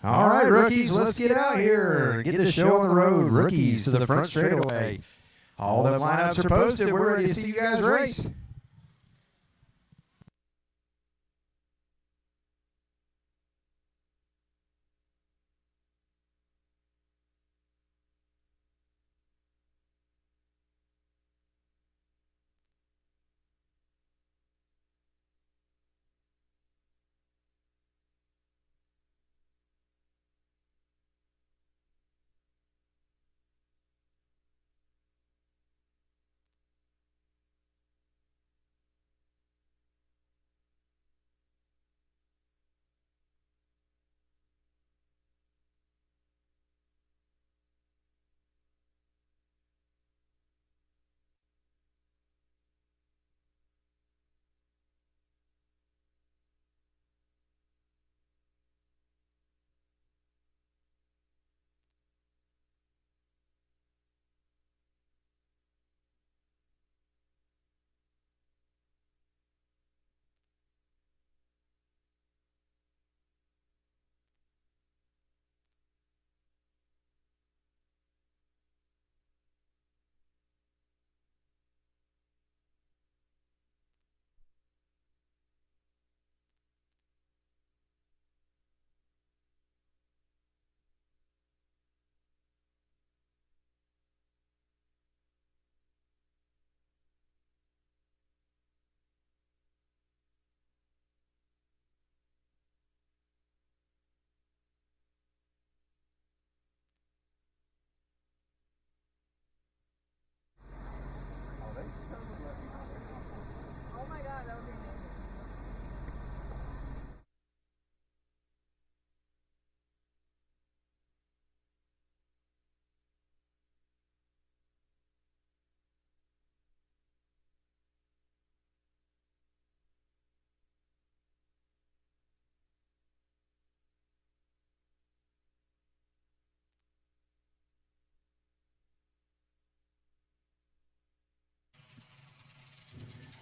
All right, rookies, let's get out here. Get the show on the road. Rookies to the front straightaway. All the lineups are posted. We're ready to see you guys race.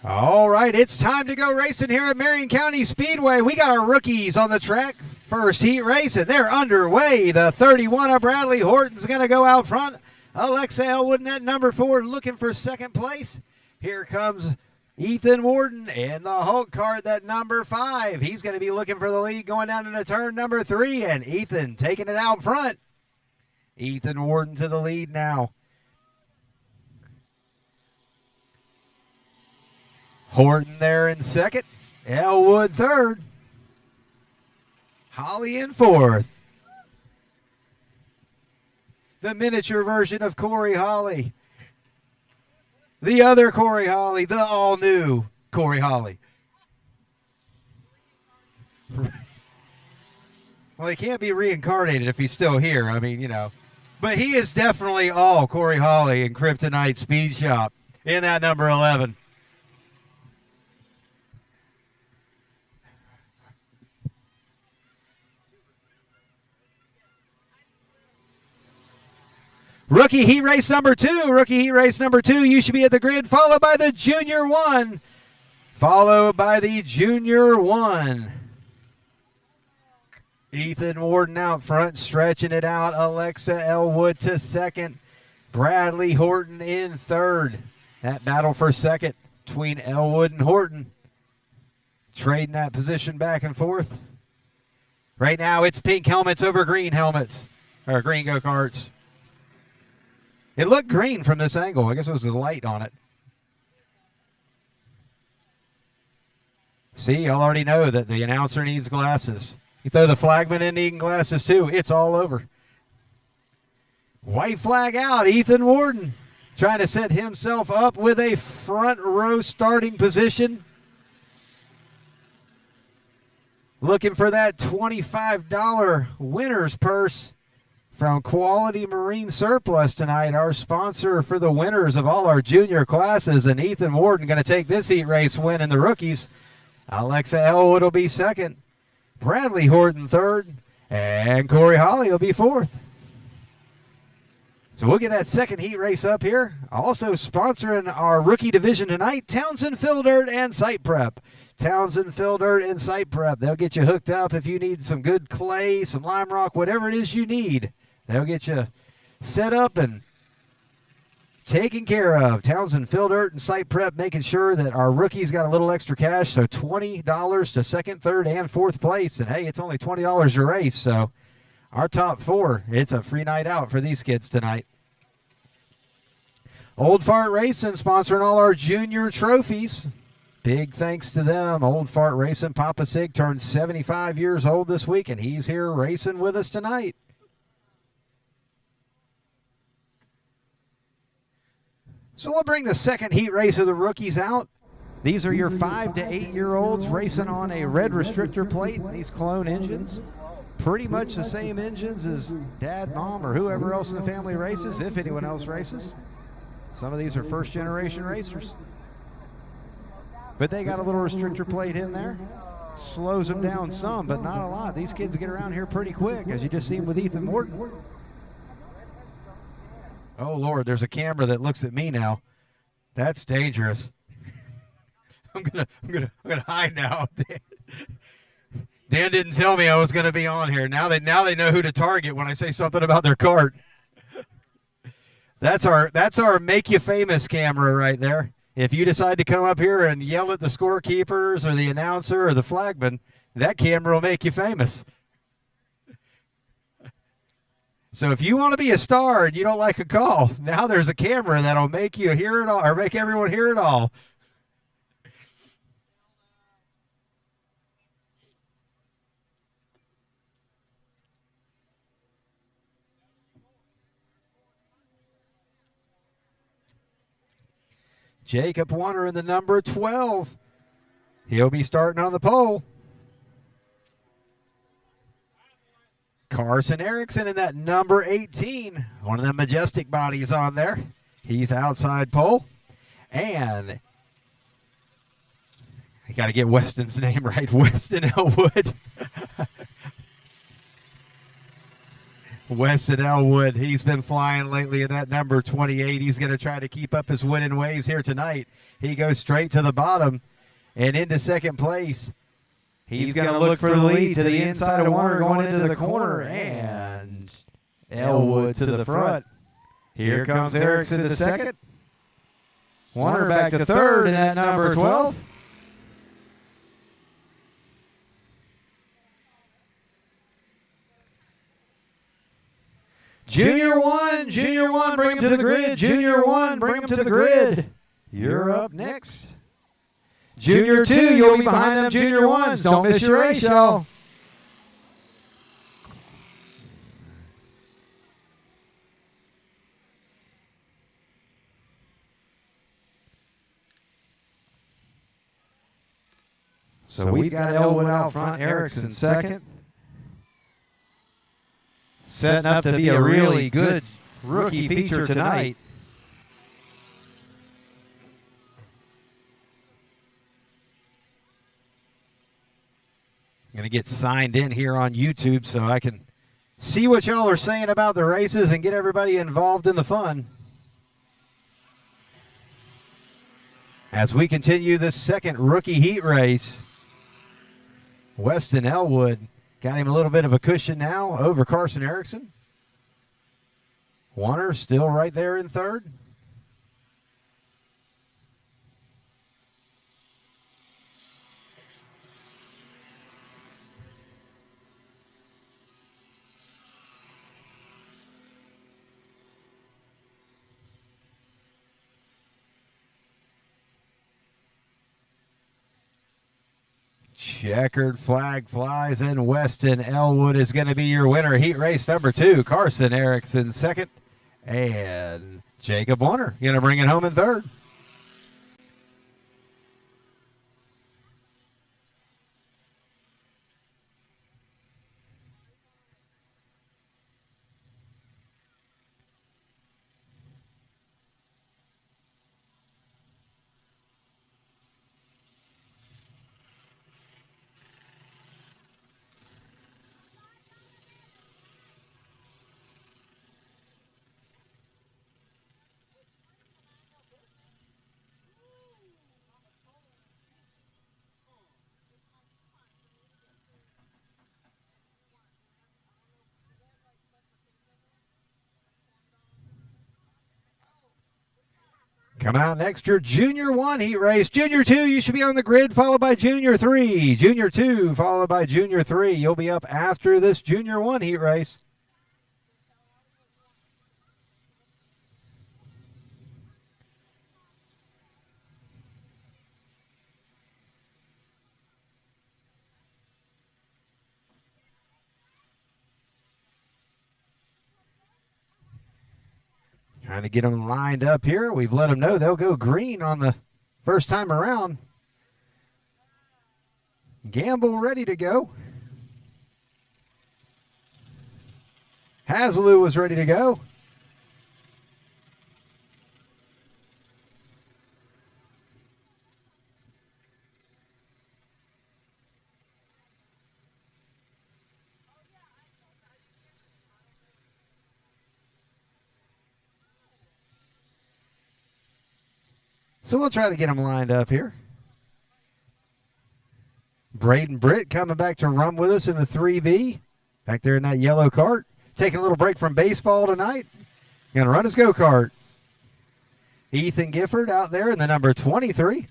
All right, it's time to go racing here at Marion County Speedway. We got our rookies on the track. First heat race, and they're underway. The 31 of Bradley Horton's going to go out front. Alexa Elwood in that number 4 looking for second place. Here comes Ethan Warden in the Hulk cart, that number 5. He's going to be looking for the lead going down into turn number 3, and Ethan taking it out front. Ethan Warden to the lead now. Horton there in second. Elwood third. Holly in fourth. The miniature version of Corey Holly. The other Corey Holly, the all-new Corey Holly. Well, he can't be reincarnated if he's still here. I mean, you know. But he is definitely all Corey Holly in Kryptonite Speed Shop in that number 11. Rookie heat race number 2. Rookie heat race number 2. You should be at the grid, followed by the junior 1. Followed by the junior 1. Ethan Warden out front, stretching it out. Alexa Elwood to second. Bradley Horton in third. That battle for second between Elwood and Horton. Trading that position back and forth. Right now it's pink helmets over green helmets. Or green go-karts. It looked green from this angle. I guess it was the light on it. See, y'all already know that the announcer needs glasses. You throw the flagman in needing glasses too. It's all over. White flag out. Ethan Warden trying to set himself up with a front row starting position. Looking for that $25 winner's purse from Quality Marine Surplus tonight, our sponsor for the winners of all our junior classes. And Ethan Warden going to take this heat race win in the rookies. Alexa Elwood will be second. Bradley Horton third. And Corey Holly will be fourth. So we'll get that second heat race up here. Also sponsoring our rookie division tonight, Townsend Fill Dirt and Site Prep. Townsend Fill Dirt and Site Prep. They'll get you hooked up if you need some good clay, some lime rock, whatever it is you need. They'll get you set up and taken care of. Townsend Fill Dirt and Site Prep, making sure that our rookies got a little extra cash. So $20 to second, third, and fourth place. And hey, it's only $20 a race. So our top four, it's a free night out for these kids tonight. Old Fart Racing sponsoring all our junior trophies. Big thanks to them. Old Fart Racing. Papa Sig turned 75 years old this week, and he's here racing with us tonight. So we'll bring the second heat race of the rookies out. These are your 5 to 8 year olds racing on a red restrictor plate. These clone engines. Pretty much the same engines as dad, mom, or whoever else in the family races, if anyone else races. Some of these are first generation racers. But they got a little restrictor plate in there. Slows them down some, but not a lot. These kids get around here pretty quick, as you just seen with Ethan Morton. Oh, Lord, there's a camera that looks at me now. That's dangerous. I'm gonna hide now. Dan didn't tell me I was gonna be on here. Now they know who to target when I say something about their cart. That's our make you famous camera right there. If you decide to come up here and yell at the scorekeepers or the announcer or the flagman, that camera will make you famous. So if you want to be a star and you don't like a call, now there's a camera that'll make you hear it all, or make everyone hear it all. Jacob Warner in the number 12. He'll be starting on the pole. Carson Erickson in that number 18. One of the majestic bodies on there. He's outside pole. And I got to get Weston's name right. Weston Elwood. Weston Elwood, he's been flying lately in that number 28. He's going to try to keep up his winning ways here tonight. He goes straight to the bottom and into second place. He's going to look for the lead to the inside of Warner going into the corner, and Elwood to the front. Here comes Erickson to second. Warner back to third in that number 12. Junior one, bring him to the grid. Junior one, bring him to the grid. You're up next. Junior 2, you'll be behind them junior 1s. Don't miss your race, y'all. So we've got Elwood out front, Erickson second. Setting up to be a really good rookie feature tonight. I'm going to get signed in here on YouTube so I can see what y'all are saying about the races and get everybody involved in the fun. As we continue this second rookie heat race, Weston Elwood got him a little bit of a cushion now over Carson Erickson. Warner still right there in third. Checkered flag flies, and Weston Elwood is going to be your winner. Heat race number 2. Carson Erickson second, and Jacob Warner going to bring it home in third. Coming out next, your Junior 1 heat race. Junior 2, you should be on the grid, followed by Junior 3. Junior 2, followed by Junior 3. You'll be up after this Junior 1 heat race. Trying to get them lined up here. We've let them know they'll go green on the first time around. Gamble ready to go. Hasloo was ready to go. So we'll try to get them lined up here. Braden Britt coming back to run with us in the 3V. Back there in that yellow cart. Taking a little break from baseball tonight. Going to run his go-kart. Ethan Gifford out there in the number 23.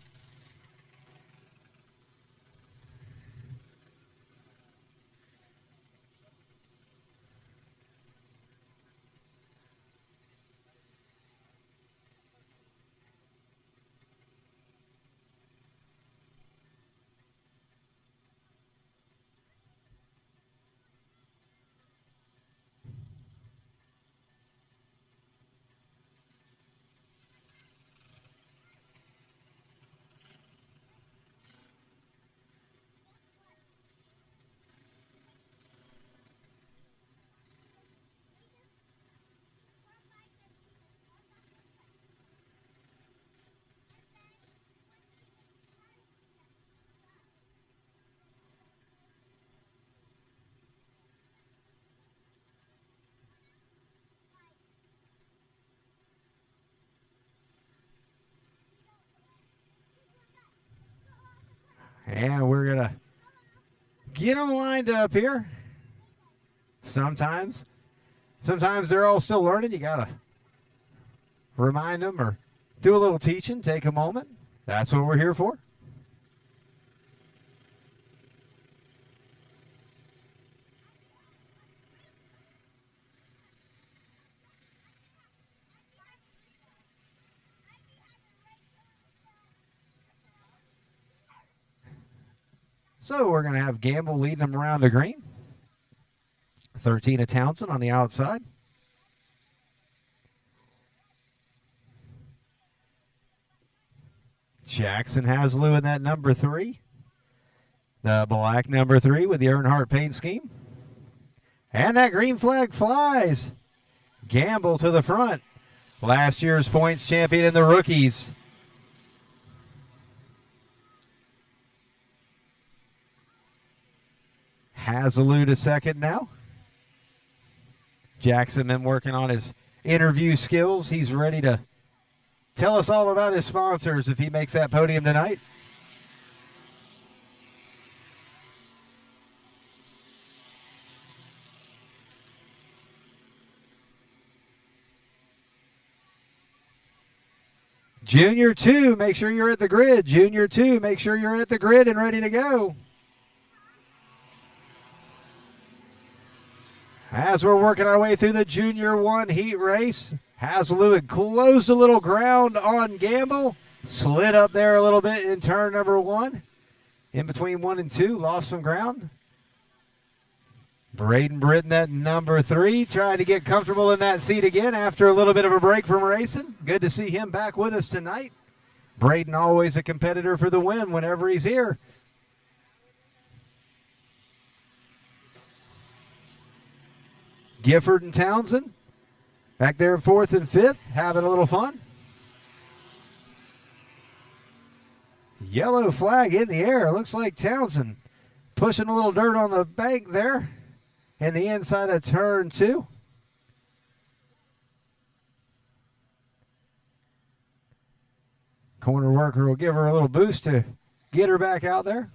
And we're going to get them lined up here. Sometimes they're all still learning. You got to remind them or do a little teaching. Take a moment. That's what we're here for. So we're going to have Gamble leading them around the green. 13 of Townsend on the outside. Jackson Hasloo in that number 3. The black number 3 with the Earnhardt paint scheme. And that green flag flies. Gamble to the front. Last year's points champion in the rookies. Hasloo to second now. Jackson been working on his interview skills. He's ready to tell us all about his sponsors if he makes that podium tonight. Junior 2, make sure you're at the grid. Junior 2, make sure you're at the grid and ready to go. As we're working our way through the Junior 1 heat race, Hasloo had closed a little ground on Gamble. Slid up there a little bit in turn number 1. In between 1 and 2, lost some ground. Braden Britton at number 3, trying to get comfortable in that seat again after a little bit of a break from racing. Good to see him back with us tonight. Braden always a competitor for the win whenever he's here. Gifford and Townsend back there in 4th and 5th, having a little fun. Yellow flag in the air. Looks like Townsend pushing a little dirt on the bank there in the inside of turn 2. Corner worker will give her a little boost to get her back out there.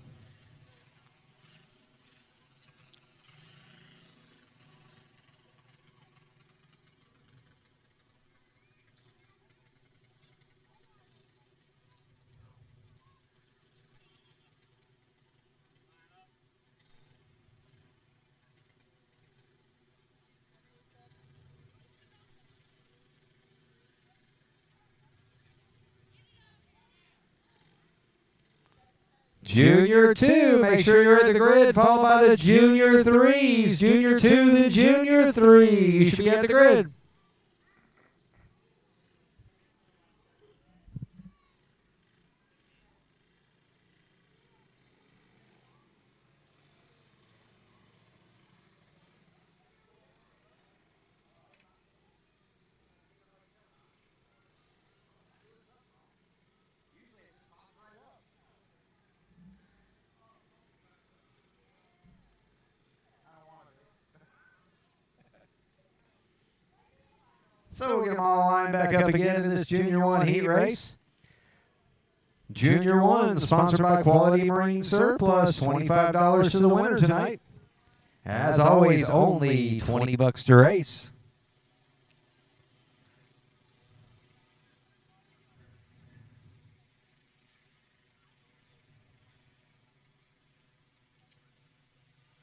Junior 2, make sure you're at the grid, followed by the Junior 3s. Junior 2, the Junior 3. You should be at the grid. So we'll get them all lined back up again in this Junior 1 heat race. Junior 1, sponsored by Quality Marine Surplus, $25 to the winner tonight. As always, only $20 to race.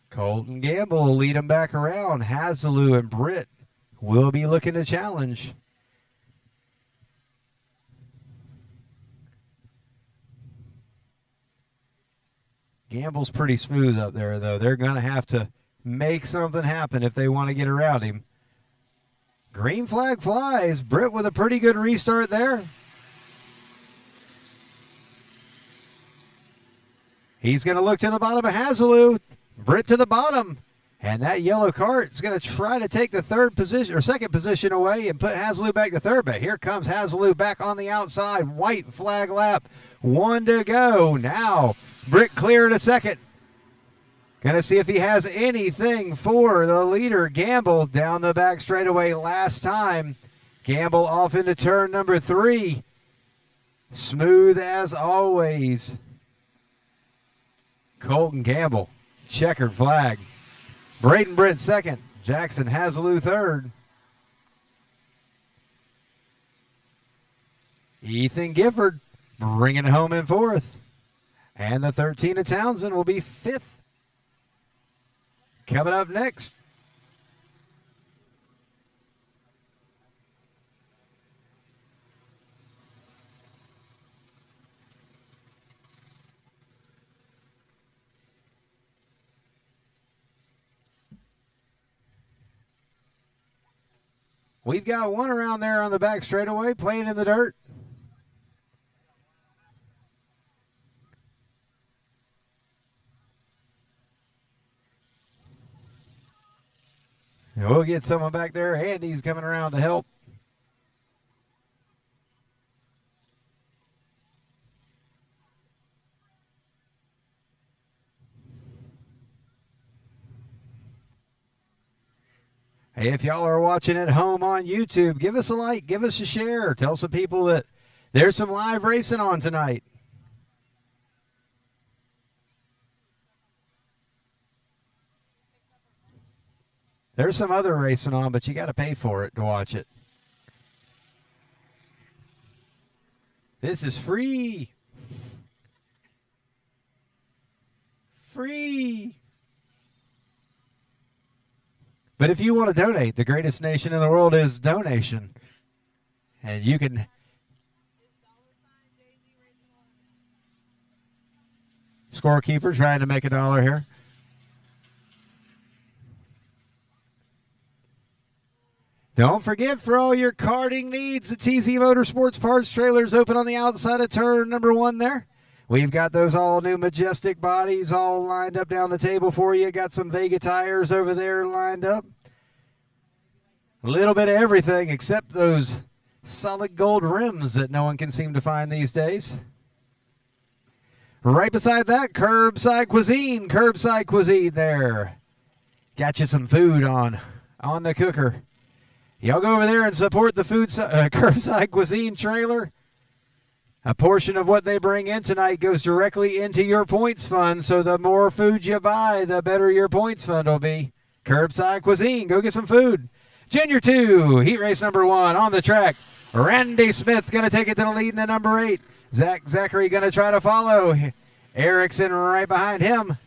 Colton Gamble will lead them back around. Hazelou and Britt will be looking to challenge. Gamble's pretty smooth up there, though. They're going to have to make something happen if they want to get around him. Green flag flies. Britt with a pretty good restart there. He's going to look to the bottom of Hazelou. Britt to the bottom. And that yellow cart is going to try to take the third position or second position away and put Hazelou back to third. But here comes Hazelou back on the outside. White flag lap. 1 to go. Now, Britt clear to second. Going to see if he has anything for the leader. Gamble down the back straightaway last time. Gamble off into turn number 3. Smooth as always. Colton Gamble, checkered flag. Braden Britt second. Jackson Hazelou third. Ethan Gifford bringing it home in fourth. And the 13 of Townsend will be fifth. Coming up next. We've got one around there on the back straightaway playing in the dirt. And we'll get someone back there. Andy's coming around to help. Hey, if y'all are watching at home on YouTube, give us a like, give us a share. Tell some people that there's some live racing on tonight. There's some other racing on, but you got to pay for it to watch it. This is free. Free. But if you want to donate, the greatest nation in the world is donation. And you can... Scorekeeper trying to make $1 here. Don't forget, for all your karting needs, the TZ Motorsports Parts Trailer is open on the outside of turn number 1 there. We've got those all new Majestic bodies all lined up down the table for you. Got some Vega tires over there lined up. A little bit of everything except those solid gold rims that no one can seem to find these days. Right beside that, Curbside Cuisine. Curbside Cuisine there. Got you some food on the cooker. Y'all go over there and support the Curbside Cuisine trailer. A portion of what they bring in tonight goes directly into your points fund, so the more food you buy, the better your points fund will be. Curbside Cuisine, go get some food. Junior 2, heat race number 1 on the track. Randy Smith going to take it to the lead in the number 8. Zachary going to try to follow. Erickson right behind him.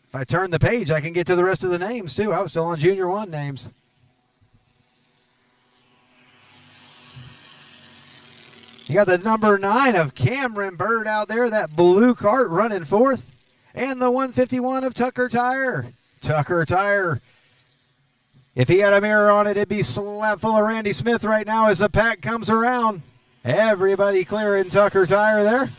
If I turn the page, I can get to the rest of the names, too. I was still on Junior 1 names. You got the number 9 of Cameron Bird out there, that blue cart running fourth. And the 151 of Tucker Tire. Tucker Tire, if he had a mirror on it, it'd be slap full of Randy Smith right now as the pack comes around. Everybody clearing Tucker Tire there.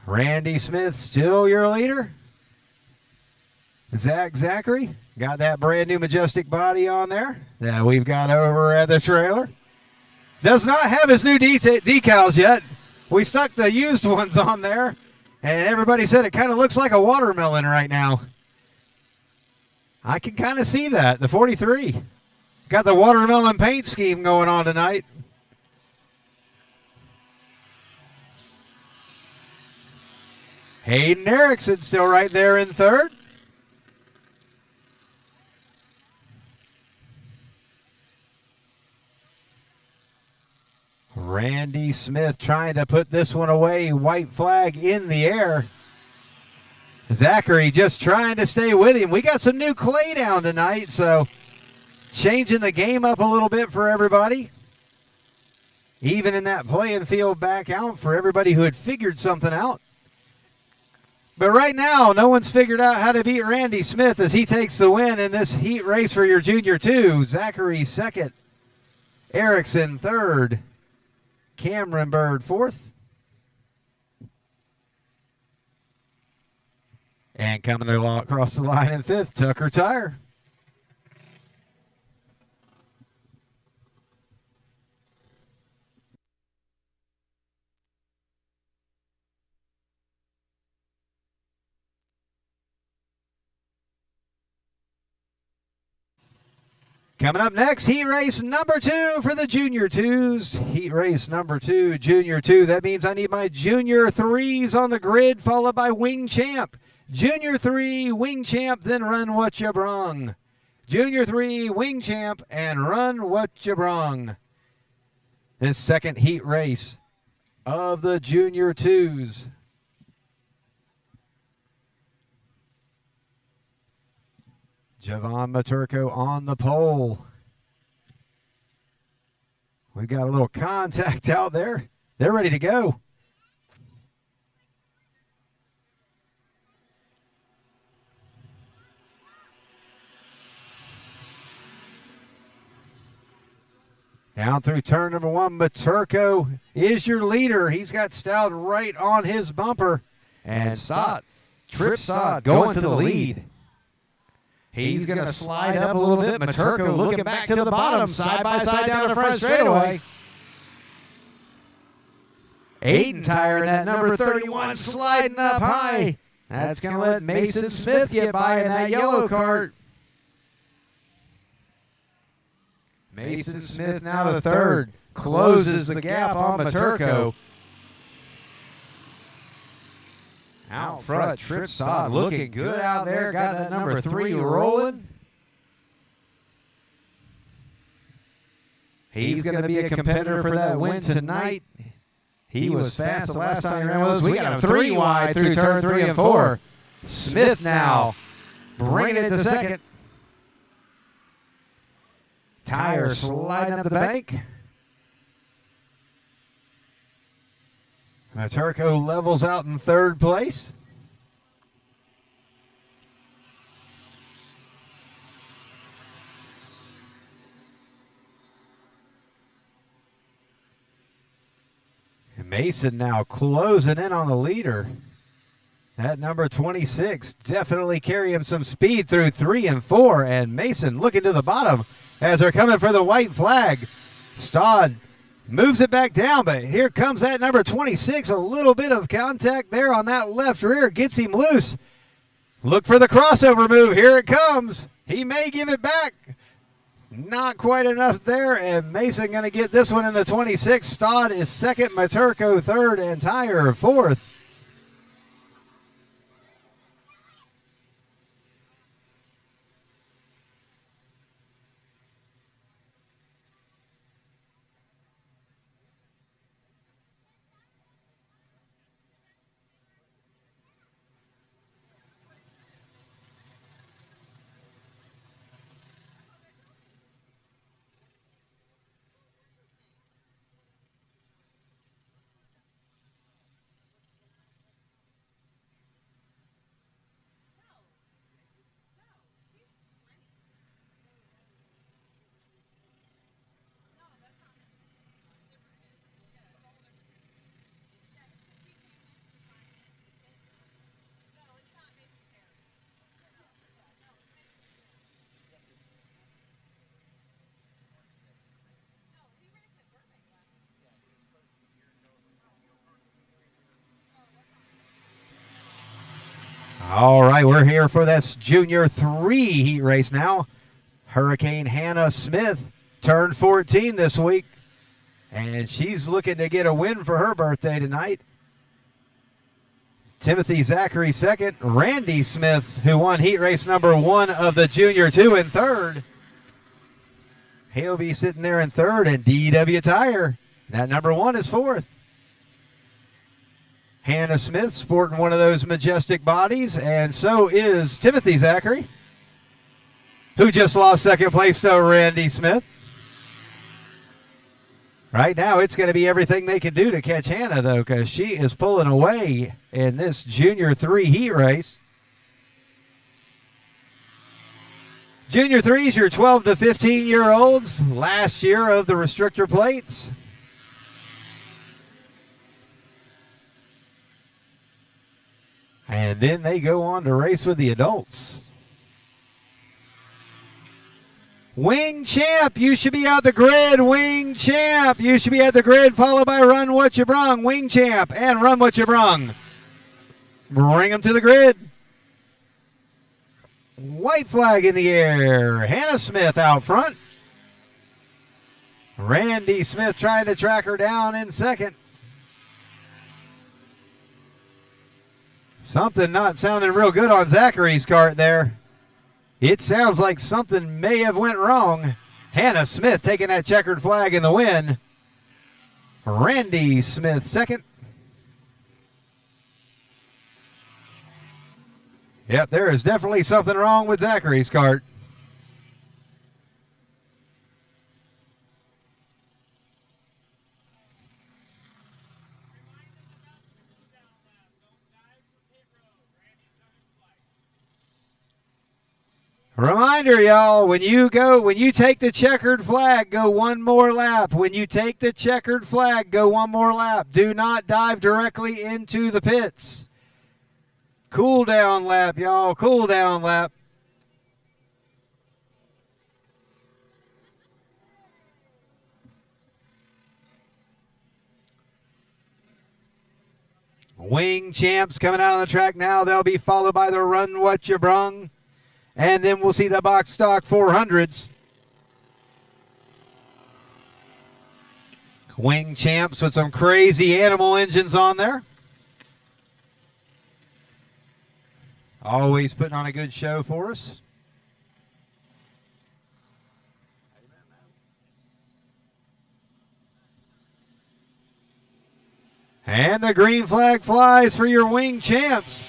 Randy Smith still your leader. Zachary got that brand new majestic body on there that we've got over at the trailer. Does not have his new decals yet. We stuck the used ones on there, and everybody said it kind of looks like a watermelon right now. I can kind of see that. The 43. Got the watermelon paint scheme going on tonight. Hayden Erickson still right there in third. Randy Smith trying to put this one away. White flag in the air. Zachary just trying to stay with him. We got some new clay down tonight, so changing the game up a little bit for everybody. Even in that playing field back out for everybody who had figured something out. But right now, no one's figured out how to beat Randy Smith as he takes the win in this heat race for your Junior 2. Zachary second. Erickson third. Cameron Bird fourth. And coming across the line in fifth, Tucker Tire. Coming up next, heat race number 2 for the Junior 2s. Heat race number 2, Junior 2. That means I need my Junior 3s on the grid, followed by Wing Champ. Junior 3, Wing Champ, then Run What You Brung. Junior 3, Wing Champ, and Run What You Brung. This second heat race of the Junior 2s. Javon Maturko on the pole. We've got a little contact out there. They're ready to go. Down through turn number 1, Maturko is your leader. He's got Stout right on his bumper. And Stott, Trip Stott going to the lead. He's going to slide up a little bit. Maturko looking back to the bottom, side by side down the front straightaway. Aiden Tire in that number 31 sliding up high. That's going to let Mason Smith get by in that yellow cart. Mason Smith now the third. Closes the gap on Maturko. Out front, Trip Stott looking good out there. Got that number 3 rolling. He's going to be a competitor for that win tonight. He was fast the last time he ran with us. We got him 3 wide through turn 3 and 4. Smith now bringing it to second. Tire sliding up the bank. Maturko levels out in third place. And Mason now closing in on the leader. That number 26 definitely carrying some speed through 3 and 4. And Mason looking to the bottom as they're coming for the white flag. Stodd moves it back down, but here comes that number 26. A little bit of contact there on that left rear. Gets him loose. Look for the crossover move. Here it comes. He may give it back. Not quite enough there, and Mason going to get this one in the 26. Stodd is second, Maturko third, and Tire fourth. All right, we're here for this Junior 3 heat race now. Hurricane Hannah Smith turned 14 this week, and she's looking to get a win for her birthday tonight. Timothy Zachary second. Randy Smith, who won heat race number 1 of the Junior 2 in third. He'll be sitting there in third, and DW Tire, that number 1 is fourth. Hannah Smith sporting one of those majestic bodies, and so is Timothy Zachary, who just lost second place to Randy Smith. Right now, it's going to be everything they can do to catch Hannah, though, because she is pulling away in this Junior 3 heat race. Junior 3s, your 12 to 15-year-olds, last year of the restrictor plates. And then they go on to race with the adults. Wing Champ, you should be out the grid. Wing Champ, you should be at the grid, followed by Run What You Brung. Wing Champ and Run What You Brung. Bring them to the grid. White flag in the air. Hannah Smith out front. Randy Smith trying to track her down in second. Something not sounding real good on Zachary's cart there. It sounds like something may have went wrong. Hannah Smith taking that checkered flag in the win. Randy Smith second. Yep, there is definitely something wrong with Zachary's cart. Reminder, y'all, when you take the checkered flag, go one more lap. When you take the checkered flag, go one more lap. Do not dive directly into the pits. Cool down lap, y'all. Cool down lap. Wing Champs coming out on the track now. They'll be followed by the Run What You Brung. And then we'll see the box stock 400s. Wing Champs with some crazy animal engines on there. Always putting on a good show for us. And the green flag flies for your Wing Champs.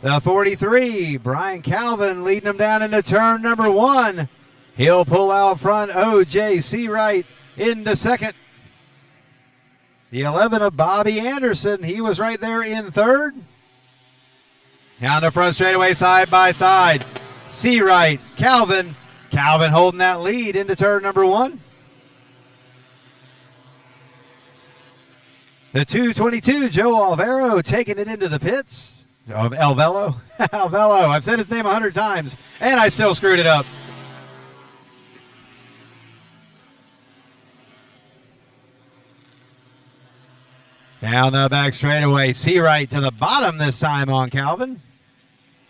The 43, Brian Calvin leading them down into turn number 1. He'll pull out front. O.J. Seawright into second. The 11 of Bobby Anderson, he was right there in third. Down the front straightaway side by side. Seawright, Calvin. Calvin holding that lead into turn number 1. The 222, Joe Alvaro taking it into the pits. Of Alvelo. Alvelo. I've said his name 100 times, and I still screwed it up. Down the back straightaway. Seawright to the bottom this time on Calvin.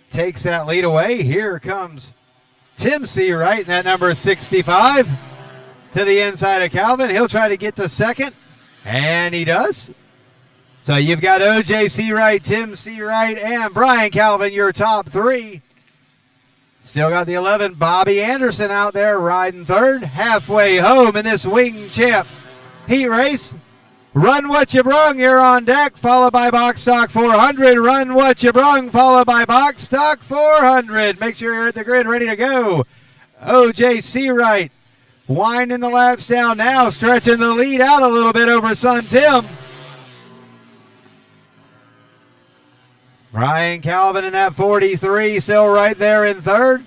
Takes that lead away. Here comes Tim Seawright, and that number is 65. To the inside of Calvin. He'll try to get to second, and he does. So you've got O.J. Seawright, Tim Seawright, and Brian Calvin, your top 3. Still got the 11, Bobby Anderson out there riding third. Halfway home in this Wing Champ heat race. Run What You Brung, you're on deck, followed by Box Stock 400. Run What You Brung, followed by Box Stock 400. Make sure you're at the grid ready to go. O.J. Seawright winding the laps down now, stretching the lead out a little bit over son Tim. Brian Calvin in that 43, still right there in third.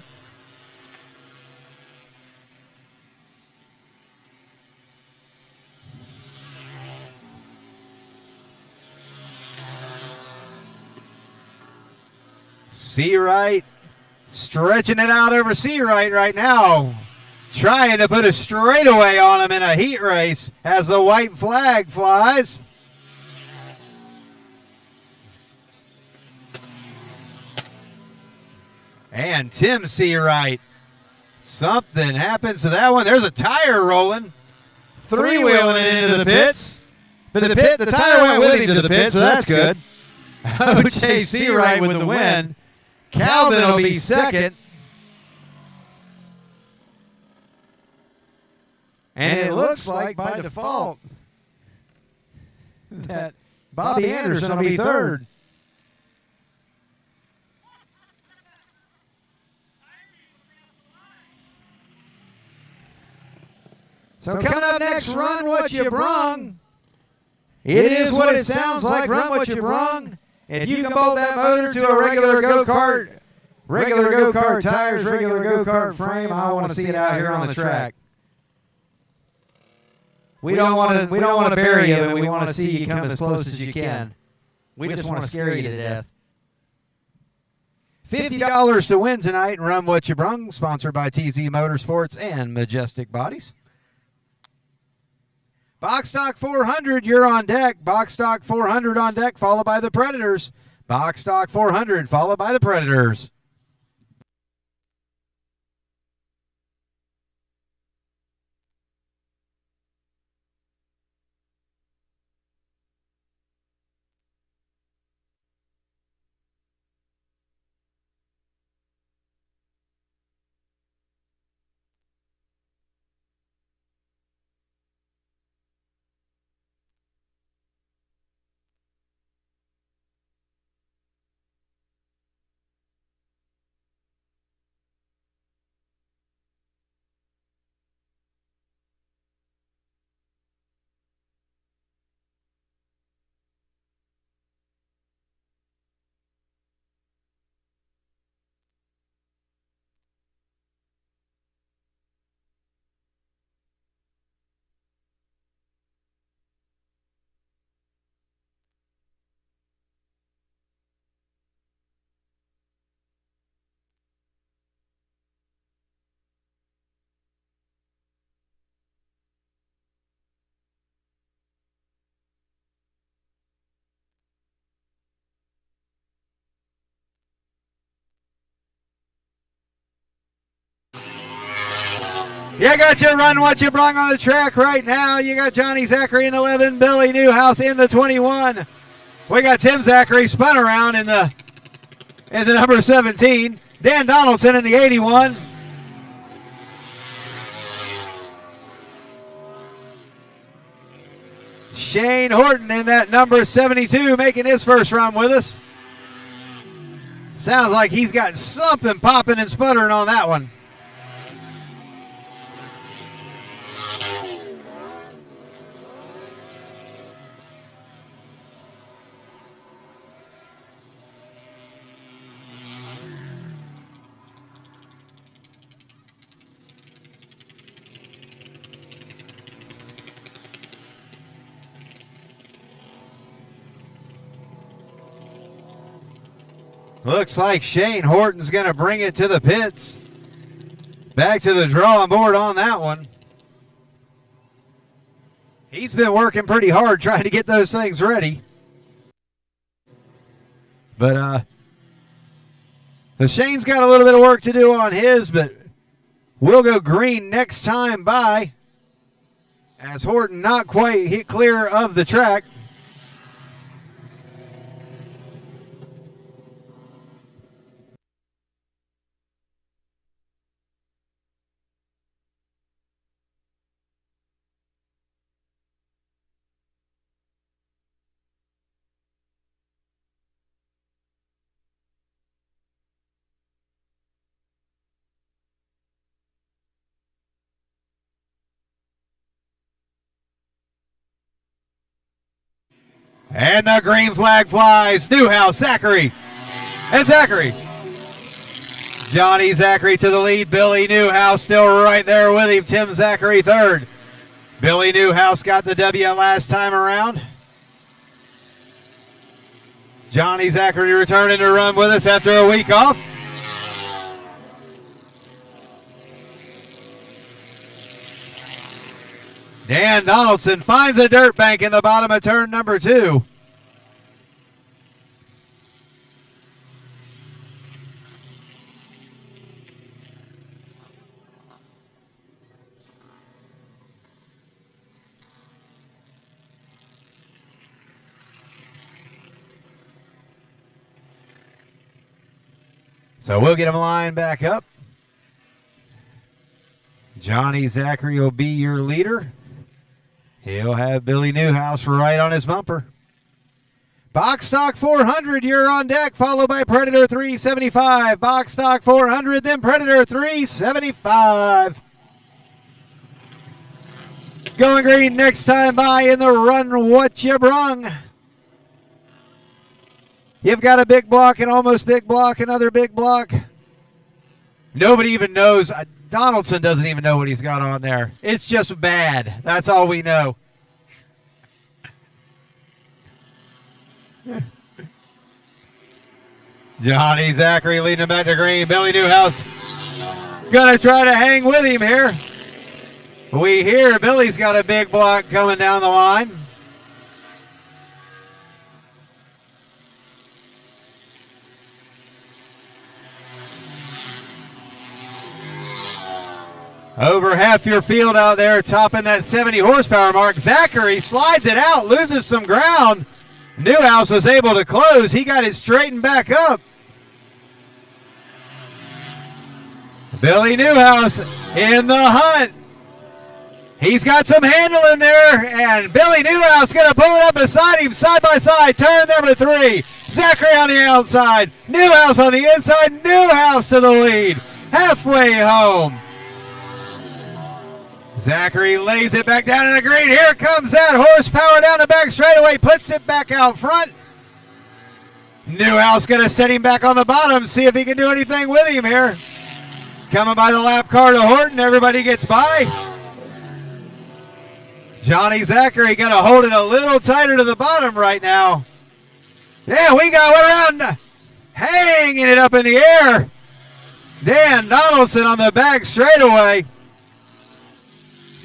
Seawright stretching it out over Seawright right now. Trying to put a straightaway on him in a heat race as the white flag flies. And Tim Seawright. Something happens to that one. There's a tire rolling. Three-wheeling it into the pits. But the tire went with him to the pit, so that's good. O.J. Seawright with the win. Calvin will be second. And it looks like by default that Bobby Anderson will be third. So coming up next, Run What You Brung. It is what it sounds like, Run What You Brung. If you can bolt that motor to a regular go-kart tires, regular go-kart frame, I want to see it out here on the track. We don't want to bury you, but we want to see you come as close as you can. We just want to scare you to death. $50 to win tonight in Run What You Brung, sponsored by TZ Motorsports and Majestic Bodies. Box Stock 400, you're on deck. Box Stock 400 on deck, followed by the Predators. Box Stock 400, followed by the Predators. You got your Run What You Brung on the track right now. You got Johnny Zachary in 11, Billy Newhouse in the 21. We got Tim Zachary spun around in the number 17. Dan Donaldson in the 81. Shane Horton in that number 72 making his first run with us. Sounds like he's got something popping and sputtering on that one. Looks like Shane Horton's going to bring it to the pits. Back to the drawing board on that one. He's been working pretty hard trying to get those things ready. But Shane's got a little bit of work to do on his, but we'll go green next time by, as Horton not quite hit clear of the track. And the green flag flies. Newhouse, Zachary, and Zachary. Johnny Zachary to the lead. Billy Newhouse still right there with him. Tim Zachary third. Billy Newhouse got the W last time around. Johnny Zachary returning to run with us after a week off. Dan Donaldson finds a dirt bank in the bottom of turn number 2. So we'll get him lined back up. Johnny Zachary will be your leader. He'll have Billy Newhouse right on his bumper. Box stock 400, you're on deck, followed by Predator 375. Box stock 400, then Predator 375. Going green next time by in the run, what you brung. You've got a big block, an almost big block, another big block. Nobody even knows. Donaldson doesn't even know what he's got on there. It's just bad. That's all we know. Johnny Zachary leading him back to green. Billy Newhouse gonna try to hang with him here. We hear Billy's got a big block coming down the line. Over half your field out there, topping that 70 horsepower mark. Zachary slides it out, loses some ground. Newhouse was able to close. He got it straightened back up. Billy Newhouse in the hunt. He's got some handle in there, and Billy Newhouse going to pull it up beside him, side by side. Turn number 3. Zachary on the outside. Newhouse on the inside. Newhouse to the lead. Halfway home. Zachary lays it back down in the green. Here comes that horsepower down the back straightaway. Puts it back out front. Newhouse going to set him back on the bottom. See if he can do anything with him here. Coming by the lap car to Horton. Everybody gets by. Johnny Zachary going to hold it a little tighter to the bottom right now. Yeah, we got around hanging it up in the air. Dan Donaldson on the back straightaway.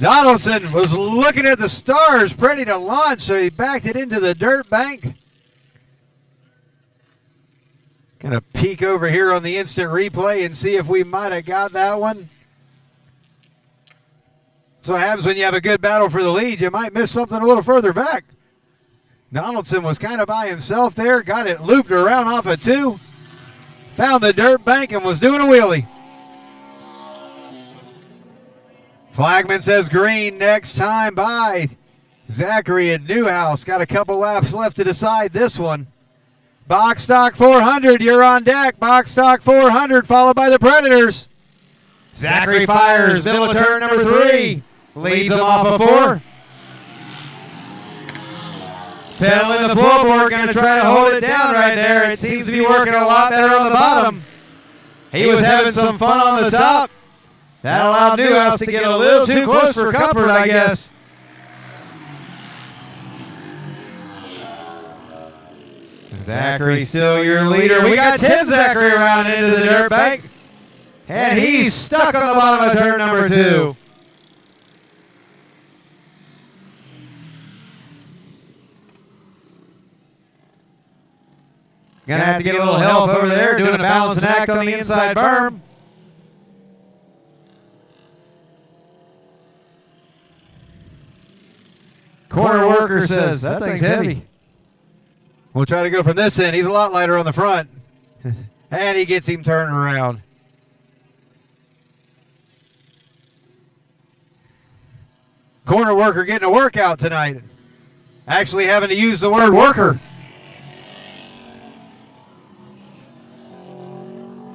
Donaldson was looking at the stars, ready to launch, so he backed it into the dirt bank. Gonna peek over here on the instant replay and see if we might have got that one. So what happens when you have a good battle for the lead, you might miss something a little further back. Donaldson was kind of by himself there, got it looped around off of 2, found the dirt bank and was doing a wheelie. Flagman says green next time by. Zachary and Newhouse got a couple laps left to decide this one. Box stock 400, you're on deck. Box stock 400 followed by the Predators. Zachary fires, middle of turn number 3. Leads him off of 4. Pedaling the floorboard, going to try to hold it down right there. It seems to be working a lot better on the bottom. He was having some fun on the top. That allowed Newhouse to get a little too close for comfort, I guess. Zachary still your leader. We got Tim Zachary around into the dirt bank. And he's stuck on the bottom of turn number 2. Gonna have to get a little help over there, doing a balancing act on the inside berm. Corner worker says, that thing's heavy. We'll try to go from this end. He's a lot lighter on the front. And he gets him turned around. Corner worker getting a workout tonight. Actually having to use the word worker.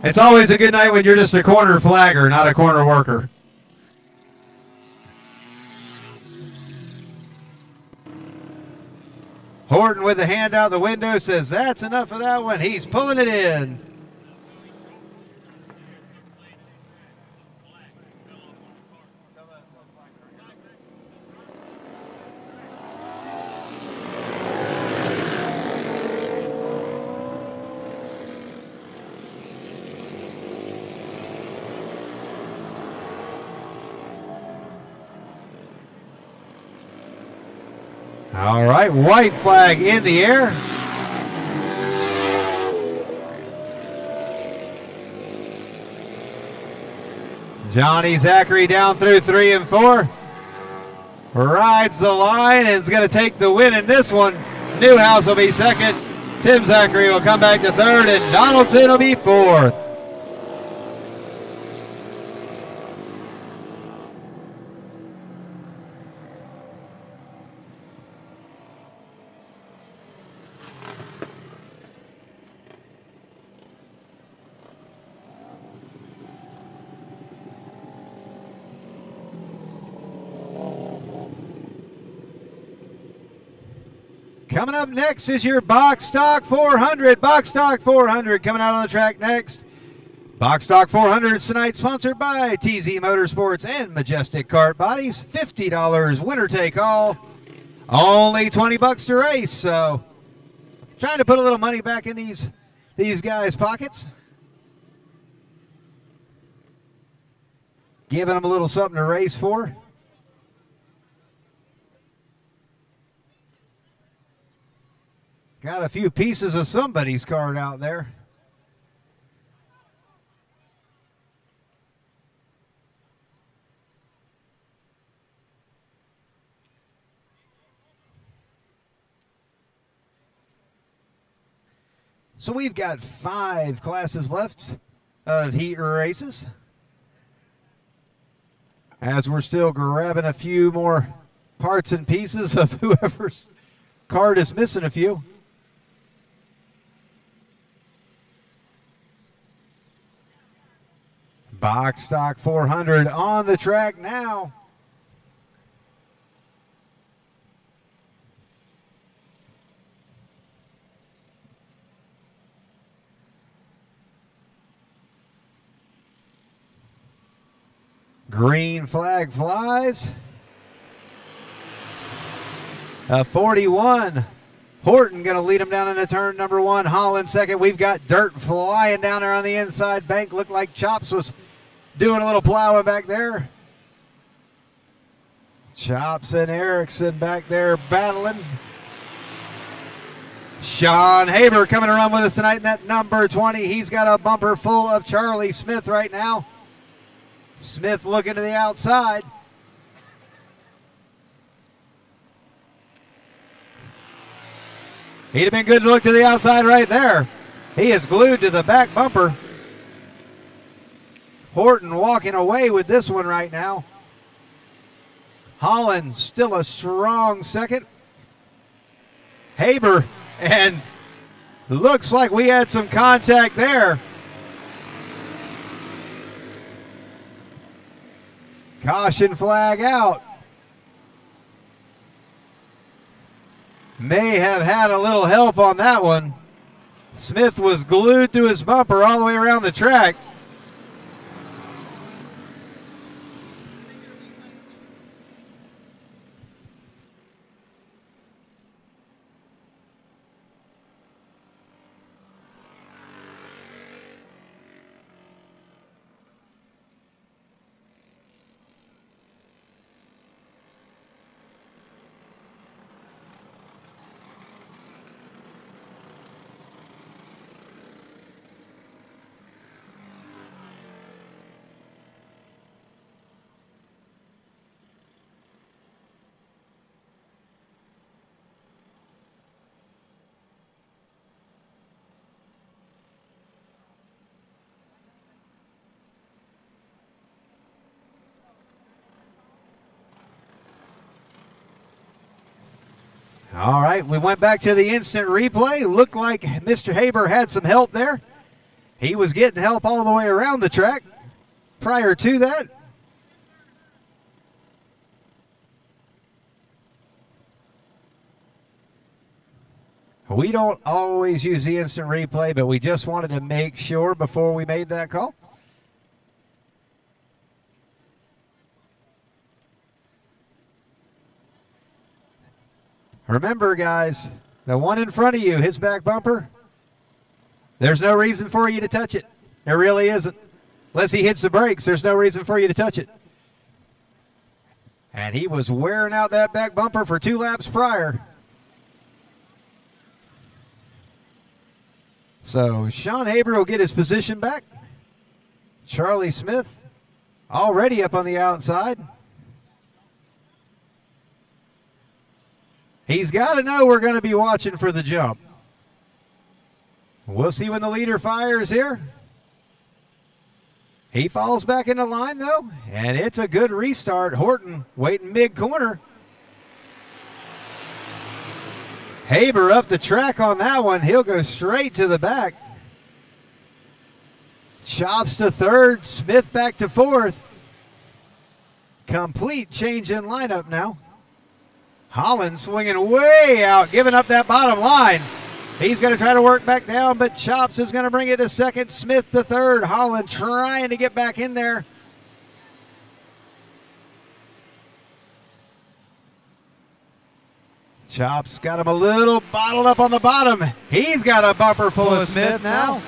It's always a good night when you're just a corner flagger, not a corner worker. Horton with a hand out the window says, that's enough of that one. He's pulling it in. All right, white flag in the air. Johnny Zachary down through 3 and 4. Rides the line and is going to take the win in this one. Newhouse will be second. Tim Zachary will come back to third, and Donaldson will be fourth. Coming up next is your Box Stock 400. Box Stock 400 coming out on the track next. Box Stock 400 is tonight sponsored by TZ Motorsports and Majestic Kart Bodies. $50 winner take all. Only $20 to race. So trying to put a little money back in these guys' pockets. Giving them a little something to race for. Got a few pieces of somebody's card out there. So we've got 5 classes left of heat races. As we're still grabbing a few more parts and pieces of whoever's card is missing a few. Box Stock 400 on the track now. Green flag flies. 41. Horton going to lead him down into turn number 1. Holland second. We've got dirt flying down there on the inside bank. Looked like Chops was doing a little plowing back there. Chops and Erickson back there battling. Sean Haber coming to run with us tonight in that number 20. He's got a bumper full of Charlie Smith right now. Smith looking to the outside. He'd have been good to look to the outside right there. He is glued to the back bumper. Horton walking away with this one right now. Holland still a strong second. Haber, and looks like we had some contact there. Caution flag out. May have had a little help on that one. Smith was glued to his bumper all the way around the track. All right, we went back to the instant replay. Looked like Mr. Haber had some help there. He was getting help all the way around the track prior to that. We don't always use the instant replay, but we just wanted to make sure before we made that call. Remember, guys, the one in front of you, his back bumper, there's no reason for you to touch it. There really isn't. Unless he hits the brakes, there's no reason for you to touch it. And he was wearing out that back bumper for 2 laps prior. So Sean Haber will get his position back. Charlie Smith already up on the outside. He's got to know we're going to be watching for the jump. We'll see when the leader fires here. He falls back into line, though, and it's a good restart. Horton waiting mid-corner. Haber up the track on that one. He'll go straight to the back. Chops to third. Smith back to fourth. Complete change in lineup now. Holland swinging way out, giving up that bottom line. He's going to try to work back down, but Chops is going to bring it to second. Smith to third. Holland trying to get back in there. Chops got him a little bottled up on the bottom. He's got a bumper full of Smith now.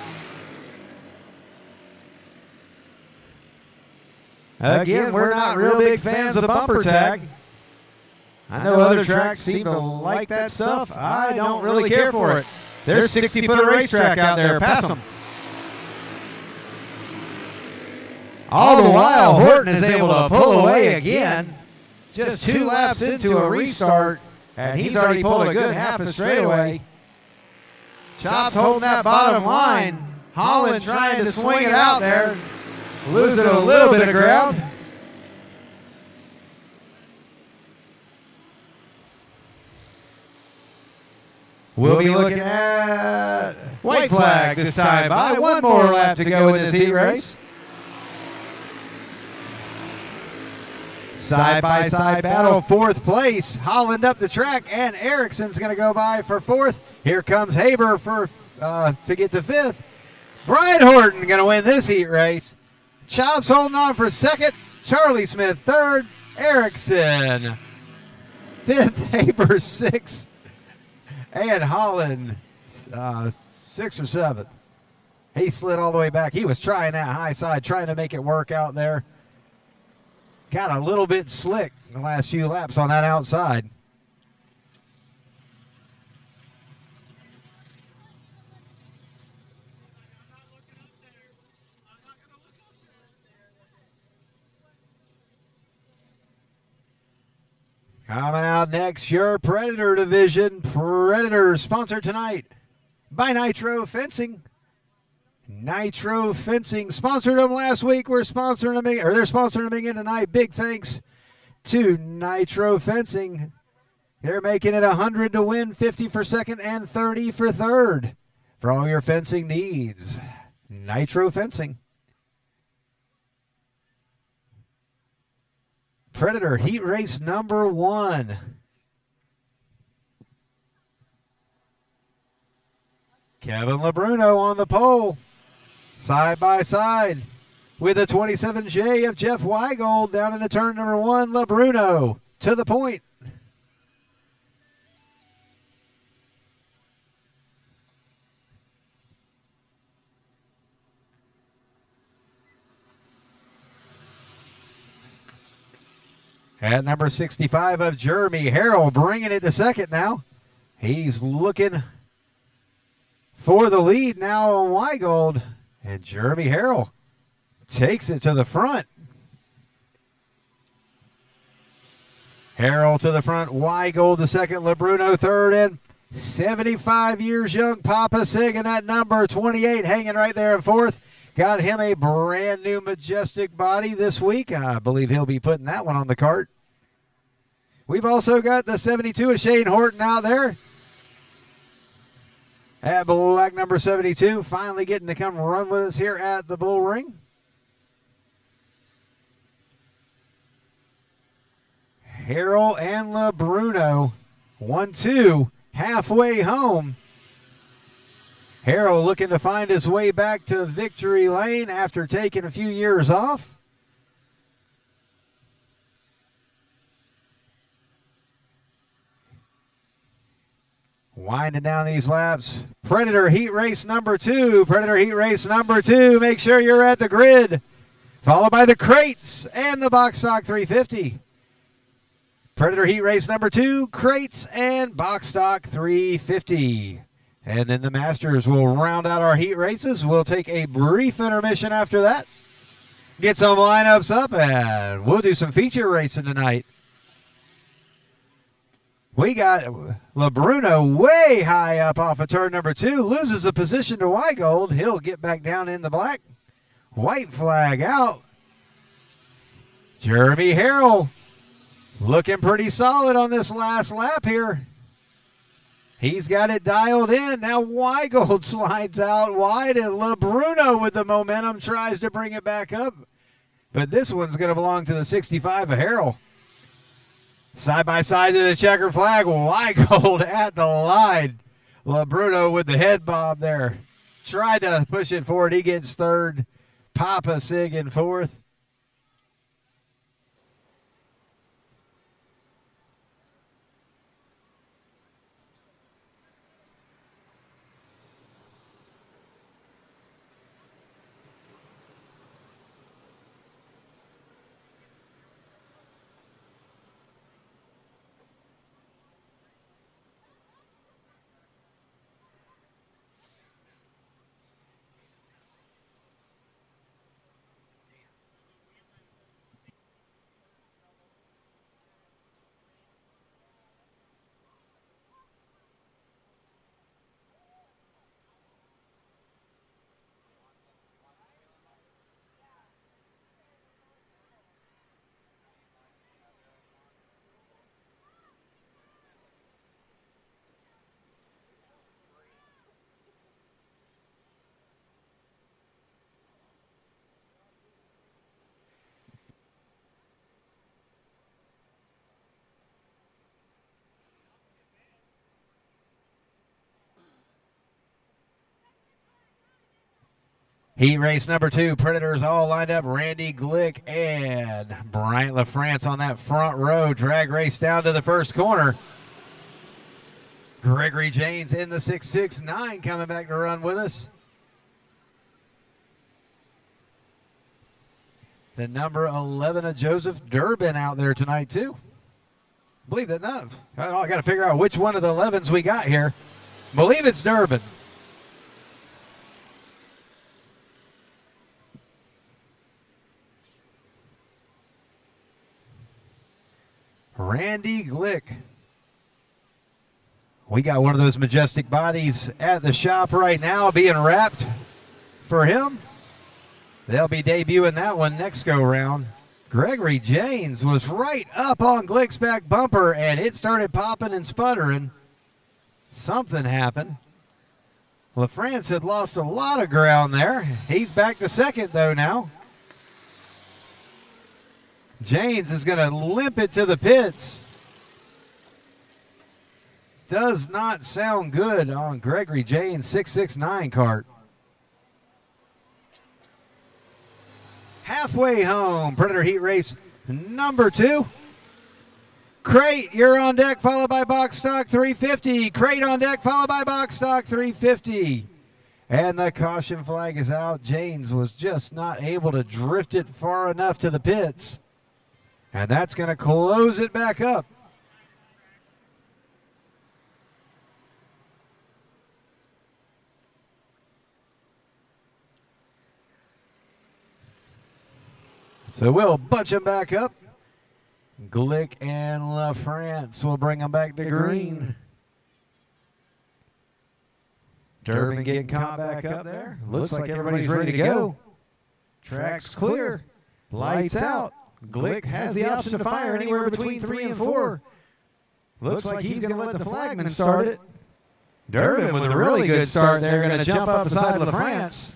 Again, we're not real big fans of bumper tag. I know other tracks seem to like that stuff. I don't really care for it. There's 60-foot racetrack out there. Pass them. All the while, Horton is able to pull away again. Just 2 laps into a restart, and he's already pulled a good half a straightaway. Chops holding that bottom line. Holland trying to swing it out there. Losing a little bit of ground. We'll be looking at white flag this time by 1 more lap to go in this heat race. Side-by-side battle, 4th place. Holland up the track, and Erickson's going to go by for 4th. Here comes Haber for to get to 5th. Brian Horton going to win this heat race. Chops holding on for 2nd. Charlie Smith 3rd. Erickson 5th. Haber 6th. And Holland 6th or 7th. He slid all the way back. He was trying that high side, trying to make it work out there. Got a little bit slick in the last few laps on that outside. Coming out next, your Predator division. Predator sponsored tonight by Nitro Fencing. Nitro Fencing sponsored them last week. We're sponsoring them, or they're sponsoring them again tonight. Big thanks to Nitro Fencing. They're making it 100 to win, 50 for 2nd, and 30 for 3rd. For all your fencing needs, Nitro Fencing. Predator heat race number 1. Kevin LeBruno on the pole. Side by side with a 27J of Jeff Weigold down into turn number 1. LeBruno to the point. At number 65 of Jeremy Harrell, bringing it to 2nd now. He's looking for the lead now on Weigold. And Jeremy Harrell takes it to the front. Harrell to the front, Weigold the 2nd, LeBruno 3rd, and 75 years young Papa Sig in that number 28 hanging right there in 4th. Got him a brand new majestic body this week. I believe he'll be putting that one on the cart. We've also got the 72 of Shane Horton out there. At black number 72, finally getting to come run with us here at the Bullring. Harrell and LeBruno, 1-2, halfway home. Harrell looking to find his way back to victory lane after taking a few years off. Winding down these laps. Predator heat race number 2. Predator heat race number 2. Make sure you're at the grid. Followed by the crates and the box stock 350. Predator heat race number 2. Crates and box stock 350. And then the Masters will round out our heat races. We'll take a brief intermission after that. Get some lineups up, and we'll do some feature racing tonight. We got LeBruno way high up off of turn number 2. Loses a position to Weigold. He'll get back down in the black. White flag out. Jeremy Harrell looking pretty solid on this last lap here. He's got it dialed in. Now Weigold slides out wide, and LeBruno with the momentum tries to bring it back up. But this one's going to belong to the 65 of Harrell. Side by side to the checker flag. Weigold at the line. LaBruno with the head bob there. Tried to push it forward. He gets third. Papa Sig in fourth. Heat race number 2, Predators all lined up. Randy Glick and Bryant LaFrance on that front row. Drag race down to the first corner. Gregory Janes in the 669 coming back to run with us. The number 11 of Joseph Durbin out there tonight too. Believe that not. I got to figure out which one of the 11s we got here. Believe it's Durbin. Randy Glick. We got one of those majestic bodies at the shop right now being wrapped for him. They'll be debuting that one next go round. Gregory Janes was right up on Glick's back bumper and it started popping and sputtering. Something happened. LaFrance had lost a lot of ground there. He's back to second though now. Janes is going to limp it to the pits. Does not sound good on Gregory Janes' 669 cart. Halfway home, Predator Heat Race number 2. Crate, you're on deck, followed by Box Stock 350. Crate on deck, followed by Box Stock 350. And the caution flag is out. Janes was just not able to drift it far enough to the pits. And that's going to close it back up. So we'll bunch them back up. Glick and LaFrance will bring them back to green. Durbin getting caught back up there. Looks like everybody's ready to go. Track's clear. Lights out. Glick has the option to fire anywhere between 3 and 4. Looks like he's going to let the flagman start it. Durbin with a really good start there, going to jump up beside LaFrance.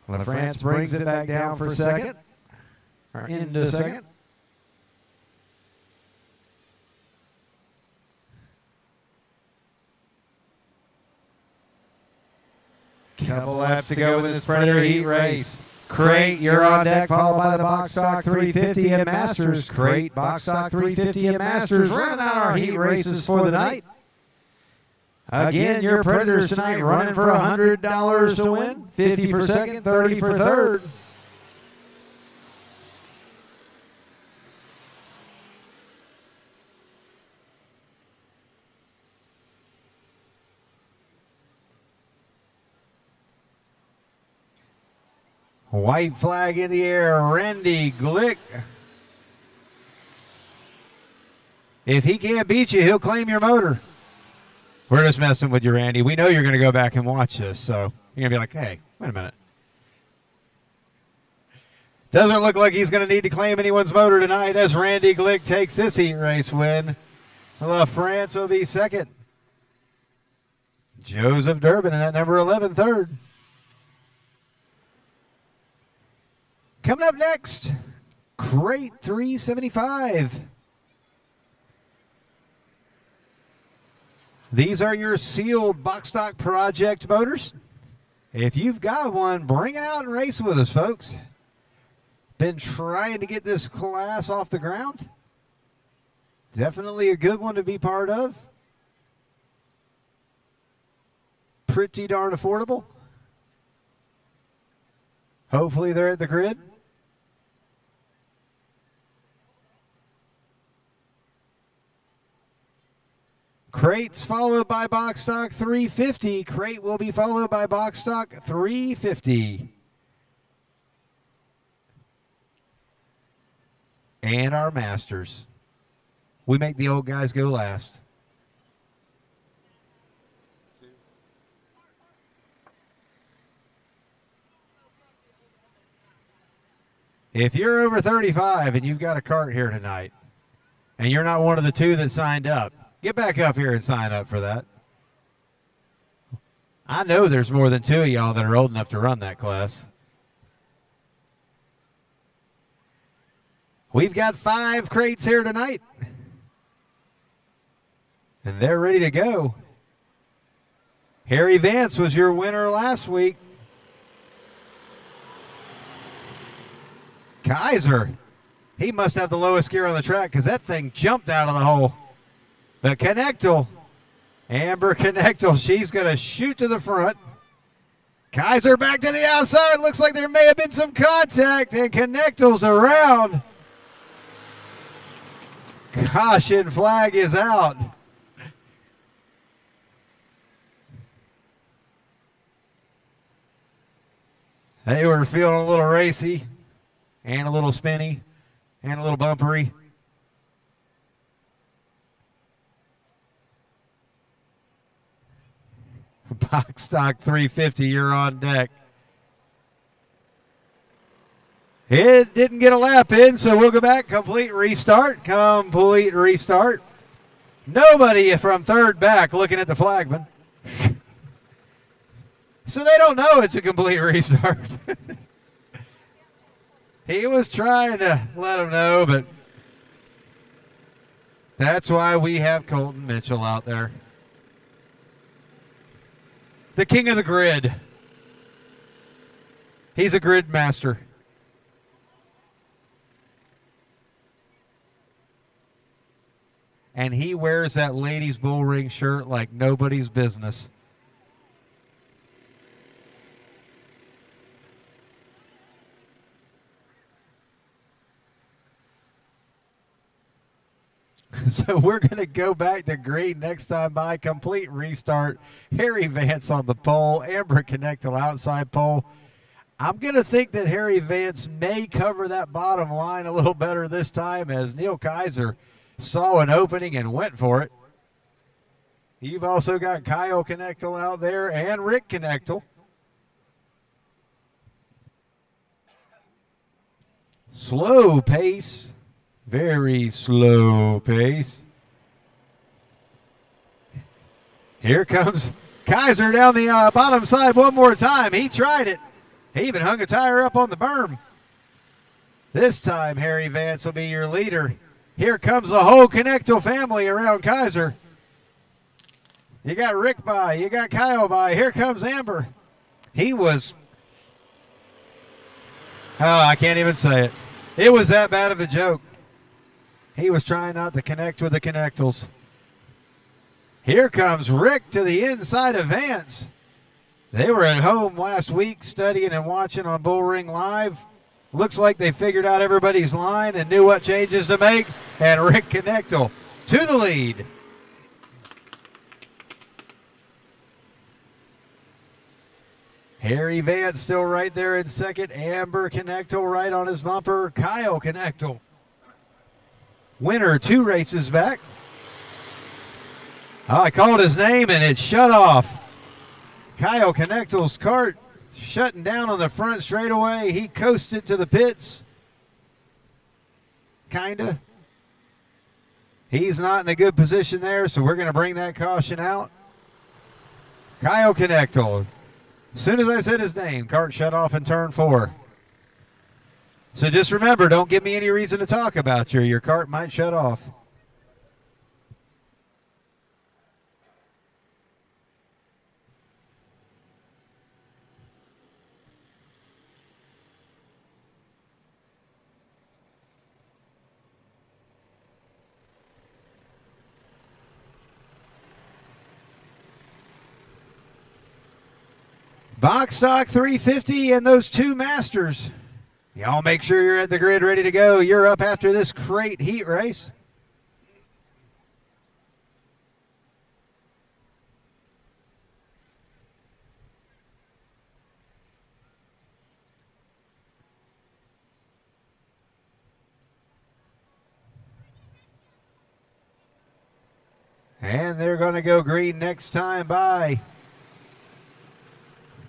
LaFrance brings it back down for second, or into second. Couple laps to go with this Predator Heat Race. Crate, you're on deck, followed by the Box Stock 350 and Masters. Crate, Box Stock 350 and Masters, rounding out our heat races for the night. Again, your Predators tonight running for $100 to win, 50 for second, 30 for third. White flag in the air, Randy Glick. If he can't beat you, he'll claim your motor. We're just messing with you, Randy. We know you're going to go back and watch this, so you're going to be like, hey, wait a minute. Doesn't look like he's going to need to claim anyone's motor tonight as Randy Glick takes this heat race win. LaFrance will be second. Joseph Durbin in that number 11, third. Coming up next, Crate 375. These are your sealed box stock project motors. If you've got one, bring it out and race with us, folks. Been trying to get this class off the ground. Definitely a good one to be part of. Pretty darn affordable. Hopefully they're at the grid. Crates followed by box stock 350. Crate will be followed by box stock 350. And our masters. We make the old guys go last. If you're over 35 and you've got a cart here tonight, and you're not one of the two that signed up, get back up here and sign up for that. I know there's more than two of y'all that are old enough to run that class. We've got 5 crates here tonight. And they're ready to go. Harry Vance was your winner last week. Kaiser, he must have the lowest gear on the track because that thing jumped out of the hole. But Connectal, Amber Connectal, she's going to shoot to the front. Kaiser back to the outside. Looks like there may have been some contact, and Connectal's around. Caution flag is out. They were feeling a little racy and a little spinny and a little bumpery. Box stock 350, you're on deck. It didn't get a lap in, so we'll go back. Complete restart. Complete restart. Nobody from third back looking at the flagman. So they don't know it's a complete restart. He was trying to let them know, but that's why we have Colton Mitchell out there. The king of the grid. He's a grid master. And he wears that ladies' bullring shirt like nobody's business. So we're going to go back to green next time by. Complete restart. Harry Vance on the pole. Amber Connectal outside pole. I'm going to think that Harry Vance may cover that bottom line a little better this time as Neil Kaiser saw an opening and went for it. You've also got Kyle Connectal out there and Rick Connectal. Slow pace. Very slow pace. Here comes Kaiser down the bottom side one more time. He tried it. He even hung a tire up on the berm. This time, Harry Vance will be your leader. Here comes the whole Connectal family around Kaiser. You got Rick by. You got Kyle by. Here comes Amber. He was... Oh, I can't even say it. It was that bad of a joke. He was trying not to connect with the Connectals. Here comes Rick to the inside of Vance. They were at home last week studying and watching on Bullring Live. Looks like they figured out everybody's line and knew what changes to make. And Rick Connectal to the lead. Harry Vance still right there in second. Amber Connectal right on his bumper. Kyle Connectal. Winner 2 races back. Oh, I called his name and it shut off. Kyle Connectal's cart shutting down on the front straightaway. He coasted to the pits. Kinda. He's not in a good position there, so we're going to bring that caution out. Kyle Connectal. As soon as I said his name, cart shut off in turn 4. So just remember, don't give me any reason to talk about you. Your cart might shut off. Box stock 350 and those two masters. Y'all make sure you're at the grid ready to go. You're up after this crate heat race. And they're going to go green next time by.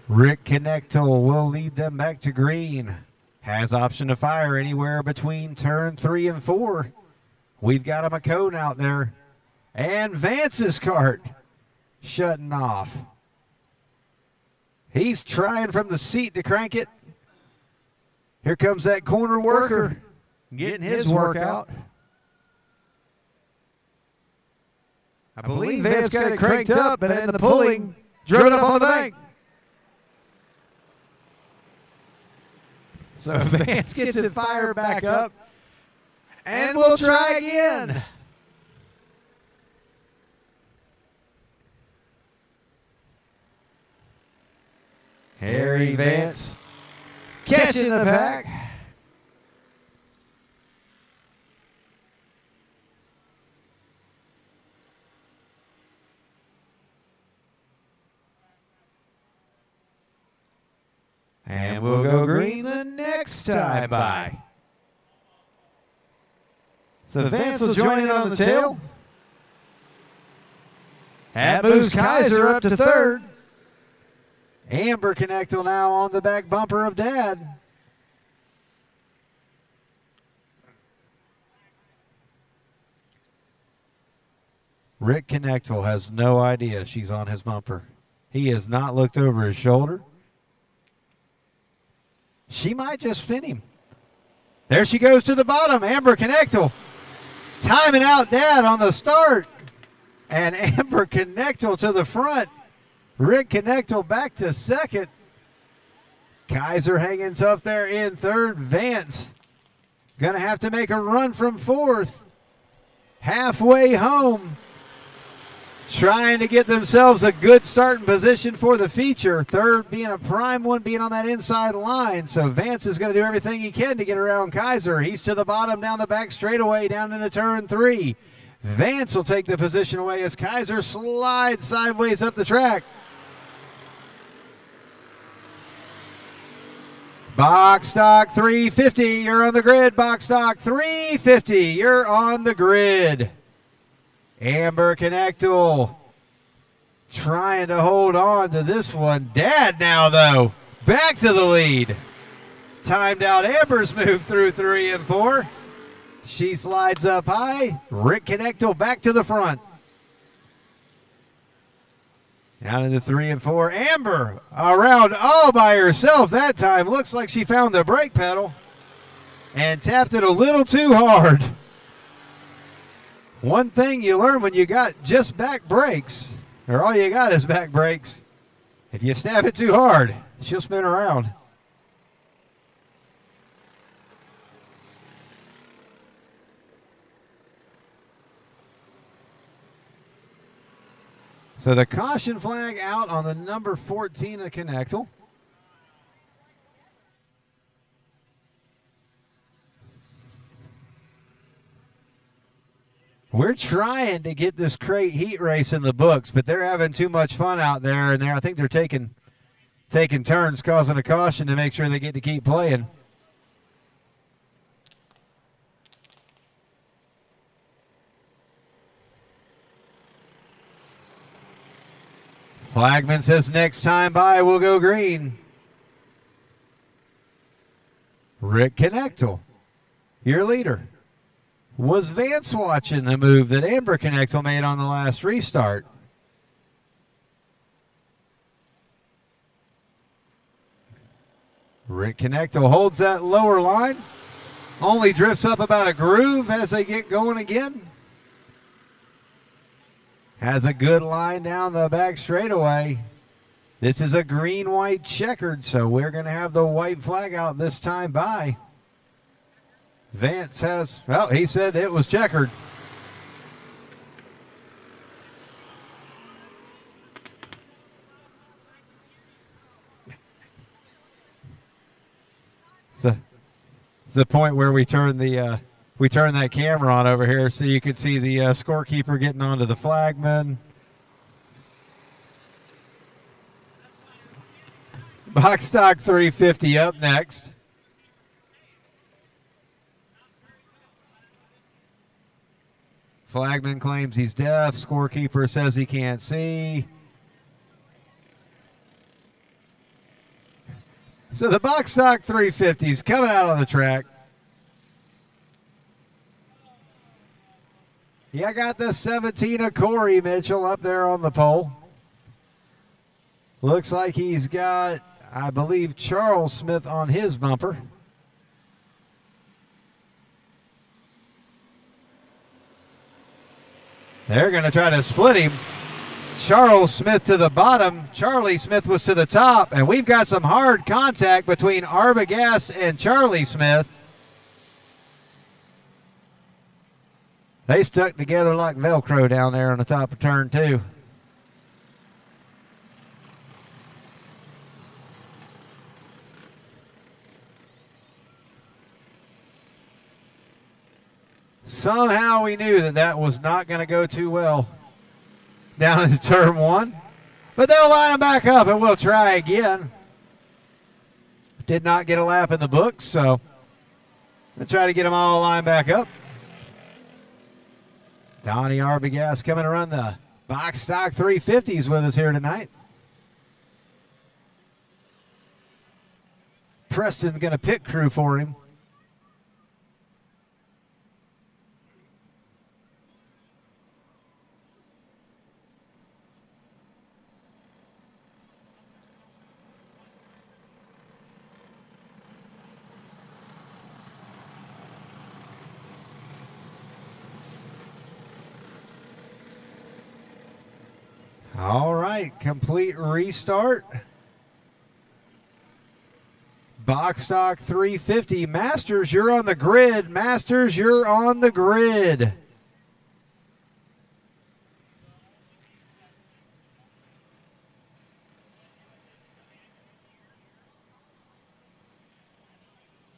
Rick Connectal will lead them back to green. Has option to fire anywhere between turn 3 and 4. We've got a McCone out there. And Vance's cart shutting off. He's trying from the seat to crank it. Here comes that corner worker getting his workout. I believe Vance got it cranked up, but in the pulling, drove it up on the bank. So Vance gets it fired back up, and we'll try again. Harry Vance catching the pack. And we'll go green the next time by. So Vance will join in on the tail. That moves Kaiser up to third. Amber Connectal now on the back bumper of Dad. Rick Connectal has no idea she's on his bumper. He has not looked over his shoulder. She might just spin him. There she goes to the bottom. Amber Connectal timing out Dad on the start. And Amber Connectal to the front. Rick Connectal back to second. Kaiser hanging tough there in third. Vance going to have to make a run from fourth. Halfway home. Trying to get themselves a good starting position for the feature. Third being a prime one, being on that inside line. So Vance is going to do everything he can to get around Kaiser. He's to the bottom, down the back straightaway, down into turn 3. Vance will take the position away as Kaiser slides sideways up the track. Box stock 350, you're on the grid. Box stock 350, you're on the grid. Amber Connectal trying to hold on to this one. Dad now, though, back to the lead. Timed out Amber's move through 3 and 4. She slides up high. Rick Connectal back to the front. Down into 3 and 4. Amber around all by herself that time. Looks like she found the brake pedal and tapped it a little too hard. One thing you learn when you got just back brakes, or all you got is back brakes, if you stab it too hard, she'll spin around. So the caution flag out on the number 14 of Connectal. We're trying to get this crate heat race in the books, but they're having too much fun out there, and I think they're taking turns causing a caution to make sure they get to keep playing. Flagman says next time by we'll go green. Rick Connectal, your leader. Was Vance watching the move that Amber Connectal made on the last restart? Rick Connectal holds that lower line. Only drifts up about a groove as they get going again. Has a good line down the back straightaway. This is a green-white checkered, so we're going to have the white flag out this time by. Vance has, well, he said it was checkered. So it's the point where we turn that camera on over here so you can see the scorekeeper getting onto the flagman. Box stock 350 up next. Flagman claims he's deaf. Scorekeeper says he can't see. So the box stock 350 is coming out on the track. Yeah, I got the 17 of Corey Mitchell up there on the pole. Looks like he's got, I believe, Charles Smith on his bumper. They're going to try to split him. Charles Smith to the bottom. Charlie Smith was to the top. And we've got some hard contact between Arbogast and Charlie Smith. They stuck together like Velcro down there on the top of turn 2. Somehow we knew that that was not going to go too well down into turn 1. But they'll line them back up and we'll try again. Did not get a lap in the books, so we'll try to get them all lined back up. Donnie Arbogast coming to run the box stock 350s with us here tonight. Preston's going to pit crew for him. All right, complete restart. Box stock 350. Masters, you're on the grid. Masters, you're on the grid.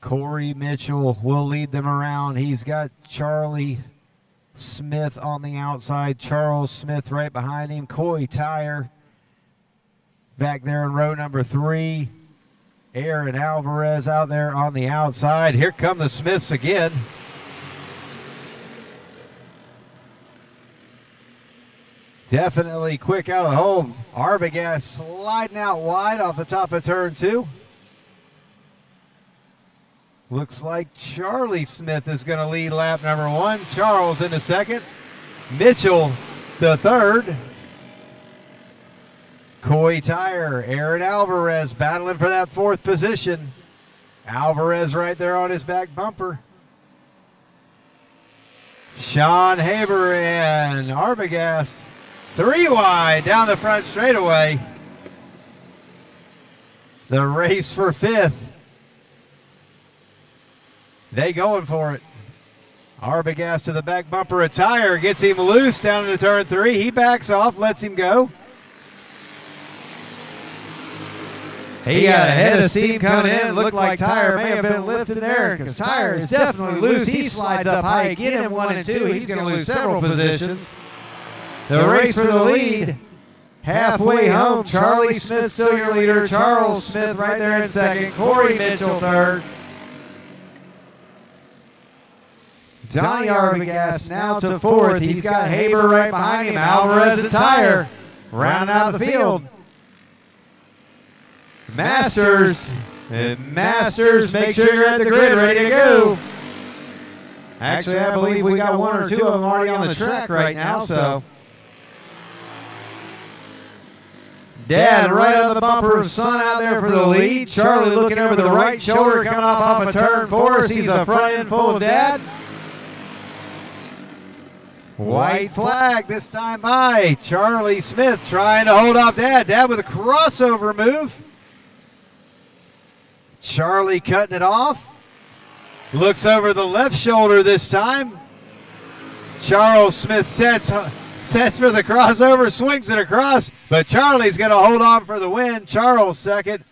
Corey Mitchell will lead them around. He's got Charlie Smith on the outside, Charles Smith right behind him, Coy Tire back there in row number 3, Aaron Alvarez out there on the outside. Here come the Smiths again. Definitely quick out of the hole. Arbogast sliding out wide off the top of turn 2. Looks like Charlie Smith is going to lead lap number 1. Charles into second. Mitchell to third. Coy Tire, Aaron Alvarez battling for that 4th position. Alvarez right there on his back bumper. Sean Haber and Arbogast 3 wide down the front straightaway. The race for 5th. They going for it. Arbogast to the back bumper of Tire. Gets him loose down into turn 3. He backs off, lets him go. He got a head of steam coming in. Looked like Tire may have been lifted there because Tire is definitely loose. He slides up high again in 1 and 2. He's going to lose several positions. The race for the lead. Halfway home, Charlie Smith still your leader. Charles Smith right there in second. Corey Mitchell third. Donnie Arbogast now to 4th. He's got Haber right behind him. Alvarez at Tire. Rounding out the field. Masters. And Masters, make sure you're at the grid ready to go. Actually, I believe we got 1 or 2 of them already on the track right now, so Dad right on the bumper of Son out there for the lead. Charlie looking over the right shoulder, coming off a turn 4. Sees a front end full of Dad. White flag this time by Charlie Smith trying to hold off Dad. Dad with a crossover move. Charlie cutting it off. Looks over the left shoulder this time. Charles Smith sets for the crossover, swings it across, but Charlie's going to hold on for the win. Charles second.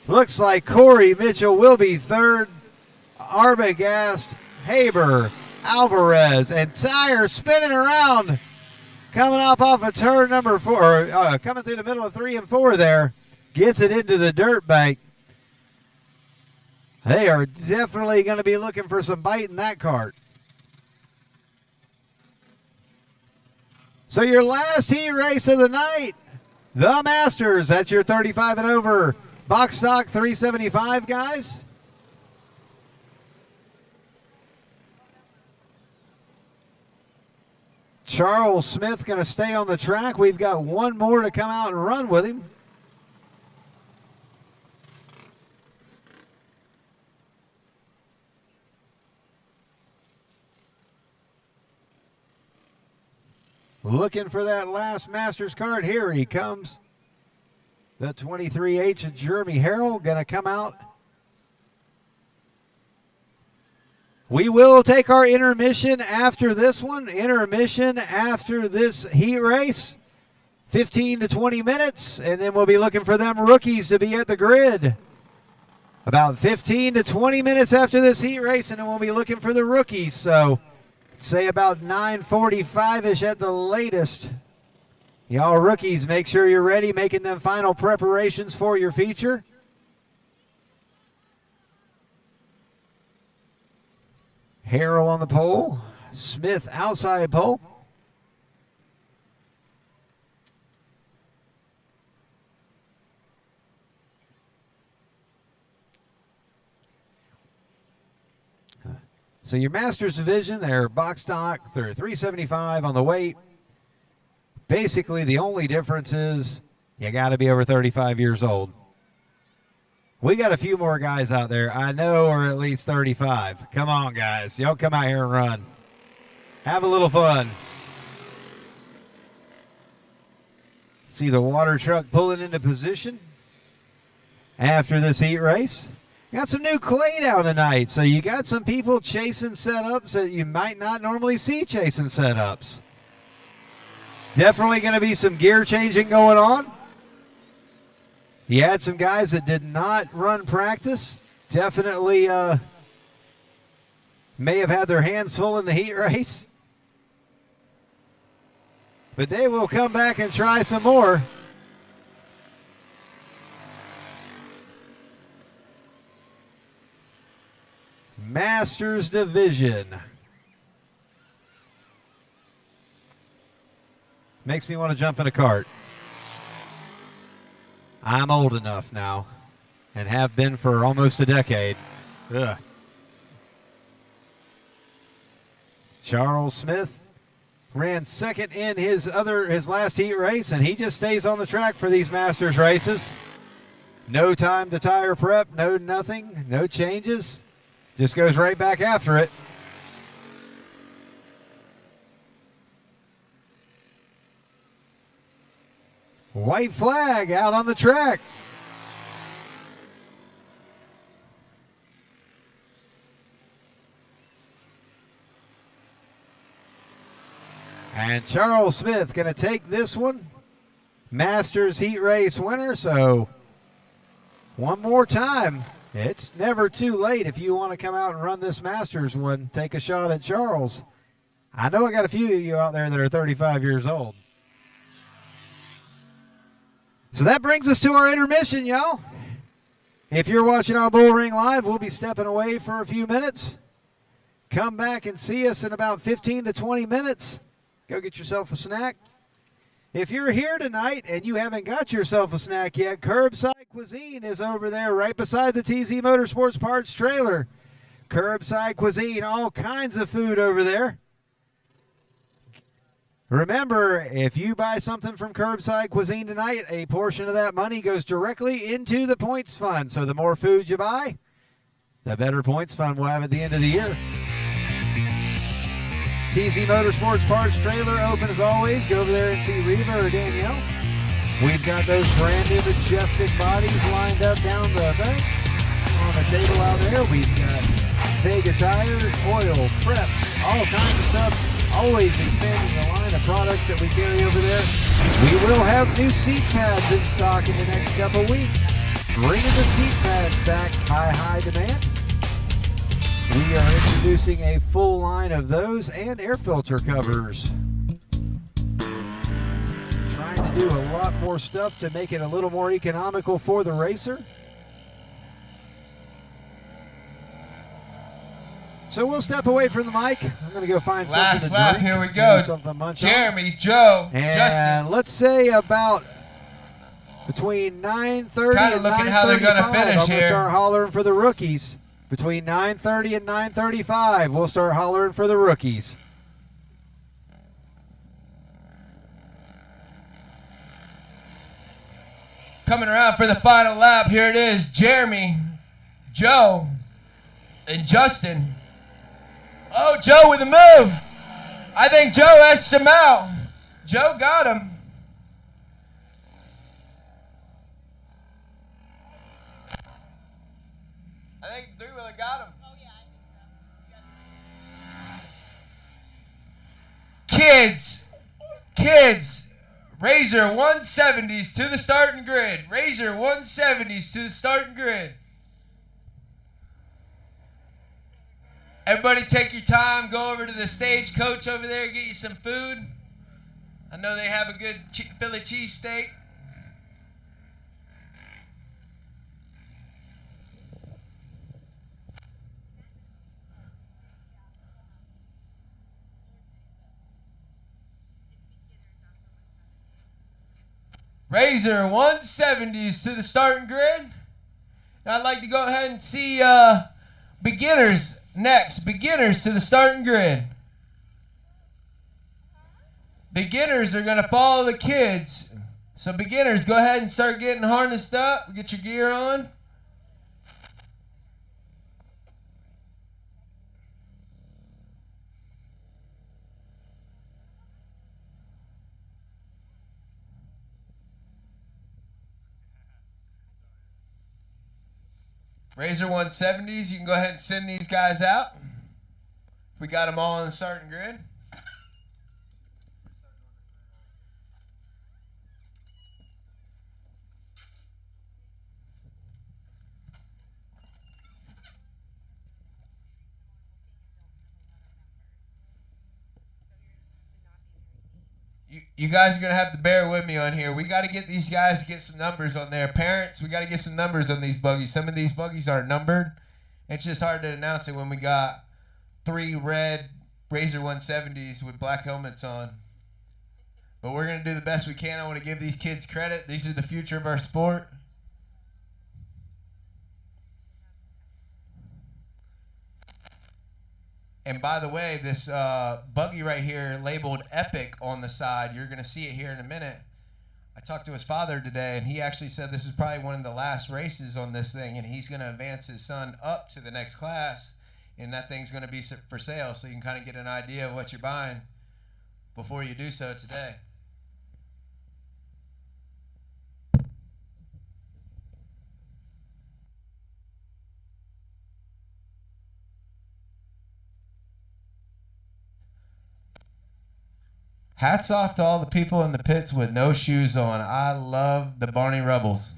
Looks like Corey Mitchell will be third. Arbogast, Haber, Alvarez, and Tyre spinning around. Coming up off of turn number 4, coming through the middle of 3 and 4 there. Gets it into the dirt bank. They are definitely going to be looking for some bite in that cart. So your last heat race of the night, the Masters. That's your 35 and over box stock 375, guys. Charles Smith going to stay on the track. We've got one more to come out and run with him. Looking for that last Masters card. Here he comes. The 23H of Jeremy Harrell going to come out. We will take our intermission after this one. Intermission after this heat race. 15 to 20 minutes. And then we'll be looking for them rookies to be at the grid. About 15 to 20 minutes after this heat race. And then we'll be looking for the rookies. So say about 9:45-ish at the latest. Y'all rookies, make sure you're ready, making them final preparations for your feature. Harrell on the pole, Smith outside pole. So your Masters division, they're box stock, they're 375 on the weight. Basically, the only difference is you got to be over 35 years old. We got a few more guys out there I know are at least 35. Come on, guys. Y'all come out here and run. Have a little fun. See the water truck pulling into position after this heat race. Got some new clay down tonight, so you got some people chasing setups that you might not normally see chasing setups. Definitely going to be some gear changing going on. You had some guys that did not run practice. Definitely may have had their hands full in the heat race. But they will come back and try some more. Masters division. Makes me want to jump in a cart. I'm old enough now and have been for almost a decade. Ugh. Charles Smith ran second in his last heat race, and he just stays on the track for these Masters races. No time to tire prep, no nothing, no changes. Just goes right back after it. White flag out on the track. And Charles Smith going to take this one. Masters heat race winner. So one more time. It's never too late if you want to come out and run this Masters one. Take a shot at Charles. I know I got a few of you out there that are 35 years old. So that brings us to our intermission, y'all. If you're watching on Bullring Live, we'll be stepping away for a few minutes. Come back and see us in about 15 to 20 minutes. Go get yourself a snack. If you're here tonight and you haven't got yourself a snack yet, Curbside Cuisine is over there right beside the TZ Motorsports Parts trailer. Curbside Cuisine, all kinds of food over there. Remember, if you buy something from Curbside Cuisine tonight, a portion of that money goes directly into the points fund. So the more food you buy, the better points fund we'll have at the end of the year. TZ Motorsports Parts Trailer open as always. Go over there and see Reva or Danielle. We've got those brand new majestic bodies lined up down the back on the table out there. We've got Vega tires, oil, prep, all kinds of stuff. Always expanding the line of products that we carry over there. We will have new seat pads in stock in the next couple weeks. Bringing the seat pads back, high demand. We are introducing a full line of those and air filter covers. Trying to do a lot more stuff to make it a little more economical for the racer. So we'll step away from the mic. I'm going to go find something to drink. Last lap, here we go. Something to munch Jeremy, on. Joe, and Justin. Let's say about between 9:30 and 9:35. How they're going to finish I'm going to here. start hollering for the rookies. Between 9:30 and 9:35, we'll start hollering for the rookies. Coming around for the final lap, here it is. Jeremy, Joe, and Justin. Oh, Joe with a move. I think Joe etched him out. Joe got him. I think three-wheeler got him. Oh, yeah, I think so. Kids, Razor 170s to the starting grid. Razor 170s to the starting grid. Everybody take your time, go over to the stagecoach over there, get you some food. I know they have a good Philly cheesesteak. Razor 170s to the starting grid. Now I'd like to go ahead and see beginners next. Beginners to the starting grid. Beginners are going to follow the kids. So beginners, go ahead and start getting harnessed up. Get your gear on. Razor 170s, you can go ahead and send these guys out. We got them all on the starting grid. You guys are going to have to bear with me on here. We got to get these guys to get some numbers on there. Parents, we got to get some numbers on these buggies. Some of these buggies aren't numbered. It's just hard to announce it when we got 3 red Razor 170s with black helmets on. But we're going to do the best we can. I want to give these kids credit. These are the future of our sport. And by the way, this buggy right here labeled Epic on the side, you're going to see it here in a minute. I talked to his father today, and he actually said this is probably one of the last races on this thing, and he's going to advance his son up to the next class, and that thing's going to be for sale, so you can kind of get an idea of what you're buying before you do so today. Hats off to all the people in the pits with no shoes on. I love the Barney Rebels.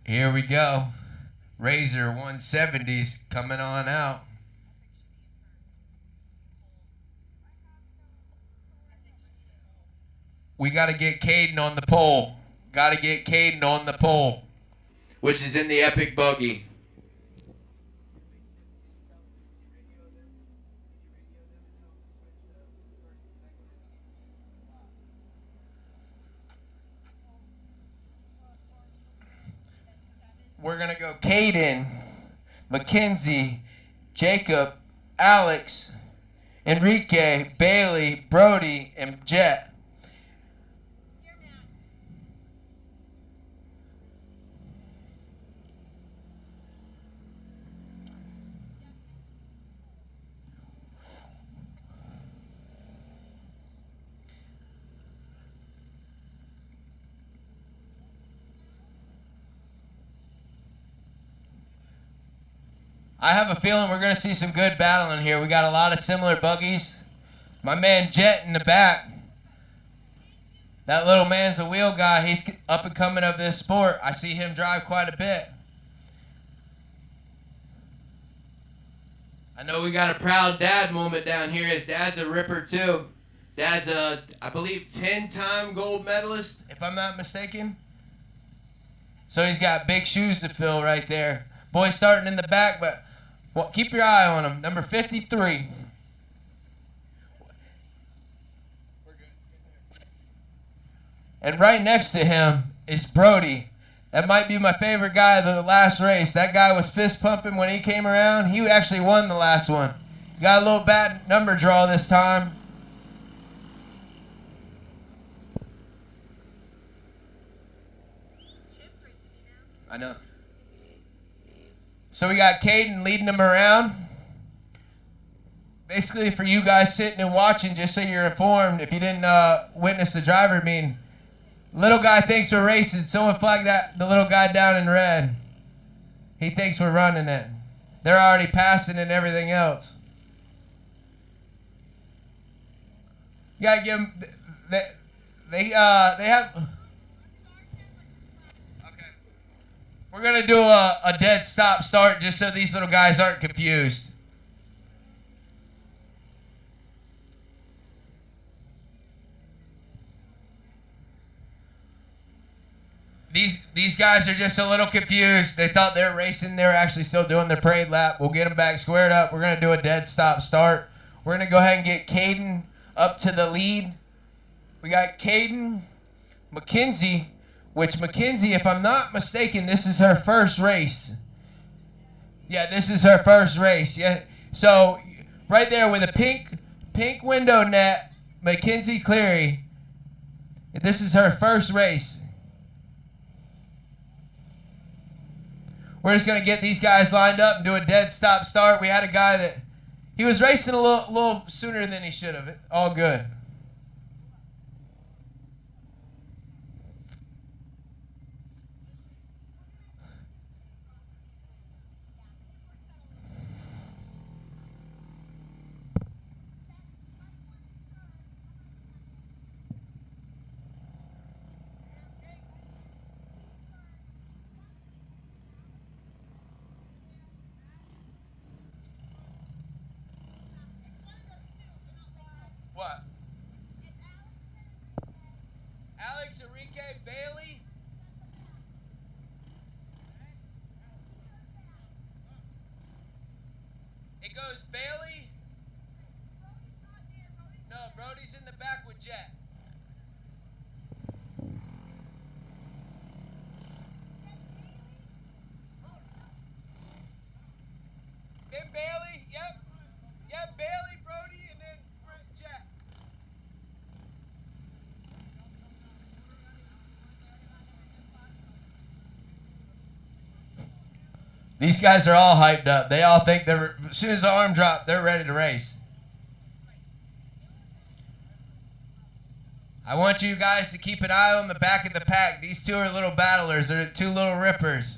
Here we go. Razor 170s coming on out. We got to get Caden on the pole. Got to get Caden on the pole, which is in the epic buggy. We're going to go Caden, Mackenzie, Jacob, Alex, Enrique, Bailey, Brody, and Jet. I have a feeling we're going to see some good battling here. We got a lot of similar buggies. My man Jet in the back. That little man's a wheel guy. He's up and coming of this sport. I see him drive quite a bit. I know we got a proud dad moment down here. His dad's a ripper too. Dad's a, I believe, 10-time gold medalist, if I'm not mistaken. So he's got big shoes to fill right there. Boy starting in the back, but well, keep your eye on him. Number 53. And right next to him is Brody. That might be my favorite guy of the last race. That guy was fist pumping when he came around. He actually won the last one. Got a little bad number draw this time. I know. So we got Caden leading them around. Basically, for you guys sitting and watching, just so you're informed, if you didn't witness the driver meeting, little guy thinks we're racing. Someone flag that the little guy down in red. He thinks we're running it. They're already passing and everything else. You gotta give them. They have. We're going to do a dead stop start just so these little guys aren't confused. These guys are just a little confused. They thought they were racing. They were actually still doing their parade lap. We'll get them back squared up. We're going to do a dead stop start. We're going to go ahead and get Caden up to the lead. We got Caden, Mackenzie, which Mackenzie, if I'm not mistaken, this is her first race. Yeah, this is her first race. Yeah. So right there with a pink window net, Mackenzie Cleary. This is her first race. We're just going to get these guys lined up and do a dead stop start. We had a guy that he was racing a little sooner than he should have. All good. What? Alex, Enrique, Bailey. It goes Bailey. No, Brody's in the back with Jet. Then Bailey, yep. Yep, Bailey, Brody, and then Jet. These guys are all hyped up. They all think they're, as soon as the arm drop, they're ready to race. I want you guys to keep an eye on the back of the pack. These two are little battlers. They're two little rippers.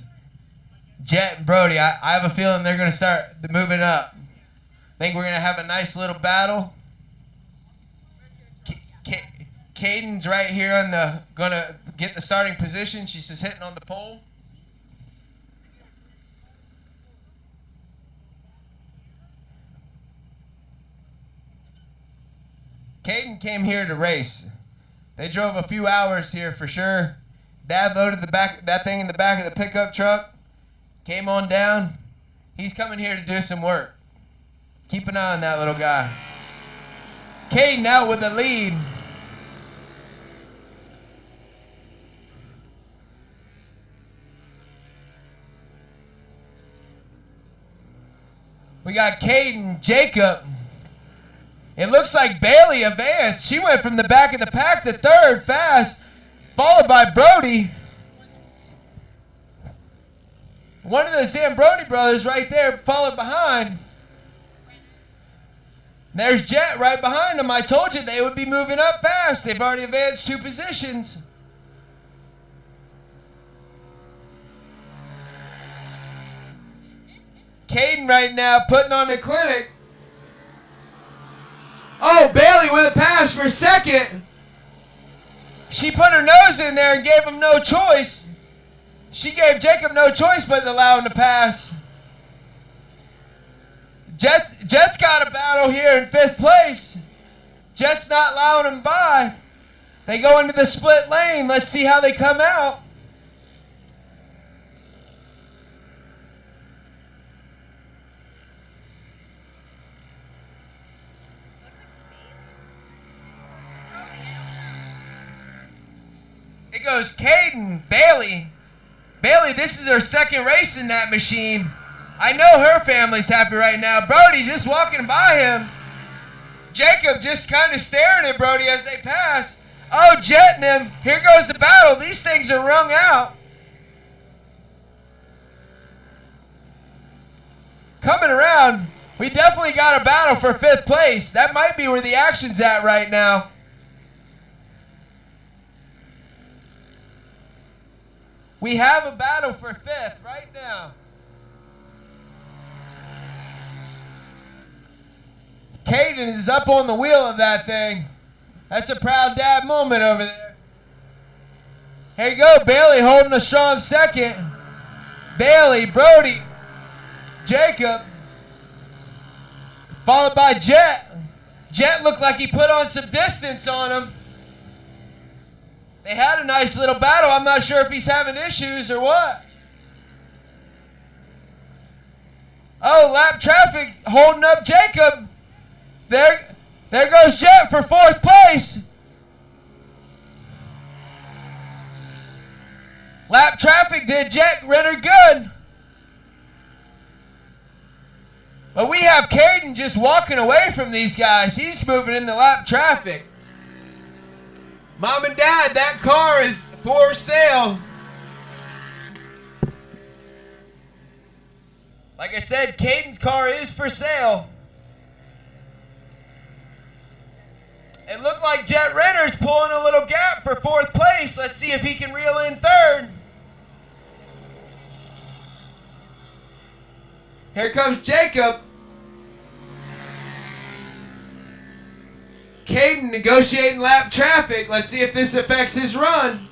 Jet and Brody, I have a feeling they're going to start moving up. I think we're going to have a nice little battle. Caden's right here on the, going to get the starting position. She's just hitting on the pole. Caden came here to race. They drove a few hours here for sure. Dad loaded that thing in the back of the pickup truck. Came on down. He's coming here to do some work. Keep an eye on that little guy. Caden out with the lead. We got Caden, Jacob. It looks like Bailey advanced. She went from the back of the pack to third fast, followed by Brody. One of the Zambroni brothers right there followed behind. There's Jet right behind them. I told you they would be moving up fast. They've already advanced 2 positions. Caden right now putting on the clinic. Oh, Bailey with a pass for second. She put her nose in there and gave him no choice. She gave Jacob no choice but to allow him to pass. Jet's got a battle here in 5th place. Jet's not allowing him by. They go into the split lane. Let's see how they come out. It goes Caden, Bailey. Bailey, this is her 2nd race in that machine. I know her family's happy right now. Brody just walking by him. Jacob just kind of staring at Brody as they pass. Oh, Jet and them. Here goes the battle. These things are wrung out. Coming around, we definitely got a battle for 5th place. That might be where the action's at right now. We have a battle for 5th right now. Caden is up on the wheel of that thing. That's a proud dad moment over there. Here you go, Bailey holding a strong 2nd. Bailey, Brody, Jacob, followed by Jet. Jet looked like he put on some distance on him. They had a nice little battle. I'm not sure if he's having issues or what. Oh, lap traffic holding up Jacob. There goes Jet for 4th place. Lap traffic did Jet Ritter good. But we have Caden just walking away from these guys. He's moving in the lap traffic. Mom and Dad, that car is for sale. Like I said, Caden's car is for sale. It looked like Jet Ritter's pulling a little gap for 4th place. Let's see if he can reel in 3rd. Here comes Jacob. Caden negotiating lap traffic. Let's see if this affects his run.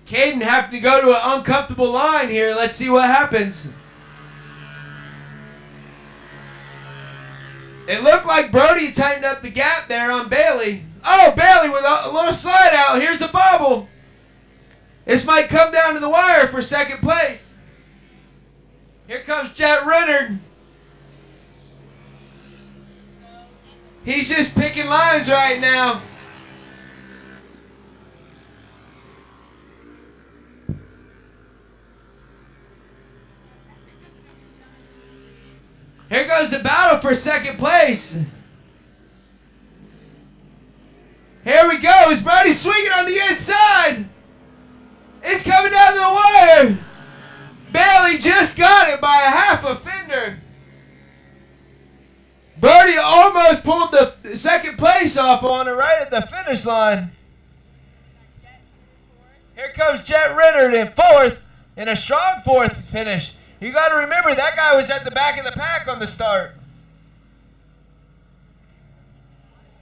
Caden having to go to an uncomfortable line here. Let's see what happens. It looked like Brody tightened up the gap there on Bailey. Oh, Bailey with a little slide out. Here's the bobble. This might come down to the wire for 2nd place. Here comes Jet Ritter. He's just picking lines right now. Here goes the battle for 2nd place. Here we go. Is Brody swinging on the inside? It's coming down to the wire. Bailey just got it by a half a fender. Brody almost pulled the 2nd place off on it right at the finish line. Here comes Jet Ritter in 4th in a strong 4th finish. You got to remember that guy was at the back of the pack on the start.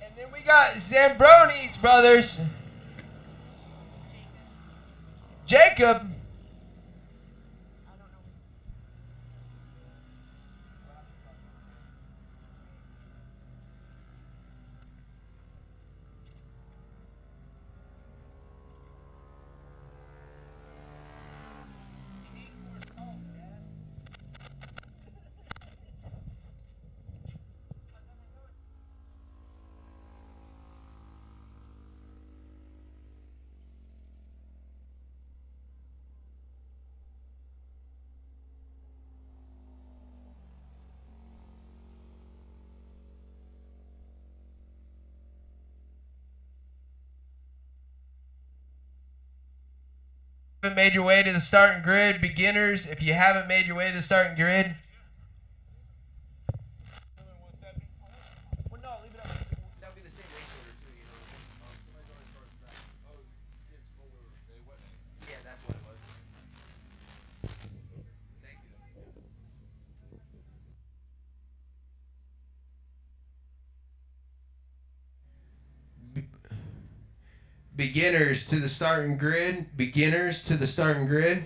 And then we got Zambroni's brothers. Jacob. Haven't made your way to the starting grid, beginners, if you haven't made your way to the starting grid, beginners to the starting grid, beginners to the starting grid.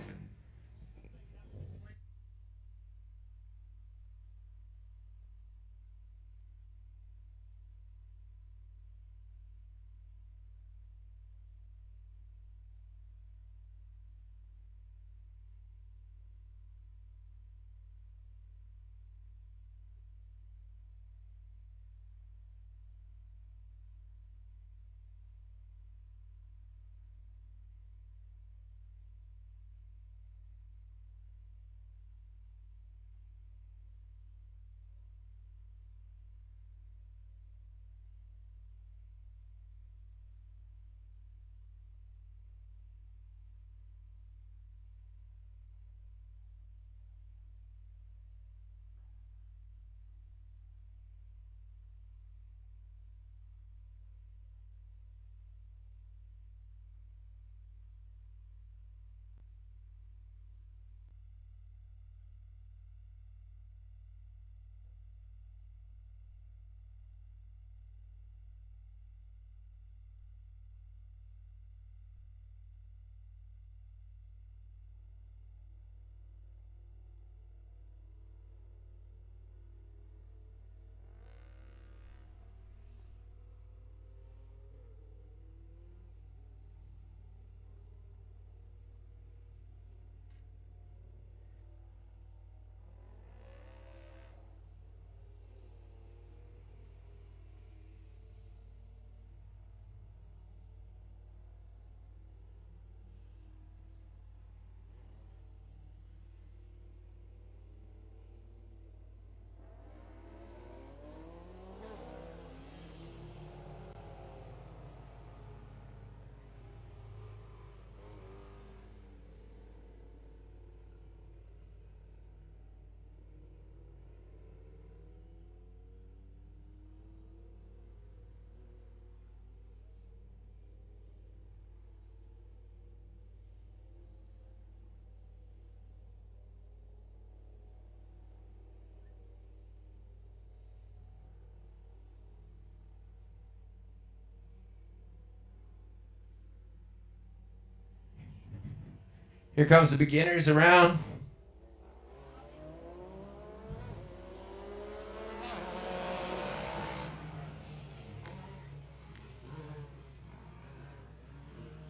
Here comes the beginners around.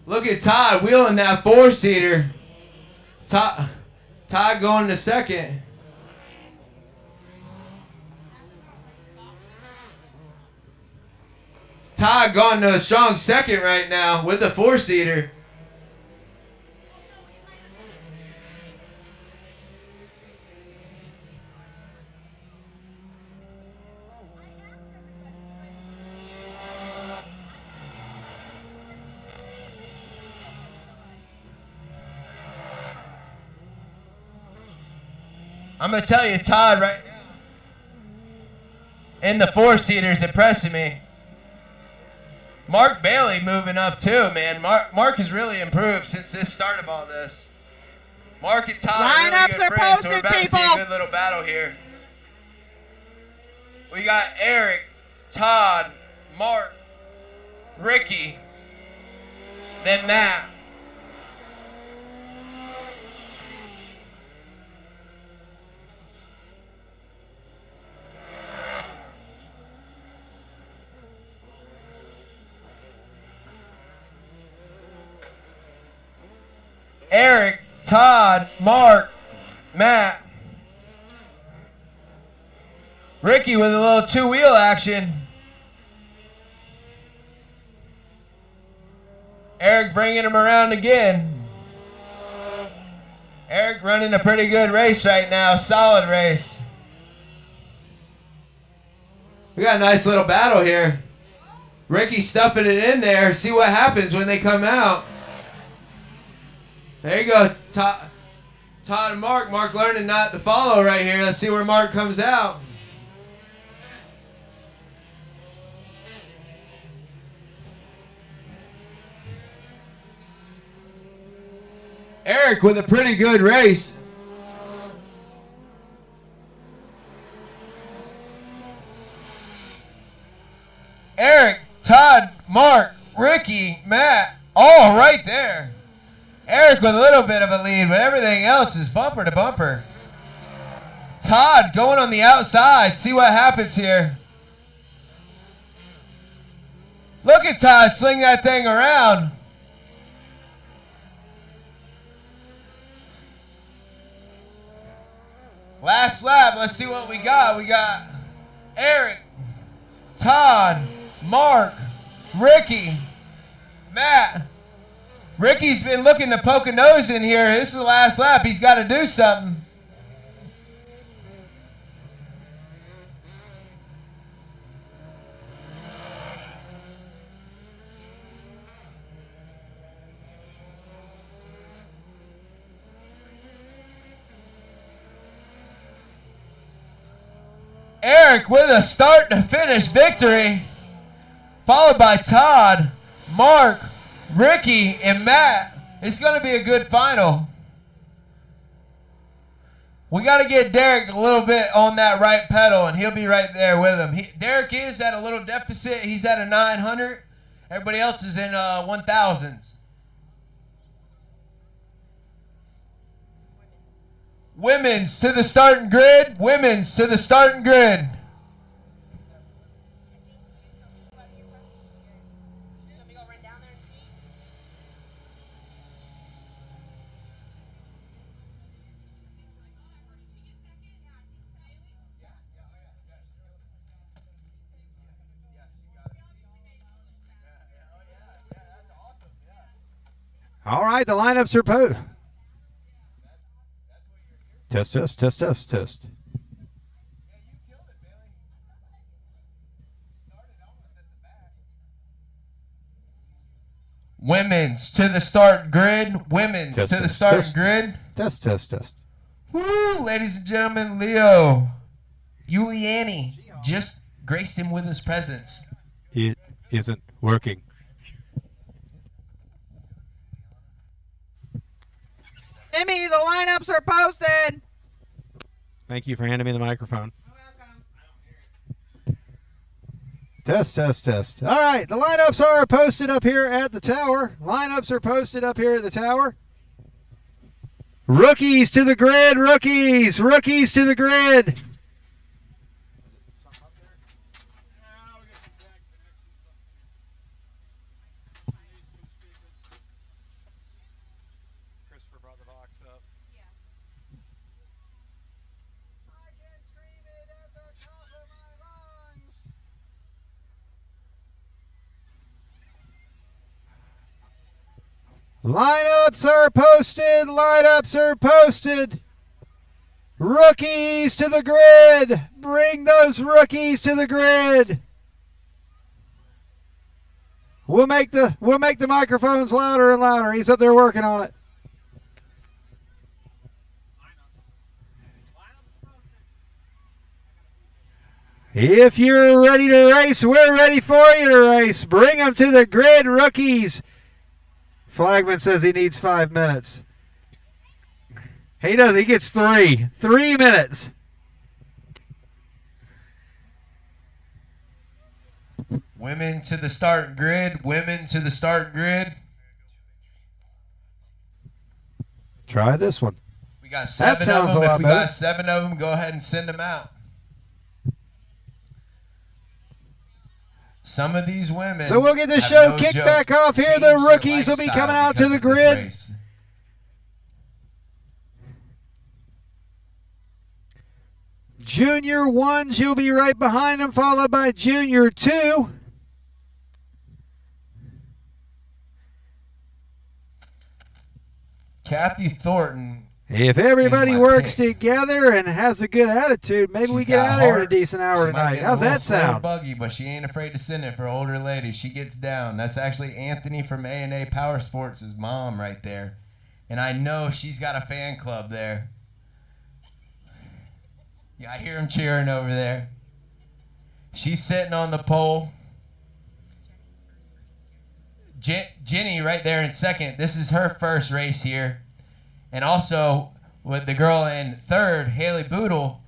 Look at Todd wheeling that four-seater. Todd going to second. Todd going to a strong second right now with the four-seater. I'm going to tell you, Todd, right now, in the four-seaters impressing me. Mark Bailey moving up too, man. Mark has really improved since the start of all this. Mark and Todd are really good friends, so we're about to see a good little battle here. We got Eric, Todd, Mark, Ricky, then Matt. Eric, Todd, Mark, Matt, Ricky with a little two-wheel action. Eric bringing him around again. Eric running a pretty good race right now, solid race. We got a nice little battle here. Ricky stuffing it in there, see what happens when they come out. There you go, Todd and Mark. Mark learning not to follow right here. Let's see where Mark comes out. Eric with a pretty good race. Eric, Todd, Mark, Ricky, Matt, all right there. Eric with a little bit of a lead, but everything else is bumper to bumper. Todd going on the outside. See what happens here. Look at Todd sling that thing around. Last lap, let's see what we got. We got Eric, Todd, Mark, Ricky, Matt. Ricky's been looking to poke a nose in here. This is the last lap. He's got to do something. Eric with a start to finish victory, followed by Todd, Mark, Ricky, and Matt. It's going to be a good final. We got to get Derek a little bit on that right pedal, and he'll be right there with him. Derek is at a little deficit. He's at a 900. Everybody else is in 1000s. Women's to the starting grid. Women's to the starting grid. All right, the lineups are posed. Test. Women's to the start grid. Women's to the start grid. Test. Woo, ladies and gentlemen, Leo Giuliani just graced him with his presence. It isn't working. Jimmy, the lineups are posted. Thank you for handing me the microphone. Test. All right, the lineups are posted up here at the tower. Rookies to the grid, rookies to the grid. Lineups are posted. Rookies to the grid. Bring those rookies to the grid. We'll make the microphones louder and louder. He's up there working on it. If you're ready to race, we're ready for you to race. Bring them to the grid, rookies. Flagman says he needs 5 minutes. He does. He gets 3. 3 minutes. Women to the start grid. Try this one. We got 7 of them. If we got 7 of them, go ahead and send them out. Some of these women. So we'll get the show kicked back off here. The rookies will be coming out to the grid. Junior 1s, you'll be right behind them, followed by Junior 2. Kathy Thornton. If everybody works together and has a good attitude, maybe we get out of here in a decent hour tonight. How's that sound? Buggy, but she ain't afraid to send it for older ladies. She gets down. That's actually Anthony from A&A Power Sports' mom right there. And I know she's got a fan club there. Yeah, I hear them cheering over there. She's sitting on the pole. Jenny right there in second. This is her first race here. And also with the girl in third, Haley Boodle,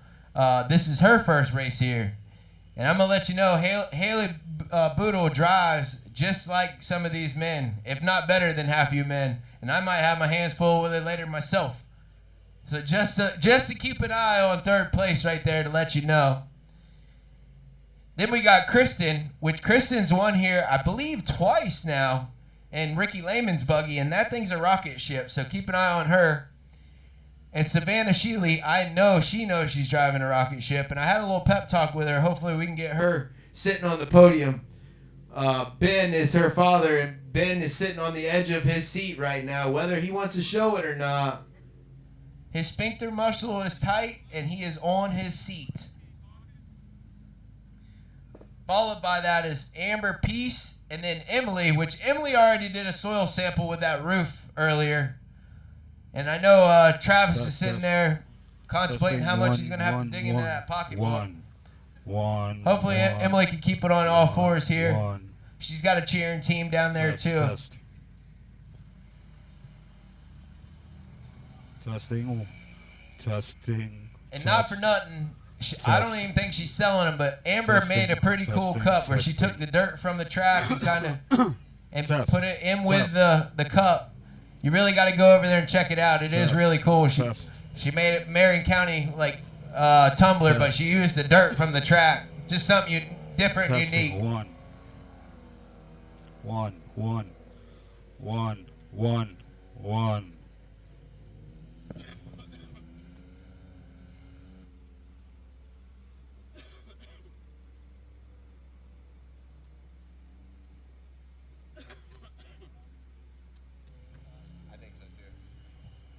this is her first race here. And I'm going to let you know, Haley Boodle drives just like some of these men, if not better than half you men. And I might have my hands full with it later myself. So just to keep an eye on third place right there to let you know. Then we got Kristen, which Kristen's won here, I believe, twice now in Ricky Lehman's buggy, and that thing's a rocket ship, so keep an eye on her. And Savannah Sheely, I know she knows she's driving a rocket ship, and I had a little pep talk with her. Hopefully we can get her sitting on the podium. Ben is her father, and Ben is sitting on the edge of his seat right now, whether he wants to show it or not. His sphincter muscle is tight, and he is on his seat. Followed by that is Amber Peace, and then Emily, which Emily already did a soil sample with that roof earlier. And I know Travis is sitting there contemplating how much he's going to have to dig into that pocketbook. Hopefully Emily can keep it on all fours here. She's got a cheering team down there too. Testing. And not for nothing, I don't even think she's selling them, but Amber made a pretty cool cup where she took the dirt from the track and kind of put it in with the cup. You really got to go over there and check it out. It is really cool. She made it Marion County like tumbler, but she used the dirt from the track. Just something different and unique. One.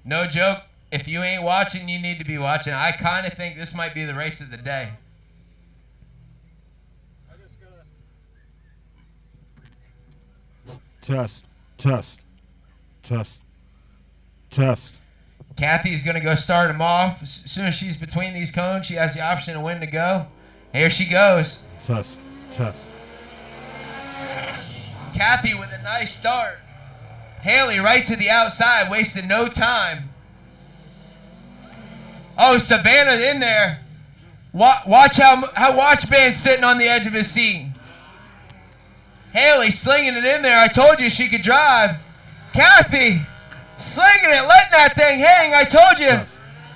No joke. If you ain't watching, you need to be watching. I kind of think this might be the race of the day. Test. Kathy's going to go start him off. As soon as she's between these cones, she has the option of when to go. Here she goes. Test. Kathy with a nice start. Haley right to the outside, wasting no time. Oh, Savannah in there. Watch how watch band's sitting on the edge of his seat. Haley slinging it in there. I told you she could drive. Kathy slinging it, letting that thing hang. I told you.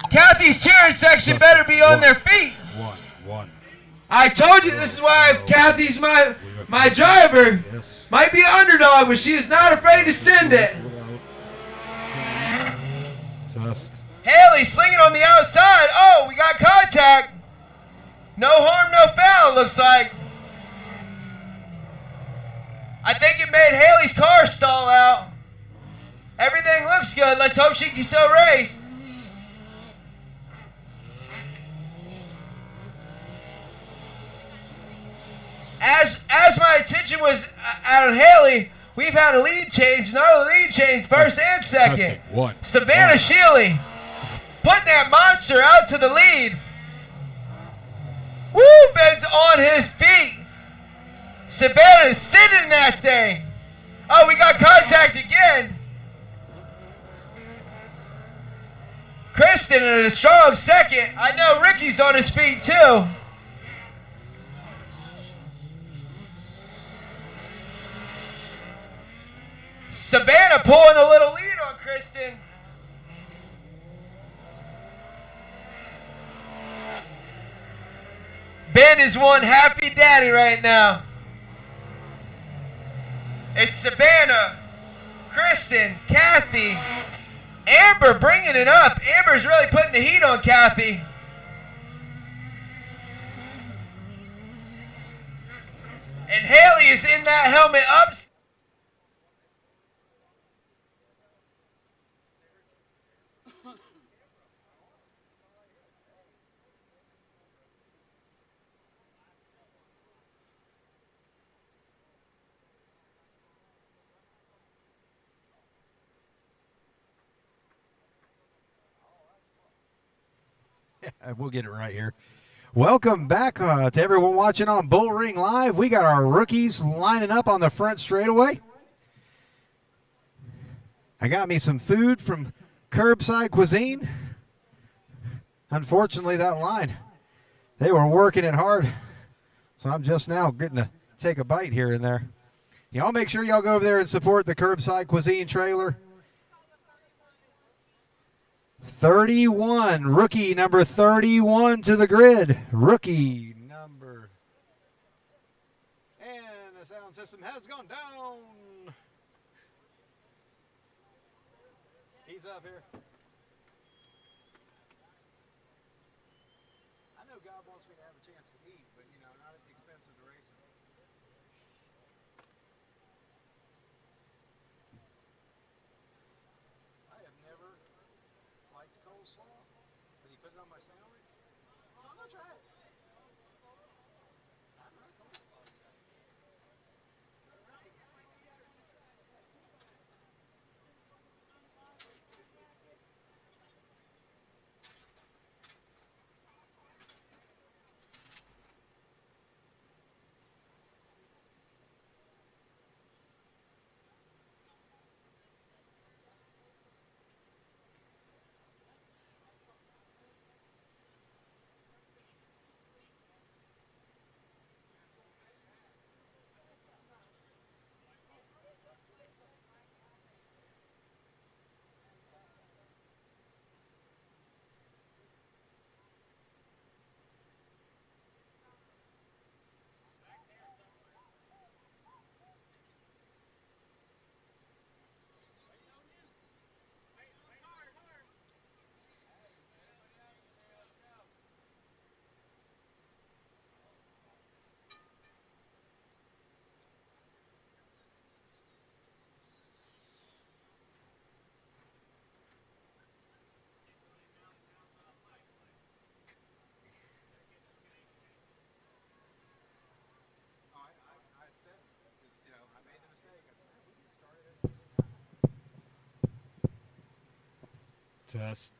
Kathy's cheering section better be on their feet. One. I told you this is why Kathy's my driver. Might be an underdog, but she is not afraid to send it. Test. Haley slinging on the outside. Oh, we got contact. No harm, no foul, looks like. I think it made Haley's car stall out. Everything looks good. Let's hope she can still race. As my attention was on Haley, we've had a lead change, another lead change, first and second. Savannah Sheely putting that monster out to the lead. Woo, Ben's on his feet. Savannah's sitting in that thing. Oh, we got contact again. Kristen in a strong second. I know Ricky's on his feet too. Savannah pulling a little lead on Kristen. Ben is one happy daddy right now. It's Savannah, Kristen, Kathy, Amber bringing it up. Amber's really putting the heat on Kathy. And Haley is in that helmet up. We'll get it right here. Welcome back to everyone watching on Bullring Live. We got our rookies lining up on the front straightaway. I got me some food from Curbside Cuisine. Unfortunately, that line, they were working it hard. So I'm just now getting to take a bite here and there. Y'all make sure y'all go over there and support the Curbside Cuisine trailer. 31, rookie number 31 to the grid. Rookie number. And the sound system has gone down. He's up here. I know God wants me to have a chance to eat, but you know, not at the expense of the racing. I have never liked coleslaw, but you put it on my sandwich, so I'm gonna try it. I'm not coleslaw.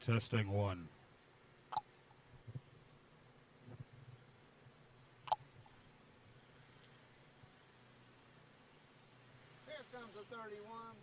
Testing 1. Here comes a 31.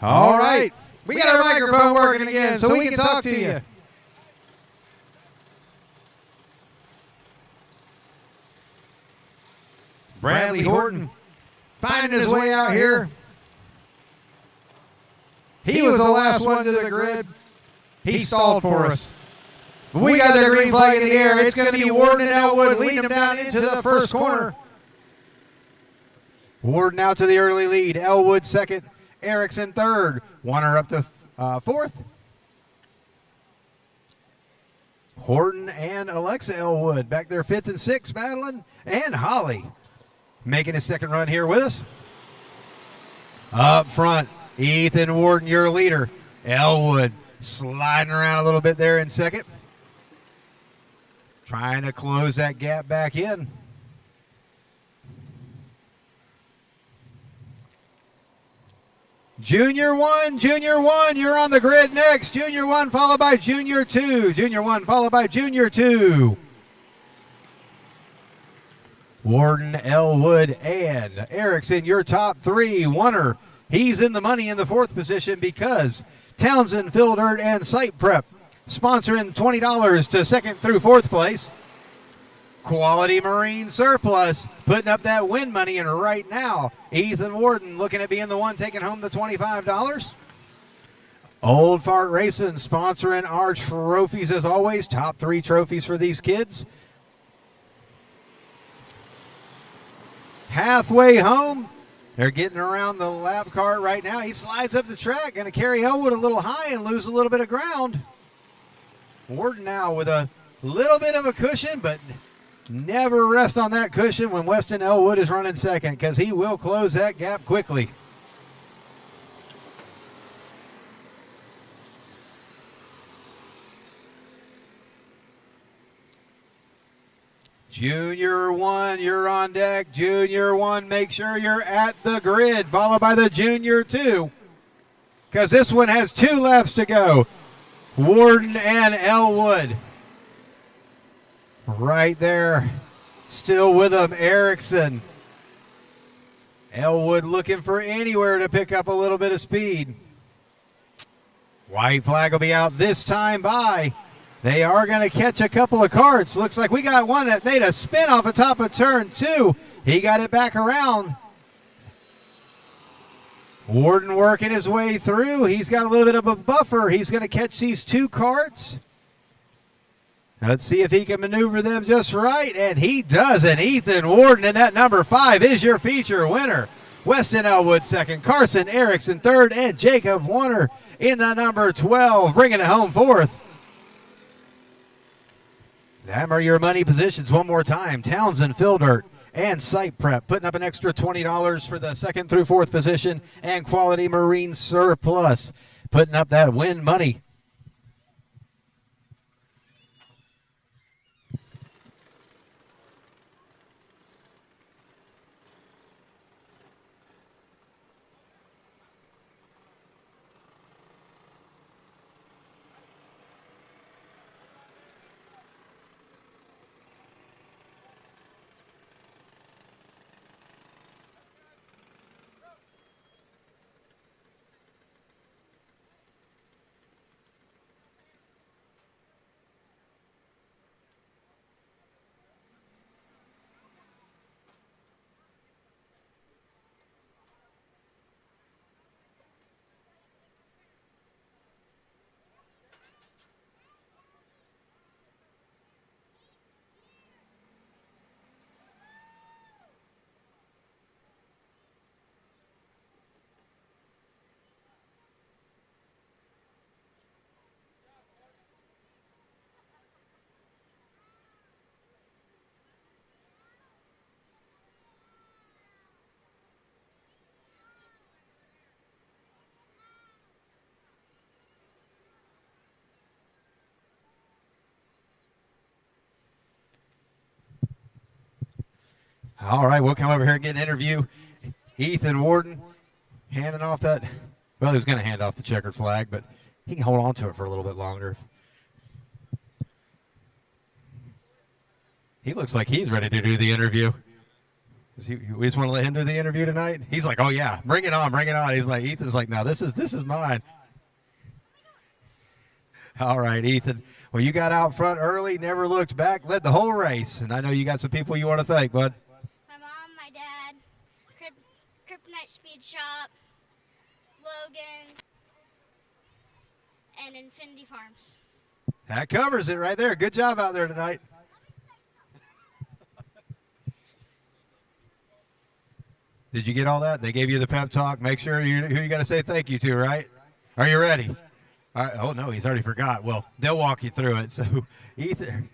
All right. We got our microphone working again so we can talk to you. Bradley Horton finding his way out here. He was the last one to the grid. He stalled for us. We got their green flag in the air. It's going to be Warden and Elwood leading them down into the first corner. Warden out to the early lead. Elwood second. Erickson third. Warner up to fourth. Horton and Alexa Elwood back there fifth and sixth battling. And Holly making his second run here with us. Up front, Ethan Warden, your leader. Elwood sliding around a little bit there in second. Trying to close that gap back in. Junior 1, you're on the grid next. Junior 1 followed by Junior 2. Junior 1 followed by Junior 2. Warden, Elwood, and Erickson, your top three. Warner, he's in the money in the fourth position because Townsend, Field Dirt, and Site Prep sponsoring $20 to second through fourth place. Quality Marine Surplus putting up that win money, and right now Ethan Warden looking at being the one taking home the $25. Old Fart Racing sponsoring our trophies as always. Top 3 trophies for these kids. Halfway home, they're getting around the lap cart right now. He slides up the track, going to carry Elwood a little high and lose a little bit of ground. Warden now with a little bit of a cushion, but never rest on that cushion when Weston Elwood is running second, because he will close that gap quickly. Junior 1, you're on deck. Junior 1, make sure you're at the grid, followed by the Junior 2, because this one has 2 laps to go. Warden and Elwood right there, still with them. Erickson. Elwood looking for anywhere to pick up a little bit of speed. White flag will be out this time by. They are going to catch a couple of carts. Looks like we got one that made a spin off the top of turn 2. He got it back around. Warden working his way through. He's got a little bit of a buffer. He's going to catch these 2 carts. Let's see if he can maneuver them just right, and he does. And Ethan Warden in that number 5 is your feature winner. Weston Elwood second, Carson Erickson third, and Jacob Warner in the number 12, bringing it home fourth. Them are your money positions one more time. Townsend, Fildirt, and Site Prep putting up an extra $20 for the 2nd through 4th position, and Quality Marine Surplus putting up that win money. All right, we'll come over here and get an interview. Ethan Warden handing off that, well, he was going to hand off the checkered flag, but he can hold on to it for a little bit longer. He looks like he's ready to do the interview. We just want to let him do the interview tonight? He's like, oh, yeah, bring it on, bring it on. He's like, Ethan's like, no, this is mine. All right, Ethan. Well, you got out front early, never looked back, led the whole race. And I know you got some people you want to thank, bud. My mom, my dad, Kryptonite Speed Shop, Logan, and Infinity Farms. That covers it right there. Good job out there tonight. Did you get all that? They gave you the pep talk. Make sure who you got to say thank you to, right? Are you ready? All right. Oh, no, he's already forgot. Well, they'll walk you through it. So, Ethan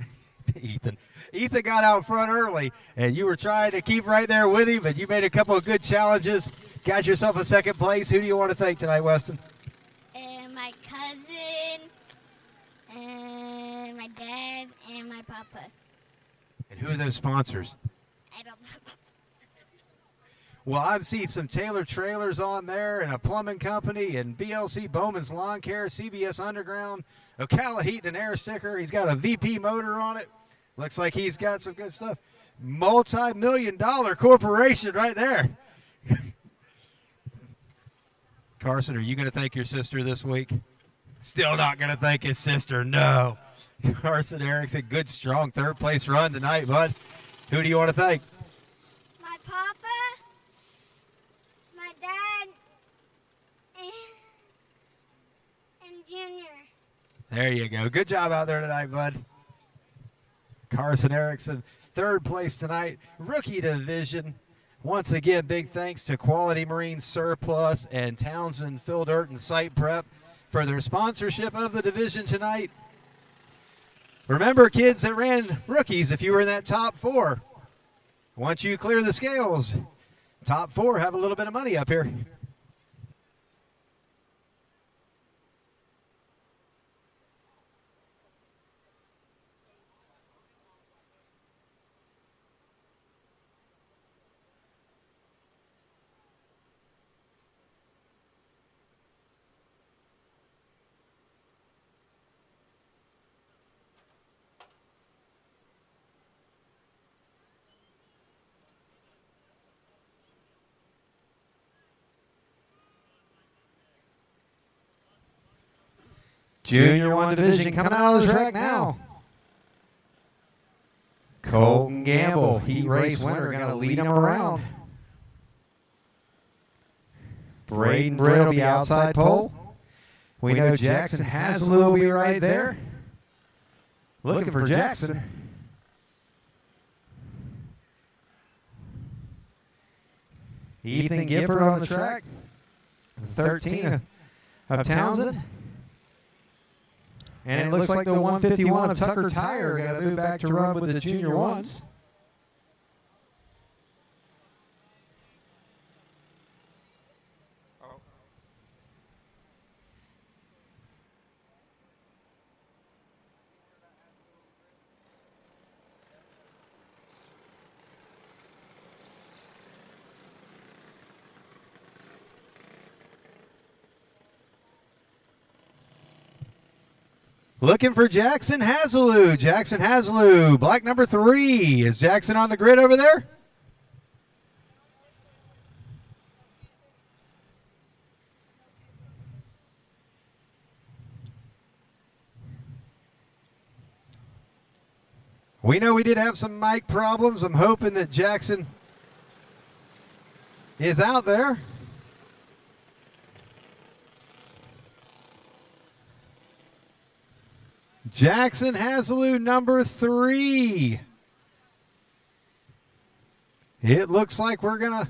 got out front early, and you were trying to keep right there with him, but you made a couple of good challenges. Got yourself a second place. Who do you want to thank tonight, Weston? And my cousin, and my dad, and my papa. And who are those sponsors? I don't know. Well, I've seen some Taylor Trailers on there, and a plumbing company, and BLC Bowman's Lawn Care, CBS Underground, Ocala Heat and Air sticker. He's got a VP motor on it. Looks like he's got some good stuff. Multi-million-dollar corporation right there. Carson, are you going to thank your sister this week? Still not going to thank his sister, no. Carson Erickson, good, strong third-place run tonight, bud. Who do you want to thank? My papa, my dad, and Junior. There you go. Good job out there tonight, bud. Carson Erickson, third place tonight, rookie division. Once again, big thanks to Quality Marine Surplus and Townsend Fill Dirt and Site Prep for their sponsorship of the division tonight. Remember, kids that ran rookies, if you were in that top 4, once you clear the scales, top 4 have a little bit of money up here. Junior 1 division coming out of the track now. Colton Gamble, heat race winner, going to lead him around. Braden Britt will be outside pole. We know Jackson Haslou will be right there. Looking for Jackson. Ethan Gifford on the track. 13 of Townsend. And it looks like the 151 of Tucker Tire are going to move back to run with the junior ones. Looking for Jackson Haslou. Jackson Haslou, black number 3. Is Jackson on the grid over there? We know we did have some mic problems. I'm hoping that Jackson is out there. Jackson Haslou, number 3. It looks like we're going to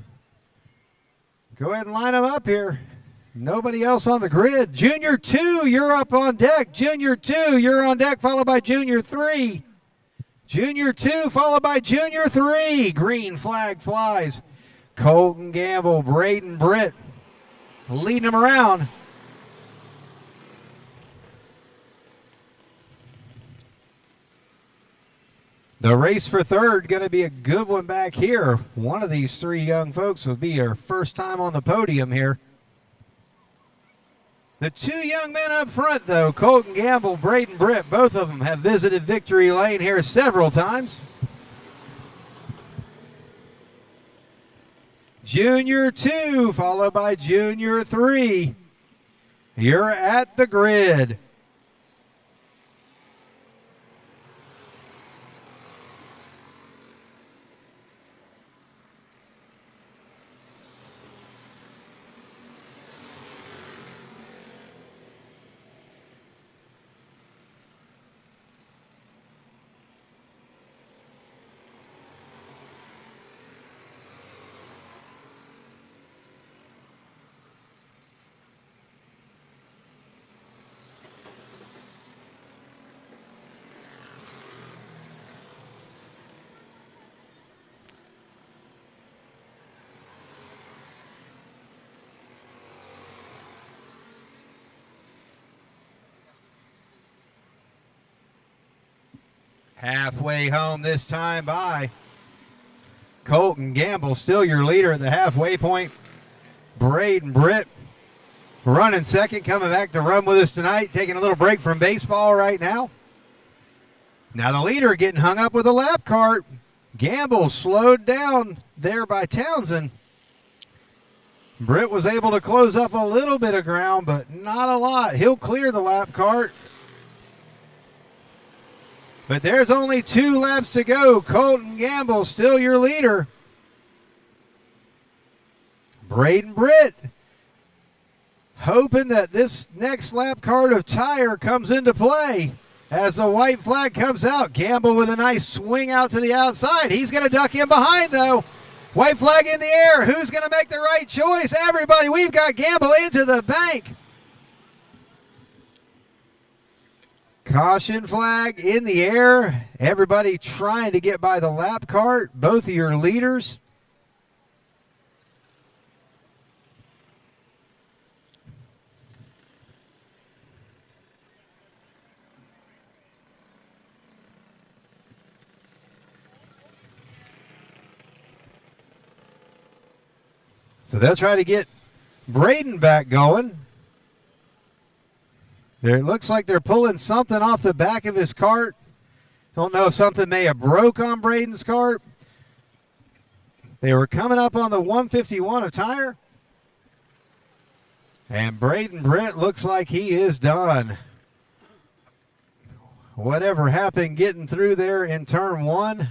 go ahead and line them up here. Nobody else on the grid. Junior 2, you're up on deck. Junior 2, you're on deck, followed by Junior 3. Junior 2, followed by Junior 3. Green flag flies. Colton Gamble, Braden Britt leading them around. The race for third going to be a good one back here. One of these 3 young folks will be our first time on the podium here. The 2 young men up front, though, Colton Gamble, Braden Britt, both of them have visited victory lane here several times. Junior 2, followed by Junior 3. You're at the grid. Halfway home this time by Colton Gamble, still your leader at the halfway point. Braden Britt running second, coming back to run with us tonight, taking a little break from baseball right now. Now the leader getting hung up with a lap cart. Gamble slowed down there by Townsend. Britt was able to close up a little bit of ground, but not a lot. He'll clear the lap cart. But there's only 2 laps to go. Colton Gamble still your leader. Braden Britt hoping that this next lap card of tire comes into play. As the white flag comes out, Gamble with a nice swing out to the outside. He's going to duck in behind, though. White flag in the air. Who's going to make the right choice? Everybody, we've got Gamble into the bank. Caution flag in the air. Everybody trying to get by the lap cart. Both of your leaders. So they'll try to get Braden back going. There, it looks like they're pulling something off the back of his cart. Don't know if something may have broke on Braden's cart. They were coming up on the 151 of tire. And Braden Britt looks like he is done. Whatever happened getting through there in turn 1.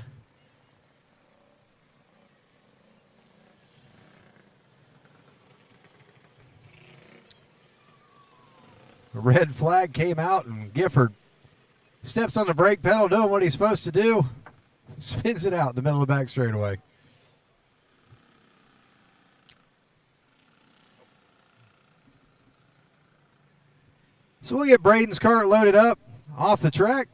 The red flag came out and Gifford steps on the brake pedal doing what he's supposed to do. Spins it out in the middle of the back straightaway. So we'll get Braden's cart loaded up off the track.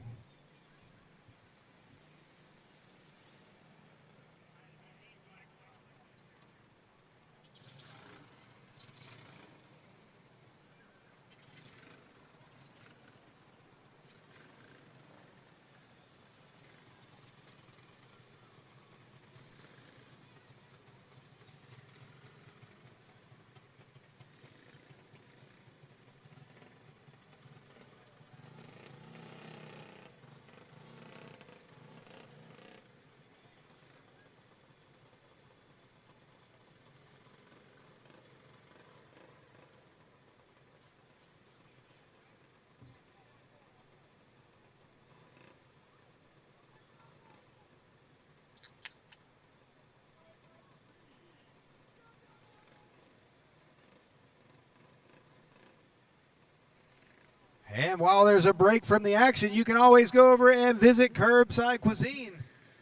And while there's a break from the action, you can always go over and visit Curbside Cuisine.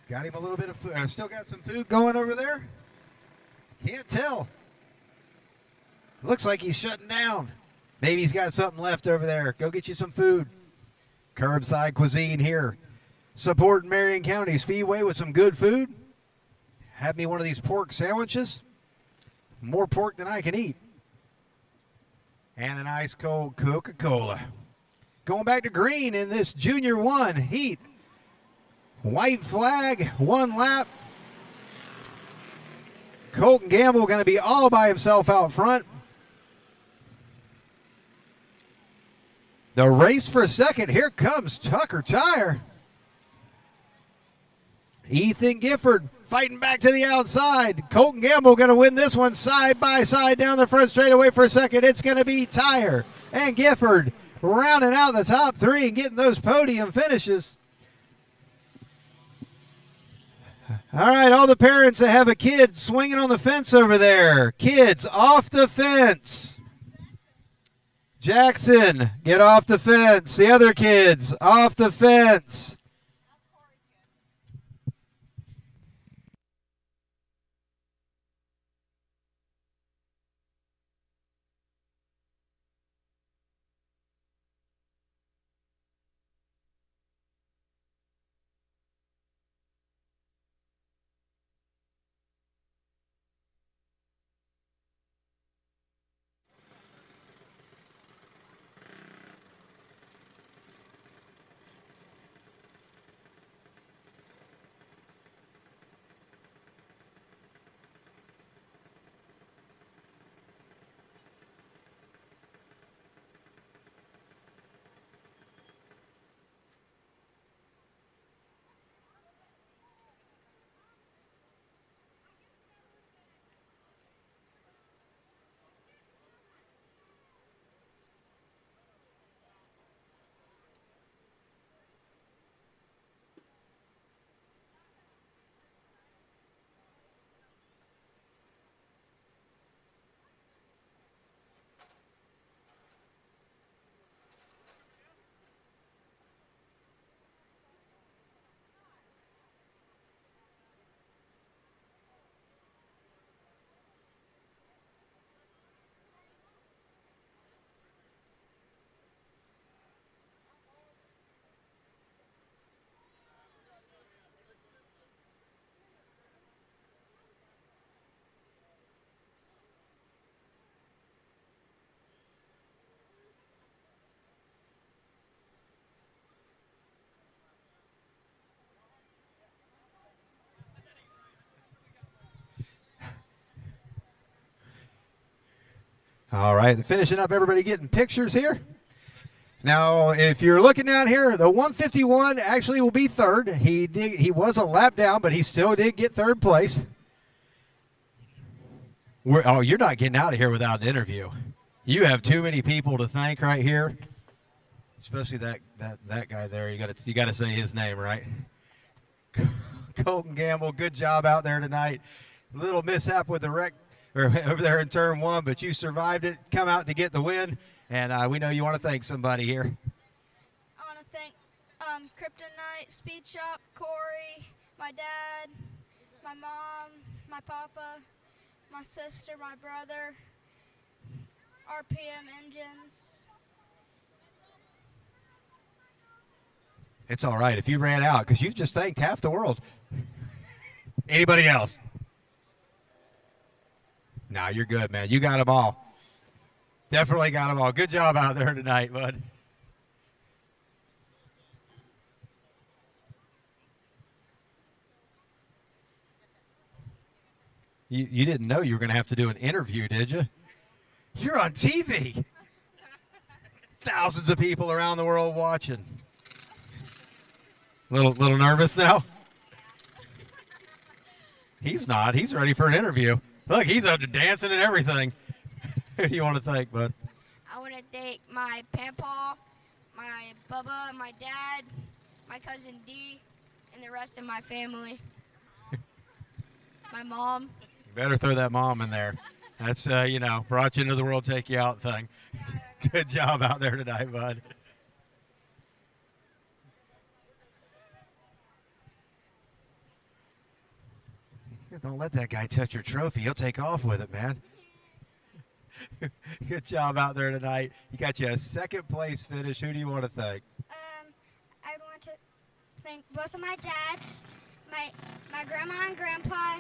Got him a little bit of food. Still got some food going over there? Can't tell. Looks like he's shutting down. Maybe he's got something left over there. Go get you some food. Curbside Cuisine here. Supporting Marion County Speedway with some good food. Have me one of these pork sandwiches. More pork than I can eat. And an ice cold Coca-Cola. Going back to green in this Junior 1 heat. White flag, 1 lap. Colton Gamble going to be all by himself out front. The race for second. Here comes Tucker Tire. Ethan Gifford fighting back to the outside. Colton Gamble going to win this one side by side down the front straightaway for second. It's going to be Tire and Gifford rounding out the top 3 and getting those podium finishes. All right, all the parents that have a kid swinging on the fence over there. Kids off the fence. Jackson, get off the fence. The other kids off the fence. All right, finishing up, everybody getting pictures here. Now, if you're looking down here, the 151 actually will be third. He was a lap down, but he still did get third place. Oh, you're not getting out of here without an interview. You have too many people to thank right here, especially that guy there. You got to say his name, right? Colton Gamble, good job out there tonight. A little mishap with the wreck over there in turn 1, but you survived it. Come out to get the win. And we know you want to thank somebody here. I want to thank Kryptonite, Speed Shop, Corey, my dad, my mom, my papa, my sister, my brother, RPM Engines. It's all right if you ran out, because you've just thanked half the world. Anybody else? No, you're good, man. You got them all. Definitely got them all. Good job out there tonight, bud. You didn't know you were going to have to do an interview, did you? You're on TV. Thousands of people around the world watching. Little nervous now? He's not. He's ready for an interview. Look, he's up to dancing and everything. Who do you want to thank, bud? I want to thank my papaw, my bubba, my dad, my cousin D, and the rest of my family. My mom. You better throw that mom in there. That's, brought you into the world, take you out thing. Good job out there tonight, bud. Don't let that guy touch your trophy. He'll take off with it, man. Good job out there tonight. You got you a second place finish. Who do you want to thank? I want to thank both of my dads, my grandma and grandpa,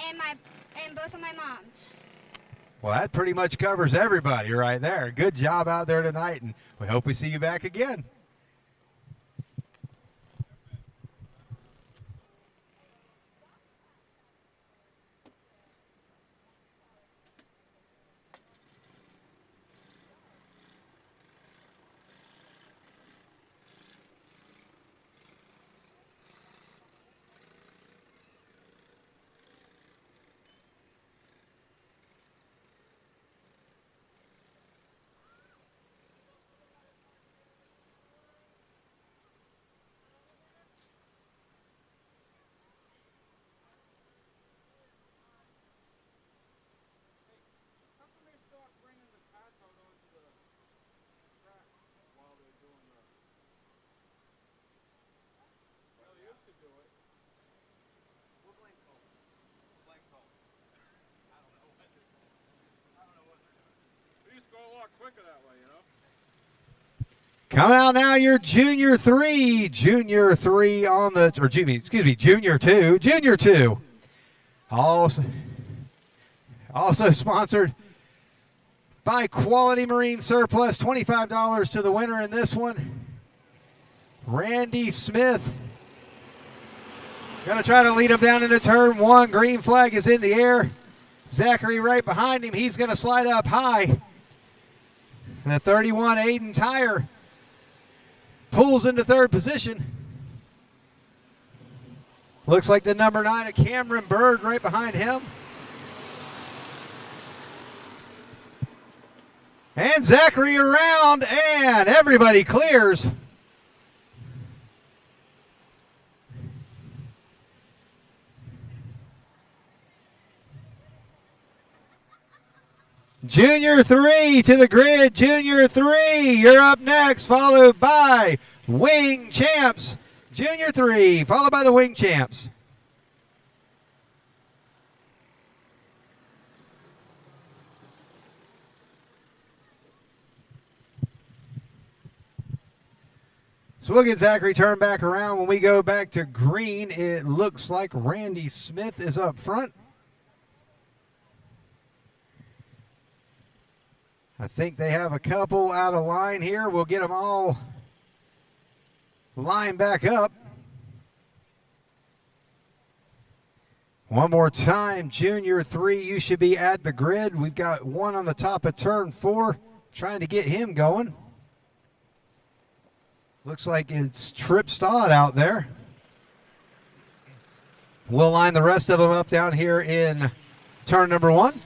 and both of my moms. Well, that pretty much covers everybody right there. Good job out there tonight, and we hope we see you back again. Quicker that way, you know? Coming out now, your Junior 3 on the, or Junior 2. Junior 2. Also sponsored by Quality Marine Surplus. $25 to the winner in this one. Randy Smith. Going to try to lead him down into turn 1. Green flag is in the air. Zachary right behind him. He's going to slide up high. And the 31 Aiden Tire pulls into third position. Looks like the number 9 of Cameron Bird right behind him. And Zachary around, and everybody clears. Junior 3 to the grid. Junior 3, you're up next, followed by Wing Champs. Junior 3, followed by the Wing Champs. So we'll get Zachary turned back around. When we go back to green, it looks like Randy Smith is up front. I think they have a couple out of line here. We'll get them all lined back up. One more time, Junior 3, you should be at the grid. We've got one on the top of turn 4, trying to get him going. Looks like it's Trip Stott out there. We'll line the rest of them up down here in turn number 1.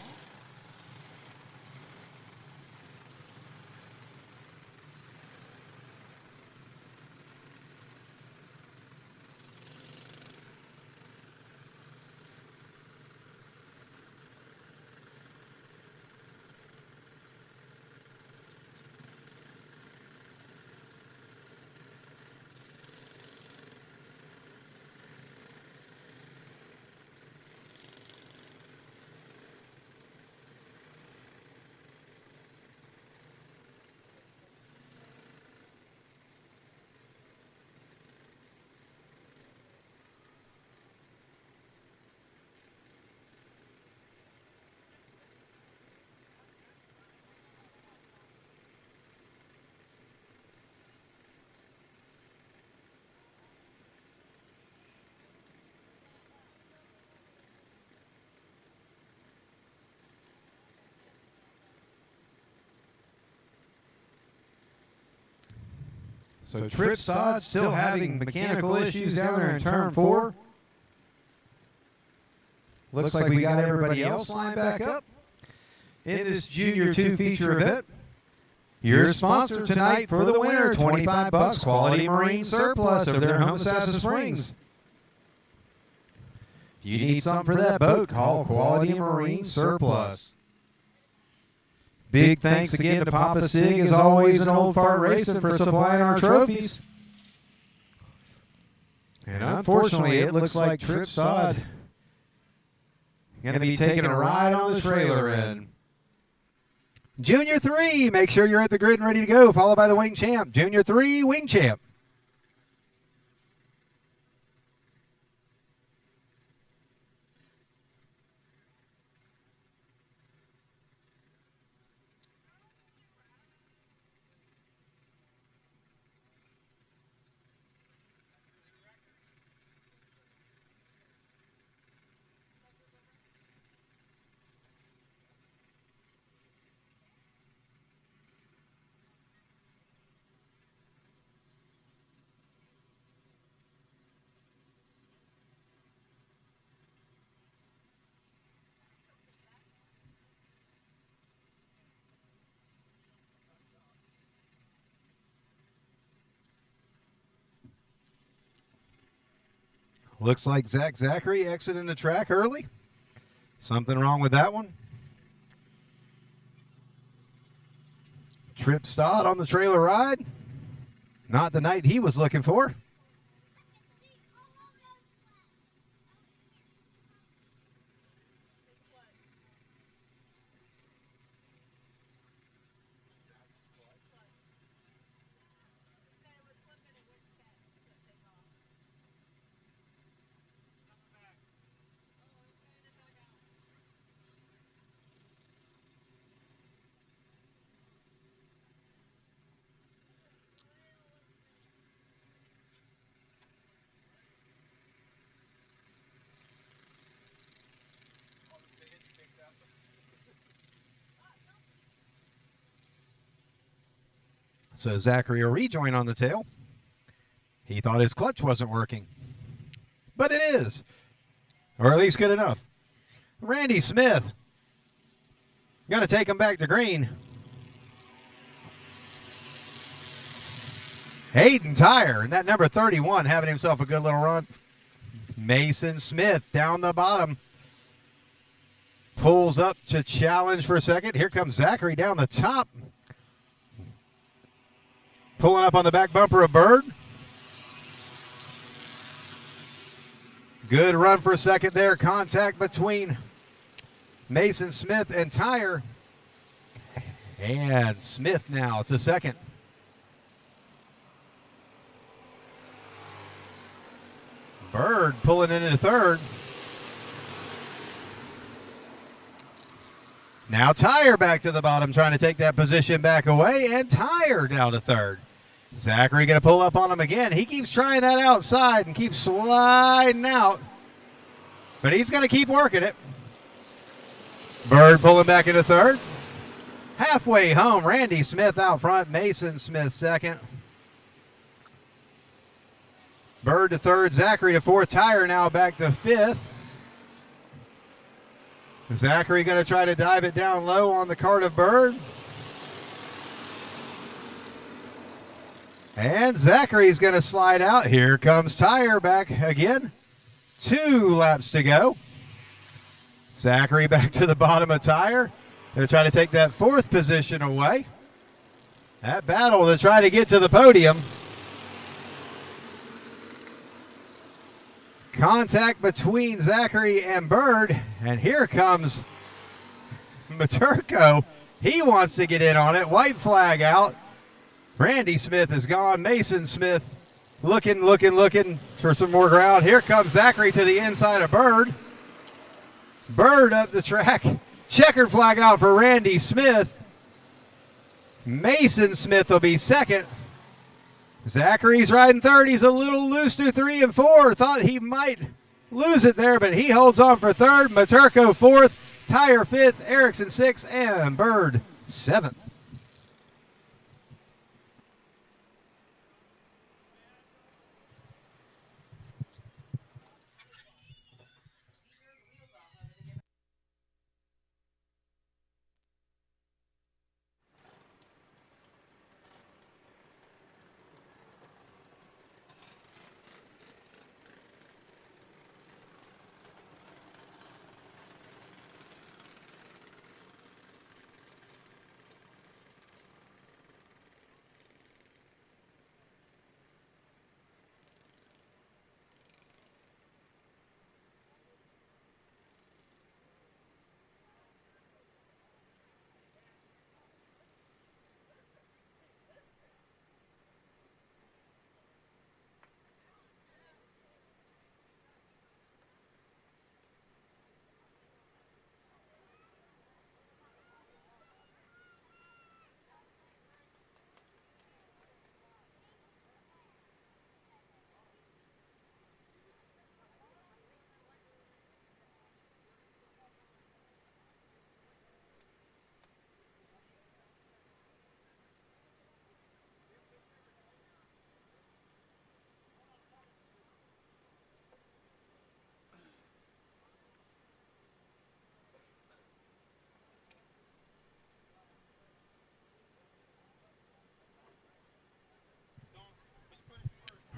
So Trip Stott still having mechanical issues down there in turn 4. Looks like we got everybody else lined back up in this Junior 2 feature event. Your sponsor tonight for the winner, $25, Quality Marine Surplus of their home Sassa Springs. If you need something for that boat, call Quality Marine Surplus. Big thanks again to Papa Sig, as always, and Old Fart Racing for supplying our trophies. And unfortunately, it looks like Trip Stott going to be taking a ride on the trailer end. Junior 3, make sure you're at the grid and ready to go, followed by the Wing Champ. Junior 3, Wing Champ. Looks like Zach Zachary exiting the track early. Something wrong with that one. Trip Stott on the trailer ride. Not the night he was looking for. So Zachary a rejoin on the tail. He thought his clutch wasn't working. But it is. Or at least good enough. Randy Smith. Going to take him back to green. Hayden Tyre, and that number 31 having himself a good little run. Mason Smith down the bottom. Pulls up to challenge for a second. Here comes Zachary down the top. Pulling up on the back bumper of Bird. Good run for a second there. Contact between Mason Smith and Tyre. And Smith now to second. Bird pulling into third. Now Tyre back to the bottom, trying to take that position back away, and Tyre down to third. Zachary going to pull up on him again. He keeps trying that outside and keeps sliding out. but he's going to keep working it. Bird pulling back into third. Halfway home, Randy Smith out front, Mason Smith second. Bird to third, Zachary to fourth, Tire now back to fifth. Zachary going to try to dive it down low on the cart of Bird. And Zachary's going to slide out. Here comes Tire back again. 2 laps to go. Zachary back to the bottom of Tire. Going to try to take that fourth position away. That battle to try to get to the podium. Contact between Zachary and Bird. And here comes Maturko. He wants to get in on it. White flag out. Randy Smith is gone. Mason Smith looking for some more ground. Here comes Zachary to the inside of Bird. Bird up the track. Checkered flag out for Randy Smith. Mason Smith will be second. Zachary's riding third. He's a little loose through 3 and 4. Thought he might lose it there, but he holds on for third. Maturko fourth. Tire fifth. Erickson sixth. And Bird seventh.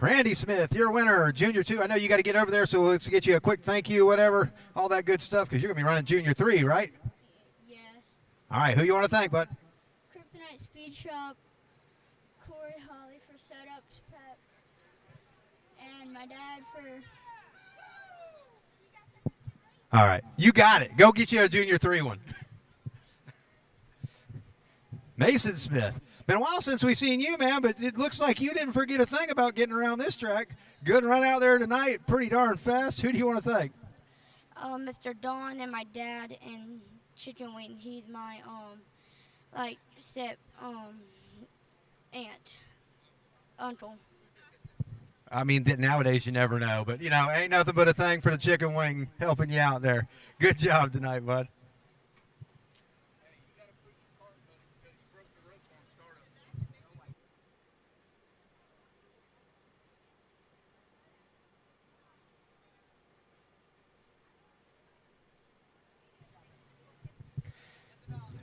Randy Smith, your winner, Junior 2. I know you got to get over there, so let's get you a quick thank you, whatever, all that good stuff, because you're going to be running Junior 3, right? Yes. All right, who you want to thank, bud? Kryptonite Speed Shop, Corey Holly for setups, Pep, and my dad for... All right, you got it. Go get you a Junior 3 one. Mason Smith. Been a while since we've seen you, man, but it looks like you didn't forget a thing about getting around this track. Good run out there tonight, pretty darn fast. Who do you want to thank? Mr. Don and my dad and Chicken Wing. He's my aunt, uncle. I mean, nowadays you never know, but, you know, ain't nothing but a thing for the Chicken Wing helping you out there. Good job tonight, bud.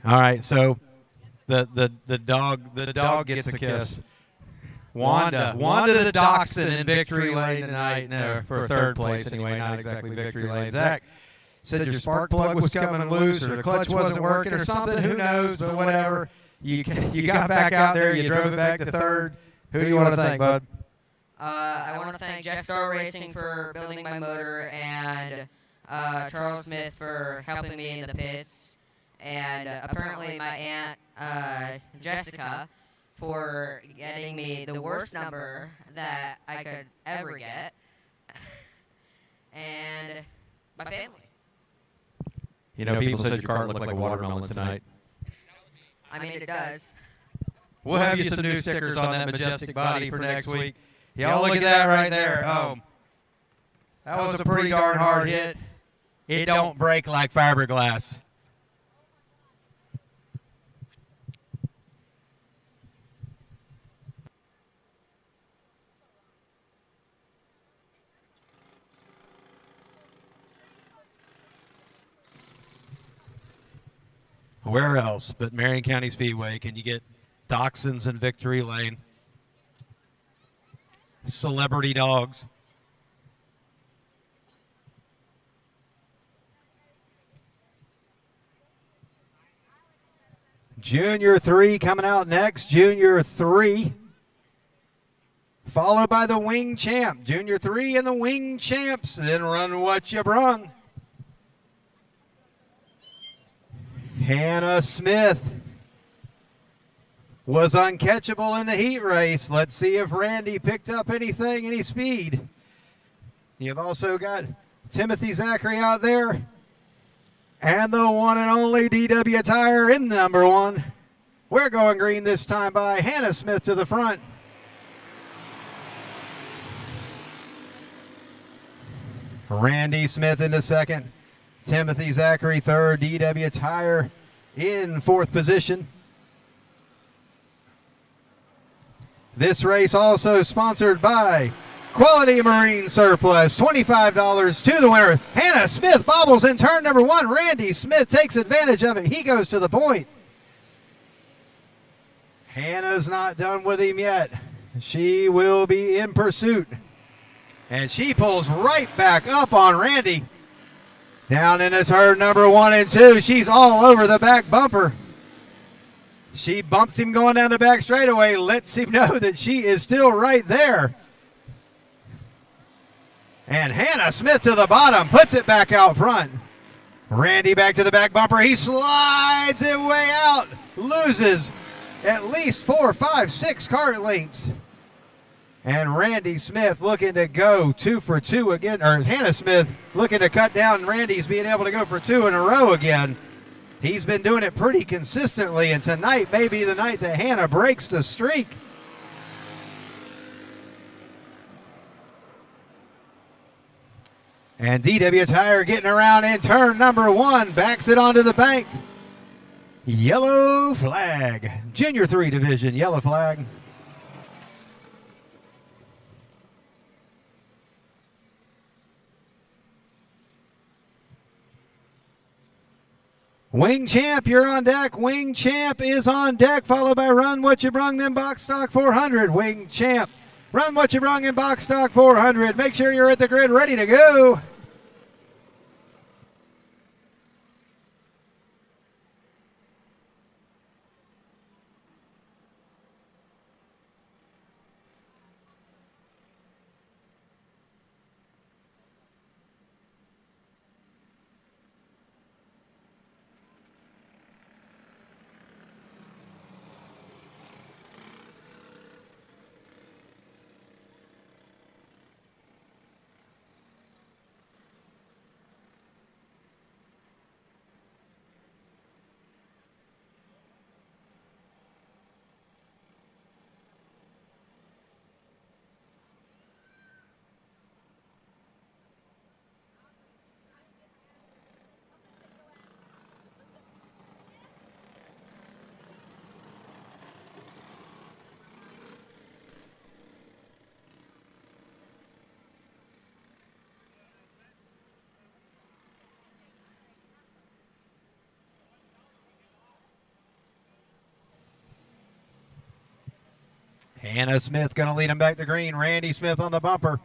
All right, so the dog gets a kiss. Wanda the Dachshund in victory lane tonight, no, for third place anyway, not exactly victory lane. Zach said your spark plug was coming loose, or the clutch wasn't working, or something. Who knows? But whatever. You got back out there. You drove it back to third. Who do you want to thank, bud? I want to thank Jack Star Racing for building my motor, and Charles Smith for helping me in the pits. And apparently my aunt, Jessica, for getting me the worst number that I could ever get. And my family. You know, people said your car looked like a watermelon tonight. I mean, it does. We'll have you some new stickers on that majestic body for next week. Y'all look at that right there. Oh, that was a pretty darn hard hit. It don't break like fiberglass. Where else but Marion County Speedway can you get dachshunds in Victory Lane? Celebrity dogs. Junior 3 coming out next. Junior 3. Followed by the Wing Champ. Junior 3 and the Wing Champs. Then Run What You Brung. Hannah Smith was uncatchable in the heat race. Let's see if Randy picked up anything, any speed. You've also got Timothy Zachary out there. And the one and only DW Tire in number 1. We're going green this time by Hannah Smith to the front. Randy Smith into second. Timothy Zachary third. DW Tire in fourth position. This race also sponsored by Quality Marine Surplus. $25 to the winner. Hannah Smith bobbles in turn number 1. Randy Smith takes advantage of it. He goes to the point. Hannah's not done with him yet. She will be in pursuit. And she pulls right back up on Randy. Down into turn number 1 and 2. She's all over the back bumper. She bumps him going down the back straightaway, lets him know that she is still right there. And Hannah Smith to the bottom, puts it back out front. Randy back to the back bumper. He slides it way out. Loses at least 4, 5, 6 kart lengths. And Randy Smith looking to go 2 for 2 again. Or Hannah Smith looking to cut down. Randy's being able to go for 2 in a row again. He's been doing it pretty consistently. And tonight may be the night that Hannah breaks the streak. And DW Tire getting around in turn number 1. Backs it onto the bank. Yellow flag. Junior 3 division, yellow flag. Wing Champ, you're on deck. Wing Champ is on deck, followed by Run What You Brung, then Box Stock 400. Wing Champ, Run What You Brung, and Box Stock 400. Make sure you're at the grid ready to go. Hannah Smith going to lead him back to green. Randy Smith on the bumper.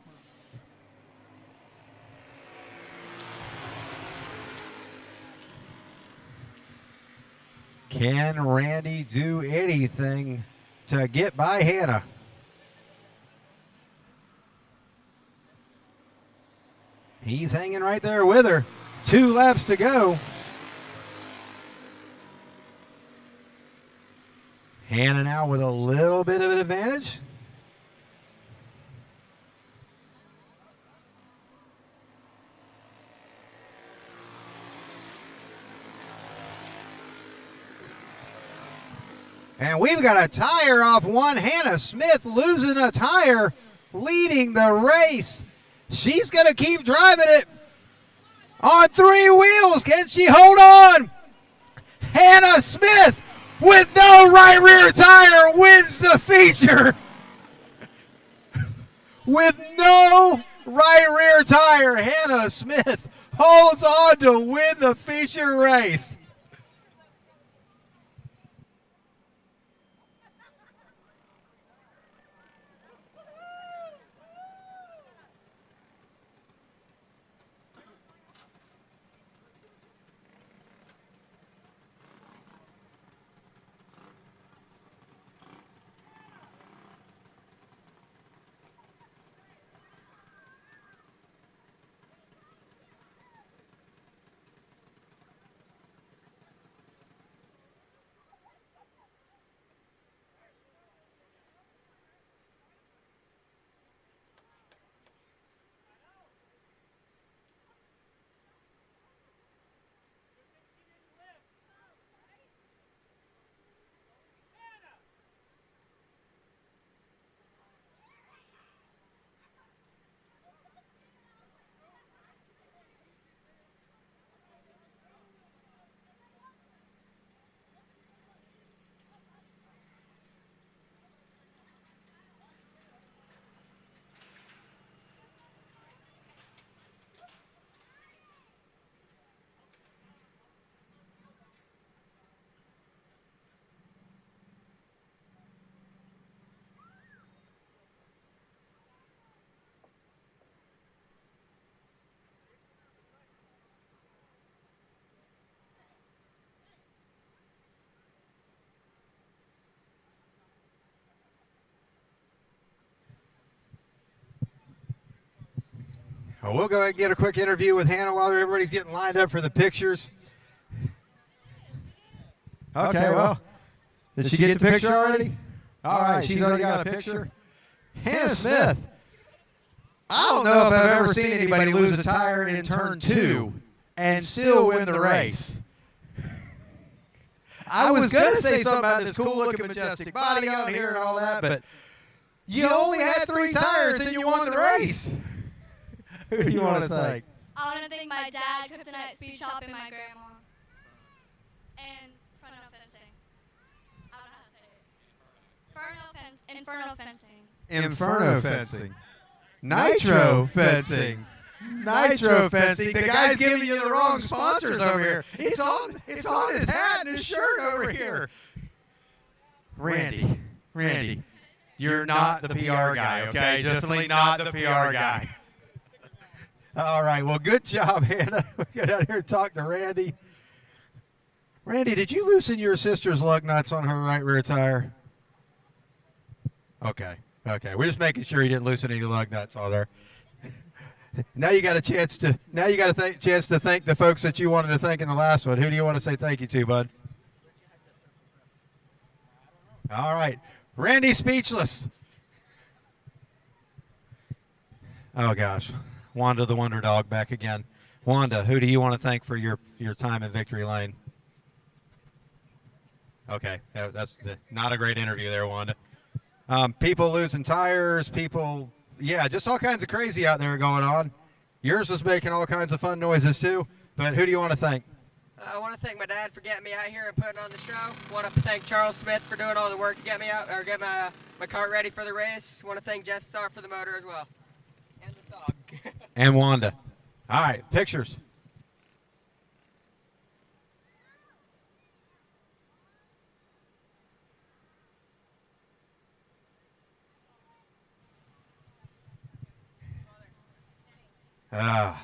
Can Randy do anything to get by Hannah? He's hanging right there with her. 2 laps to go. Hannah now with a little bit of an advantage. And we've got a tire off one. Hannah Smith losing a tire, leading the race. She's going to keep driving it. On 3 wheels. Can she hold on? Hannah Smith with no right rear tire wins the feature. With no right rear tire, Hannah Smith holds on to win the feature race. We'll go ahead and get a quick interview with Hannah while everybody's getting lined up for the pictures. Okay, well, did she get the picture already? All right, she's already got a picture. Hannah Smith. I don't know if I've ever seen anybody lose a tire in turn 2 and still win the race. I was going to say something about this cool-looking, majestic body out here and all that, but you only had 3 tires and you won the race. Who do you want to thank? I want to thank my dad, Kryptonite Speed Shop, and my grandma. And Inferno fencing. Inferno fencing. Nitro fencing. Nitro fencing. The guy's giving you the wrong sponsors over here. It's on his hat and his shirt over here. Randy, you're not the PR guy, okay? Definitely not the PR guy. All right, well, good job, Hannah. We get out here and talk to Randy. Randy, did you loosen your sister's lug nuts on her right rear tire? Okay. We're just making sure you didn't loosen any lug nuts on her. Now you got a chance to thank the folks that you wanted to thank in the last one. Who do you want to say thank you to, bud? All right. Randy speechless. Oh gosh. Wanda the Wonder Dog back again. Wanda, who do you want to thank for your time in Victory Lane? Okay, that's not a great interview there, Wanda. People losing tires, just all kinds of crazy out there going on. Yours was making all kinds of fun noises too, but who do you want to thank? I want to thank my dad for getting me out here and putting on the show. I want to thank Charles Smith for doing all the work to get me out, or get my cart ready for the race. I want to thank Jeff Starr for the motor as well. And the dog. And Wanda. All right, pictures. Ah.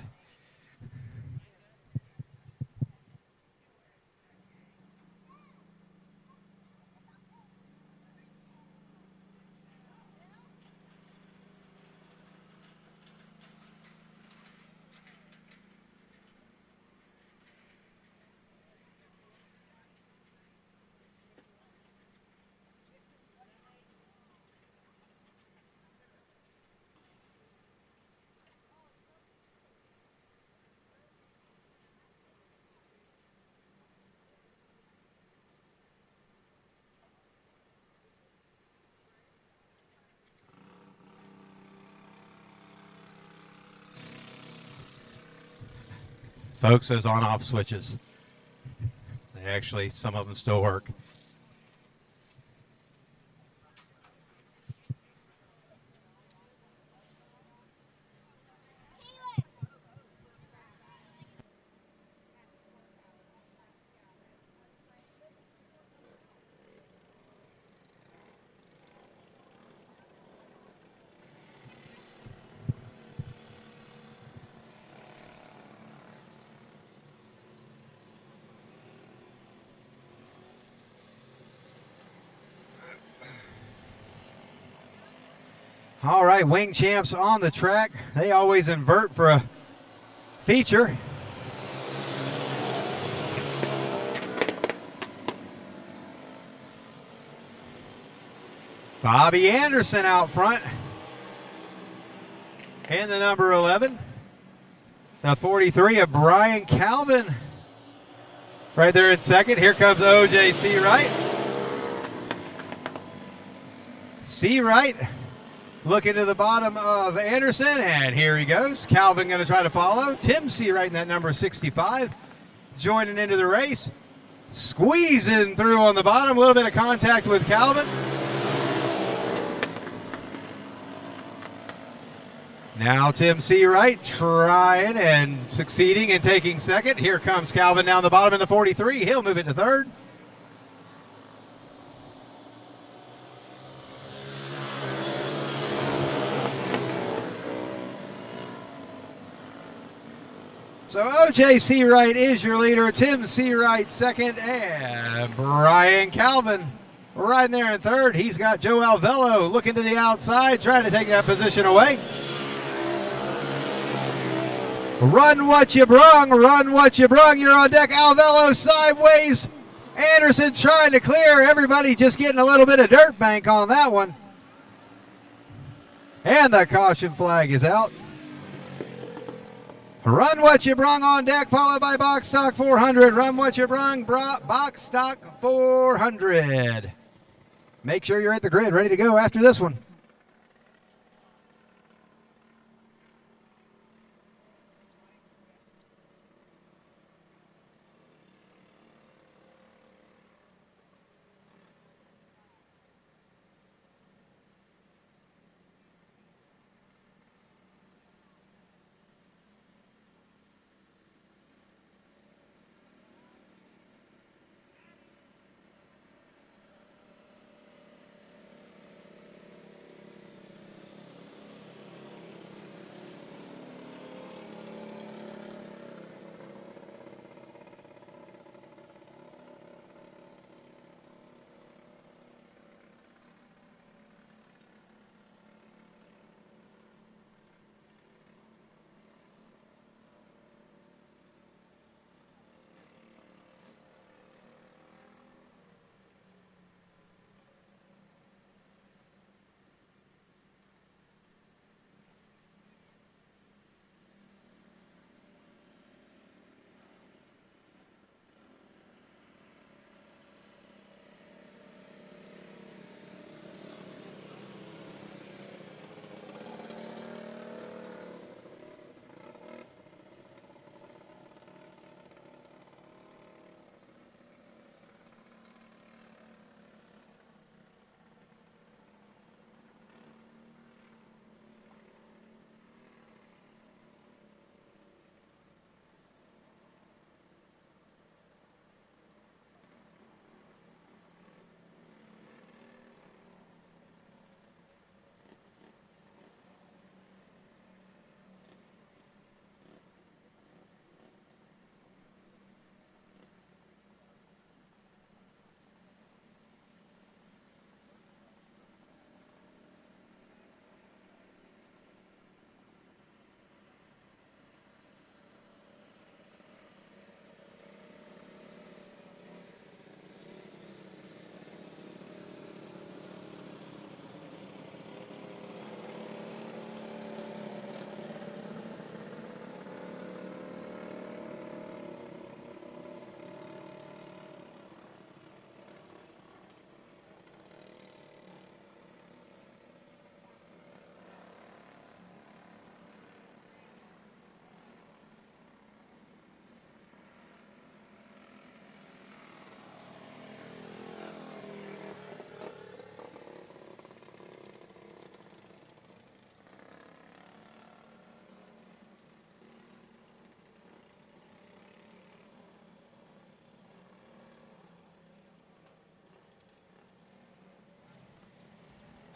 Folks, those on-off switches. They actually, some of them still work. All right, wing champs on the track. They always invert for a feature. Bobby Anderson out front. And the number 11. The 43 of Brian Calvin. Right there in second. Here comes OJ Seawright. Seawright looking to the bottom of Anderson, and here he goes. Calvin going to try to follow. Tim Seawright in that number 65 joining into the race. Squeezing through on the bottom. A little bit of contact with Calvin. Now Tim Seawright trying and succeeding in taking second. Here comes Calvin down the bottom in the 43. He'll move it to third. So OJ Seawright is your leader, Tim Seawright second, and Brian Calvin right there in third. He's got Joe Alvello looking to the outside, trying to take that position away. Run what you brung, run what you brung. You're on deck. Alvello sideways. Anderson trying to clear. Everybody just getting a little bit of dirt bank on that one. And the caution flag is out. Run what you brung on deck, followed by box stock 400. Run what you brung, box stock 400. Make sure you're at the grid, ready to go after this one.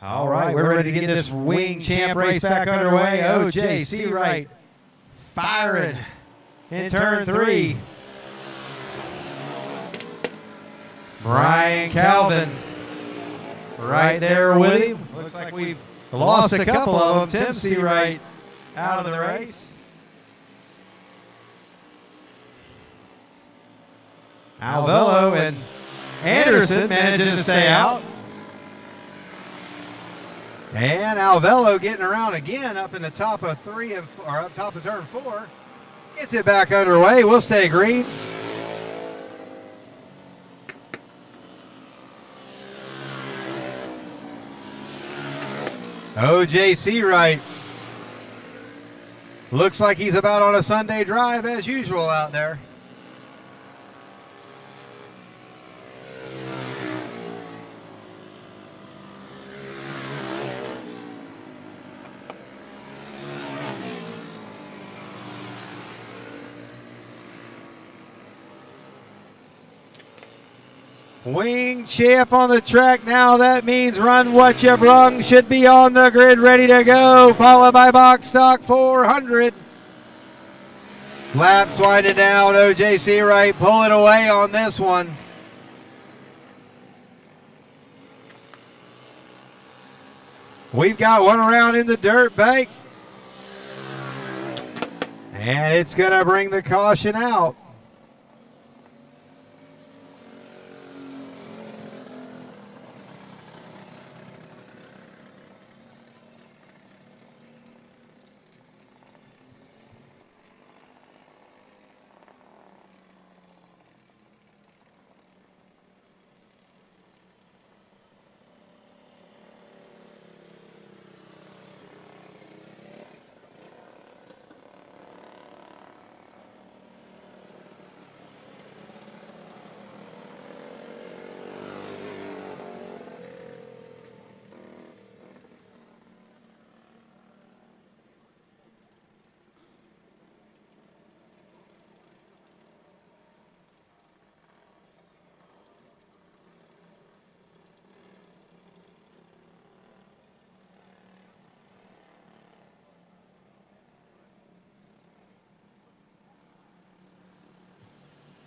All right, we're ready to get this wing champ race back underway. OJ Seawright firing in turn 3. Brian Calvin right there with him. Looks like we've lost a couple of them. Tim Seawright out of the race. Alvello and Anderson managing to stay out. And Alvello getting around again up in the top of up top of turn 4. Gets it back underway. We'll stay green. OJ Seawright looks like he's about on a Sunday drive as usual out there. Wing champ on the track now. That means Run What You Brung should be on the grid ready to go, followed by Box Stock 400. Laps winding down. OJ Seawright pulling away on this one. We've got one around in the dirt bank. And it's going to bring the caution out.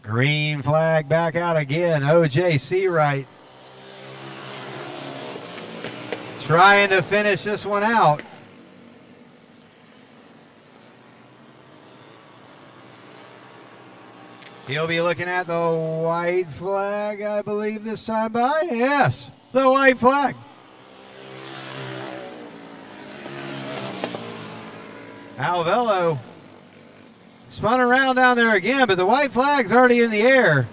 Green flag back out again. OJ Seawright trying to finish this one out. He'll be looking at the white flag, I believe, this time by. Yes, the white flag. Alvello spun around down there again, but the white flag's already in the air.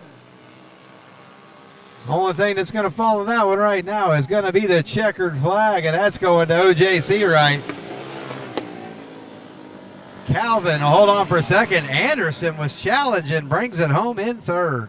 Only thing that's going to follow that one right now is going to be the checkered flag, and that's going to OJ Seawright. Calvin, hold on for a second. Anderson was challenging, brings it home in third.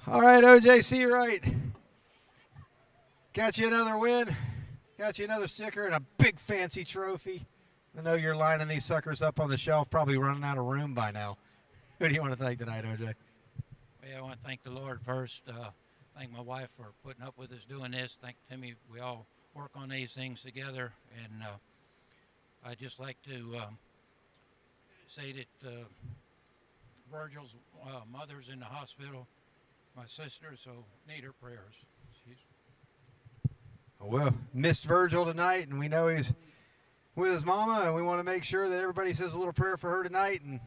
All right, OJC Wright. Got you another win. Got you another sticker and a big fancy trophy. I know you're lining these suckers up on the shelf, probably running out of room by now. Who do you want to thank tonight, OJ? Well, I want to thank the Lord first. Thank my wife for putting up with us doing this. Thank Timmy. We all work on these things together. And I'd just like to say that Virgil's mother's in the hospital. My sister, so need her prayers. Well, missed Virgil tonight, and we know he's with his mama, and we want to make sure that everybody says a little prayer for her tonight. And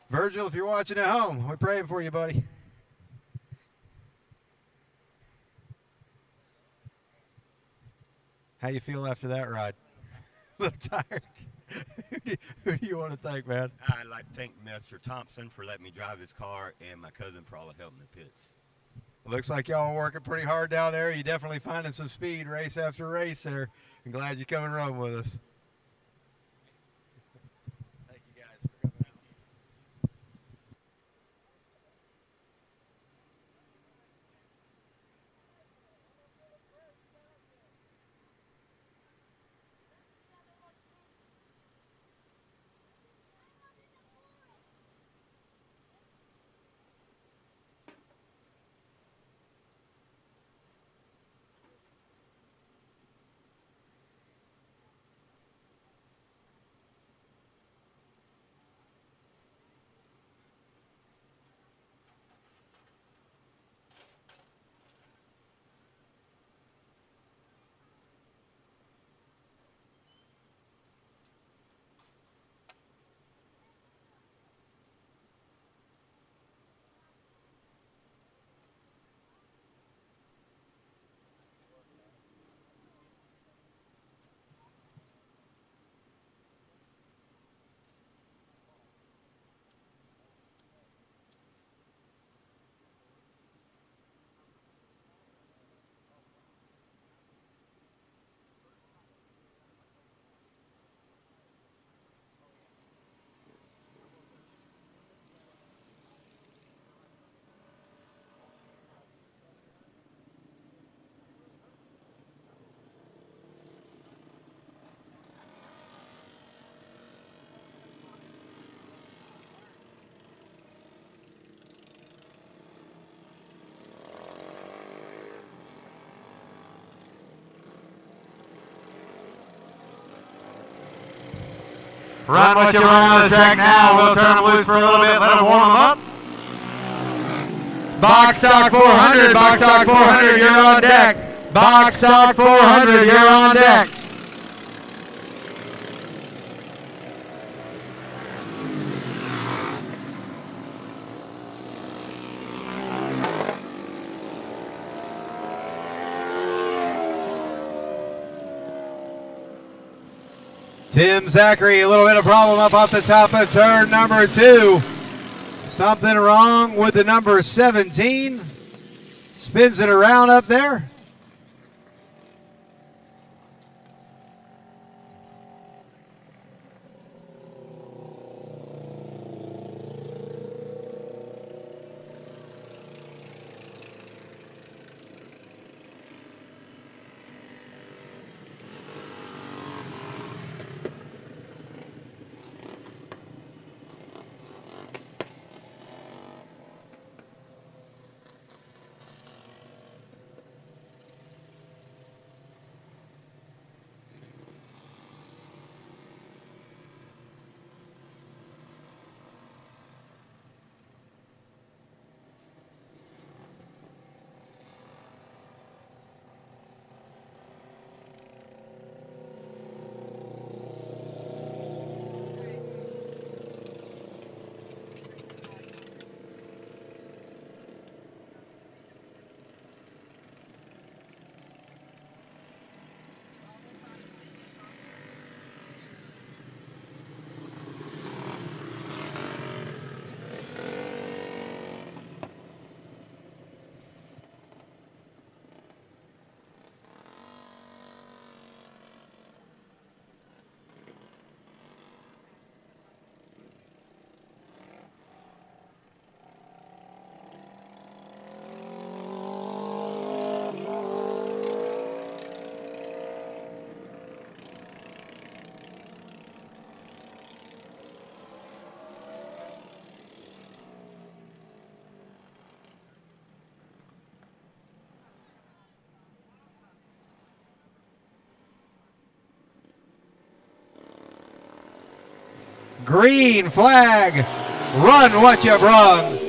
Virgil, if you're watching at home, we're praying for you, buddy. How you feel after that ride? A little tired. Who do you want to thank, man? I'd like to thank Mr. Thompson for letting me drive his car and my cousin for all the help in the pits. Looks like y'all are working pretty hard down there. You're definitely finding some speed race after race there. I'm glad you come and run with us. Thank you guys for coming out. Run what you run on the track now. We'll turn them loose for a little bit, let them warm them up. Box stock 400, box stock 400, you're on deck. Box stock 400, you're on deck. Tim Zachary, a little bit of problem up off the top of turn number 2. Something wrong with the number 17. Spins it around up there. Green flag. Run what you brung.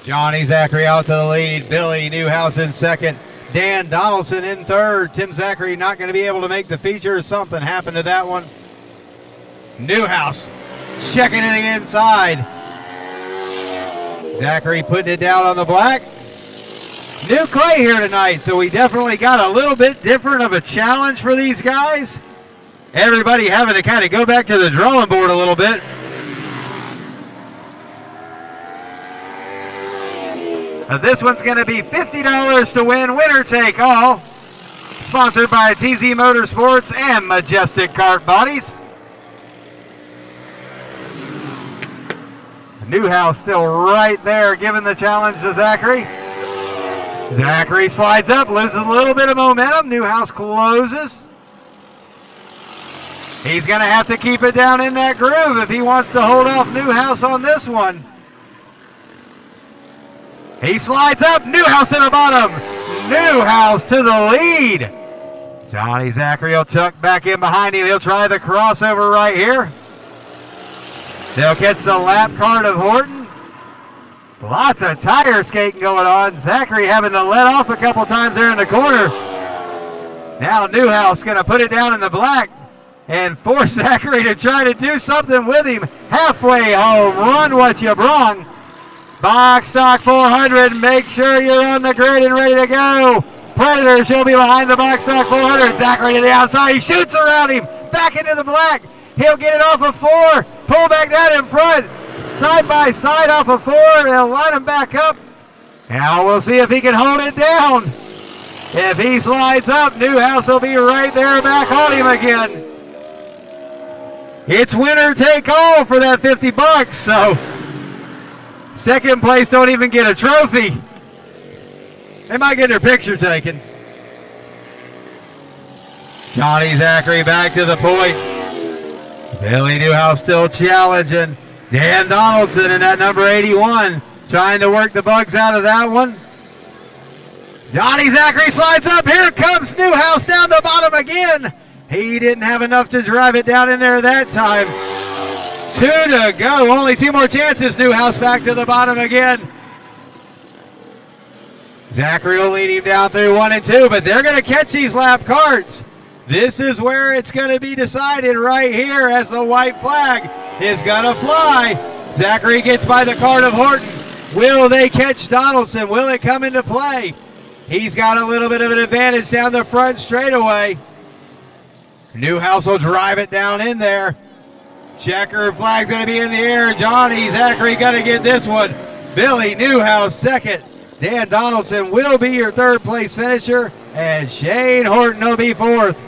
Johnny Zachary out to the lead. Billy Newhouse in second. Dan Donaldson in third. Tim Zachary not going to be able to make the feature. Something happened to that one. Newhouse checking to the inside. Zachary putting it down on the black. New clay here tonight, so we definitely got a little bit different of a challenge for these guys. Everybody having to kind of go back to the drawing board a little bit. This one's going to be $50 to win, winner take all. Sponsored by TZ Motorsports and Majestic Kart Bodies. Newhouse still right there giving the challenge to Zachary. Zachary slides up, loses a little bit of momentum. Newhouse closes. He's going to have to keep it down in that groove if he wants to hold off Newhouse on this one. He slides up, Newhouse to the bottom. Newhouse to the lead. Johnny Zachary will tuck back in behind him. He'll try the crossover right here. They'll catch the lap card of Horton. Lots of tire skating going on. Zachary having to let off a couple times there in the corner. Now Newhouse going to put it down in the black and force Zachary to try to do something with him. Halfway home, run what you brung. Box stock 400, make sure you're on the grid and ready to go. Predators, you'll be behind the box stock 400. Zachary to the outside, he shoots around him, back into the black. He'll get it off of 4, pull back down in front. Side by side off of 4, they'll line him back up. Now we'll see if he can hold it down. If he slides up, Newhouse will be right there back on him again. It's winner take all for that $50, so second place don't even get a trophy. They might get their picture taken. Johnny Zachary back to the point. Billy Newhouse still challenging. Dan Donaldson in that number 81 trying to work the bugs out of that one. Johnny Zachary slides up. Here comes Newhouse down the bottom again. He didn't have enough to drive it down in there that time. 2 to go. Only 2 more chances. Newhouse back to the bottom again. Zachary will lead him down through 1 and 2, but they're going to catch these lap cards. This is where it's going to be decided right here as the white flag is going to fly. Zachary gets by the card of Horton. Will they catch Donaldson? Will it come into play? He's got a little bit of an advantage down the front straightaway. Newhouse will drive it down in there. Checker flag's going to be in the air. Johnny Zachary going to get this one. Billy Newhouse second. Dan Donaldson will be your third place finisher, and Shane Horton will be fourth.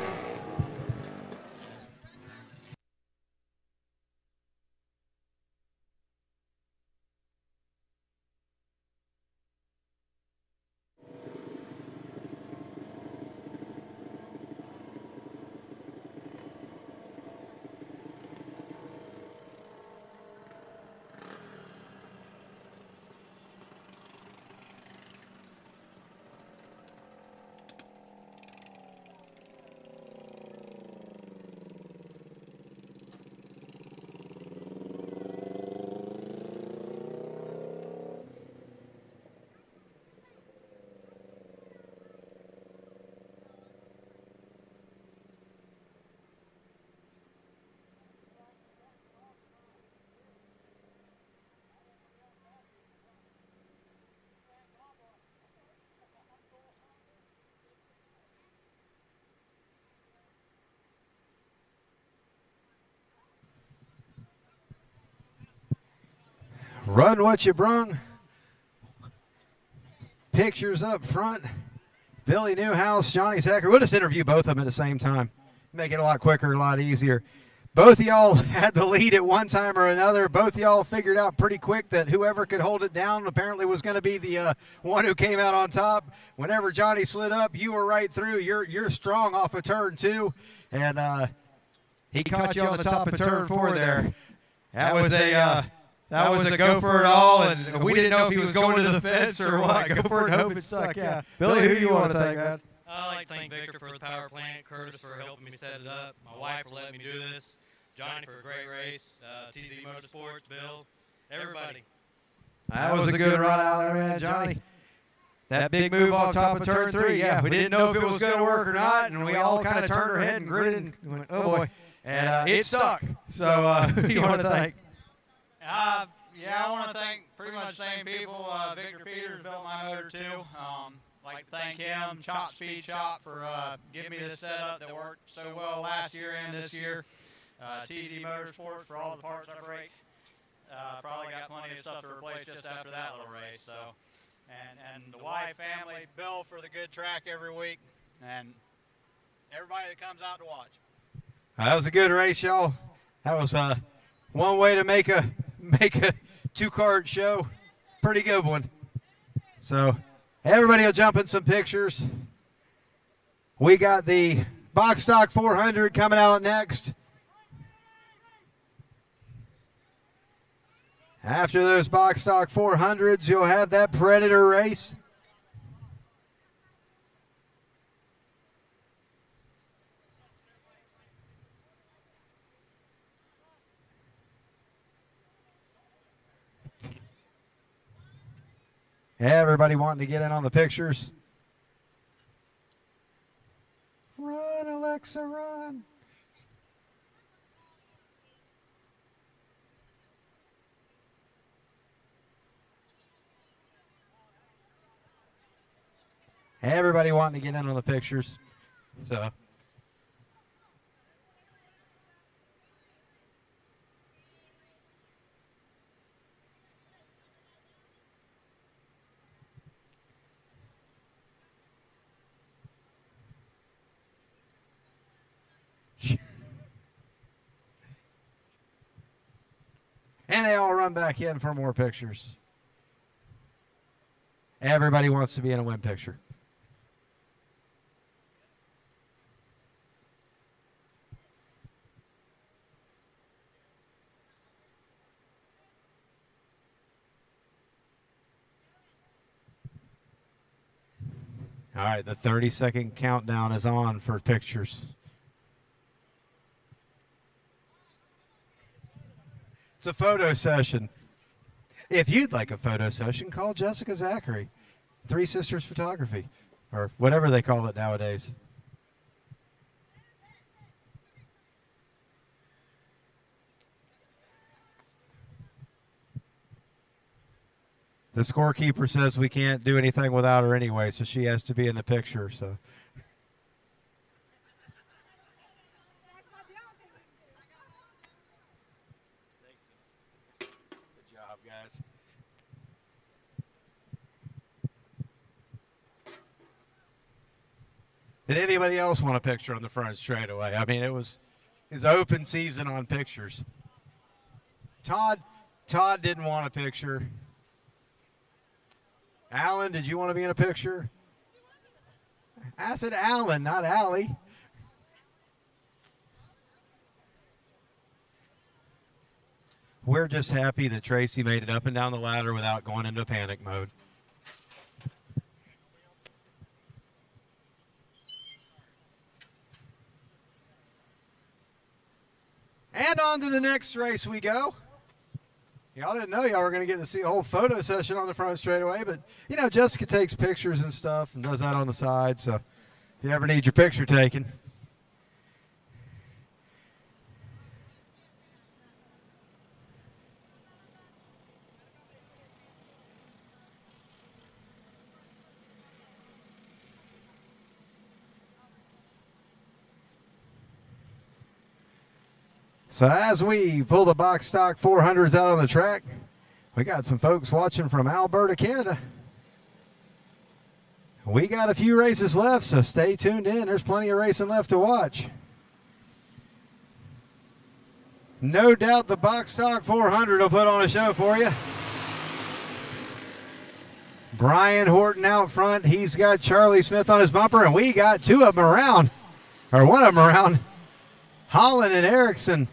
Run what you brung. Pictures up front. Billy Newhouse, Johnny Zachary. We'll just interview both of them at the same time. Make it a lot quicker, a lot easier. Both of y'all had the lead at one time or another. Both of y'all figured out pretty quick that whoever could hold it down apparently was going to be the one who came out on top. Whenever Johnny slid up, you were right through. You're strong off of turn 2. And he caught you on the top of turn 4 there. That was a go for it all, and we didn't know if he was going to the fence or what. Go for it, hope it stuck, yeah. Billy, who do you want to thank, man? I'd like to thank Victor for the power plant, Curtis for helping me set it up, my wife for letting me do this. Johnny for a great race, TZ Motorsports, Bill, everybody. That was a good run out there, man, Johnny. That big move on top of turn 3, yeah. We didn't know if it was going to work or not, and we all kind of turned our head and gritted and went, oh boy. And it stuck. So who do you want to thank? Yeah, I want to thank pretty much the same people. Victor Peters built my motor too. Like to thank him, Chop Speed Chop, for giving me this setup that worked so well last year and this year. TZ Motorsports for all the parts I break. Probably got plenty of stuff to replace just after that little race. So, and the White family, Bill for the good track every week, and everybody that comes out to watch. That was a good race, y'all. That was one way to make a 2-card show. Pretty good one. So everybody will jump in some pictures. We got the Box Stock 400 coming out next. After those Box Stock 400s, you'll have that Predator race. Everybody wanting to get in on the pictures. Run, Alexa, run. Everybody wanting to get in on the pictures. So. And they all run back in for more pictures. Everybody wants to be in a win picture. All right, the 30-second countdown is on for pictures. It's a photo session. If you'd like a photo session, call Jessica Zachary, Three Sisters Photography, or whatever they call it nowadays. The scorekeeper says we can't do anything without her anyway, so she has to be in the picture. So. Good job, guys. Did anybody else want a picture on the front straightaway? I mean, it was open season on pictures. Todd didn't want a picture. Alan, did you want to be in a picture? I said Alan, not Allie. We're just happy that Tracy made it up and down the ladder without going into panic mode. And on to the next race we go. Y'all didn't know y'all were going to get to see a whole photo session on the front straightaway, but, you know, Jessica takes pictures and stuff and does that on the side, so if you ever need your picture taken. So as we pull the Box Stock 400s out on the track, we got some folks watching from Alberta, Canada. We got a few races left, so stay tuned in. There's plenty of racing left to watch. No doubt the Box Stock 400 will put on a show for you. Brian Horton out front. He's got Charlie Smith on his bumper, and we got two of them around, or one of them around. Holland and Erickson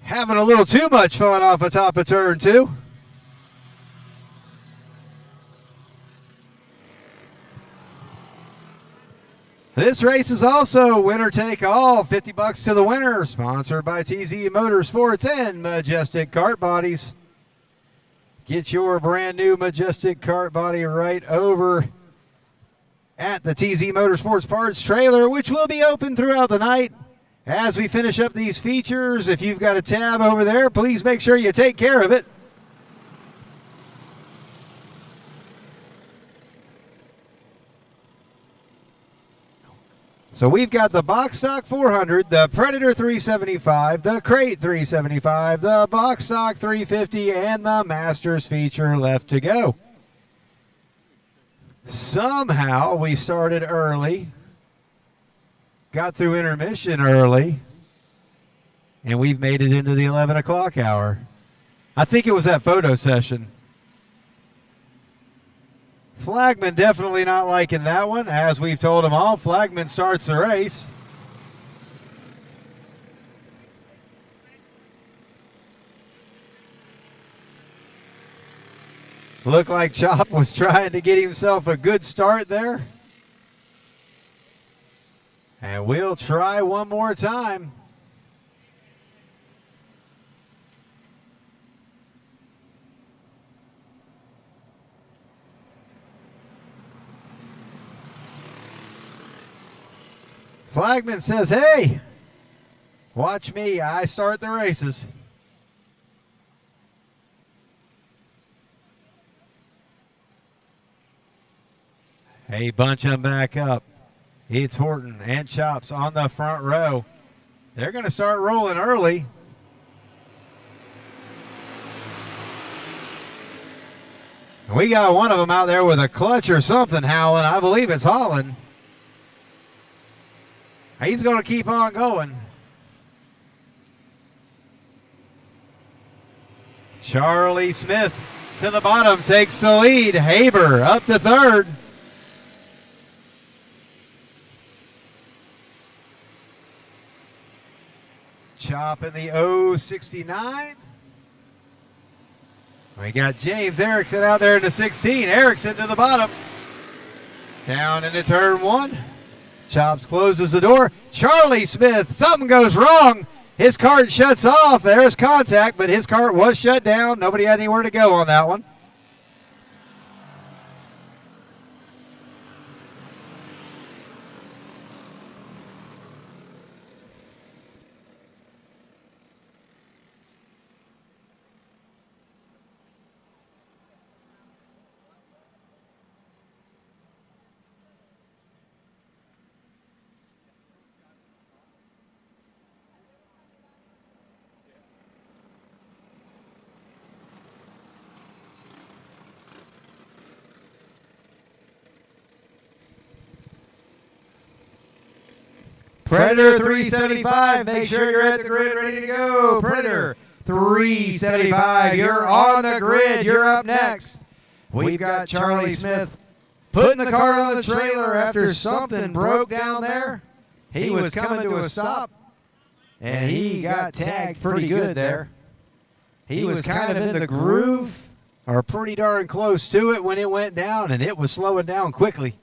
having a little too much fun off the top of turn 2. This race is also winner take all, $50 to the winner, sponsored by TZ Motorsports and Majestic Kart Bodies. Get your brand new Majestic Kart Body right over at the TZ Motorsports Parts trailer, which will be open throughout the night. As we finish up these features, if you've got a tab over there, please make sure you take care of it. So we've got the Box Stock 400, the Predator 375, the Crate 375, the Box Stock 350, and the Masters feature left to go. Somehow we started early, got through intermission early, and we've made it into the 11 o'clock hour. I think it was that photo session. Flagman definitely not liking that one. As we've told him all, Flagman starts the race. Looked like Chop was trying to get himself a good start there. And we'll try one more time. Flagman says, hey, watch me, I start the races. Hey, bunch them back up. It's Horton and Chops on the front row. They're going to start rolling early. We got one of them out there with a clutch or something howling. I believe it's Holland. He's going to keep on going. Charlie Smith to the bottom takes the lead. Haber up to third. Chop in the 069. We got James Erickson out there in the 16. Erickson to the bottom. Down into turn one. Chops closes the door. Charlie Smith, something goes wrong. His cart shuts off. There's contact, but his cart was shut down. Nobody had anywhere to go on that one. Predator 375, make sure you're at the grid ready to go. Predator 375, you're on the grid. You're up next. We've got Charlie Smith putting the cart on the trailer after something broke down there. He was coming to a stop, and he got tagged pretty good there. He was kind of in the groove, or pretty darn close to it when it went down, and it was slowing down quickly.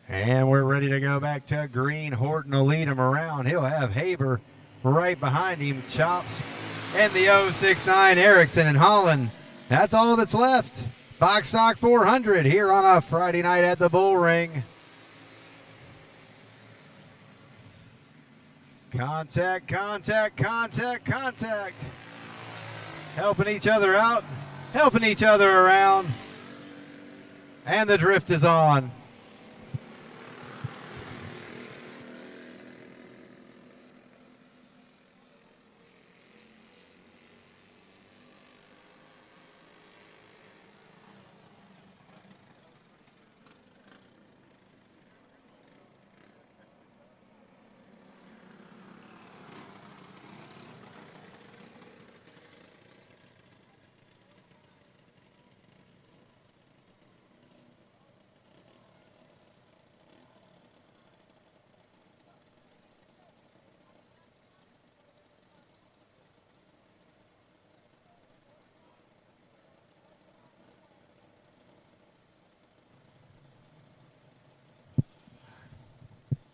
And we're ready to go back to green. Horton will lead him around. He'll have Haber right behind him. Chops and the 069 Erickson and Holland. That's all that's left. Box Stock 400 here on a Friday night at the Bullring. Contact, contact, contact, contact. Helping each other out, helping each other around. And the drift is on.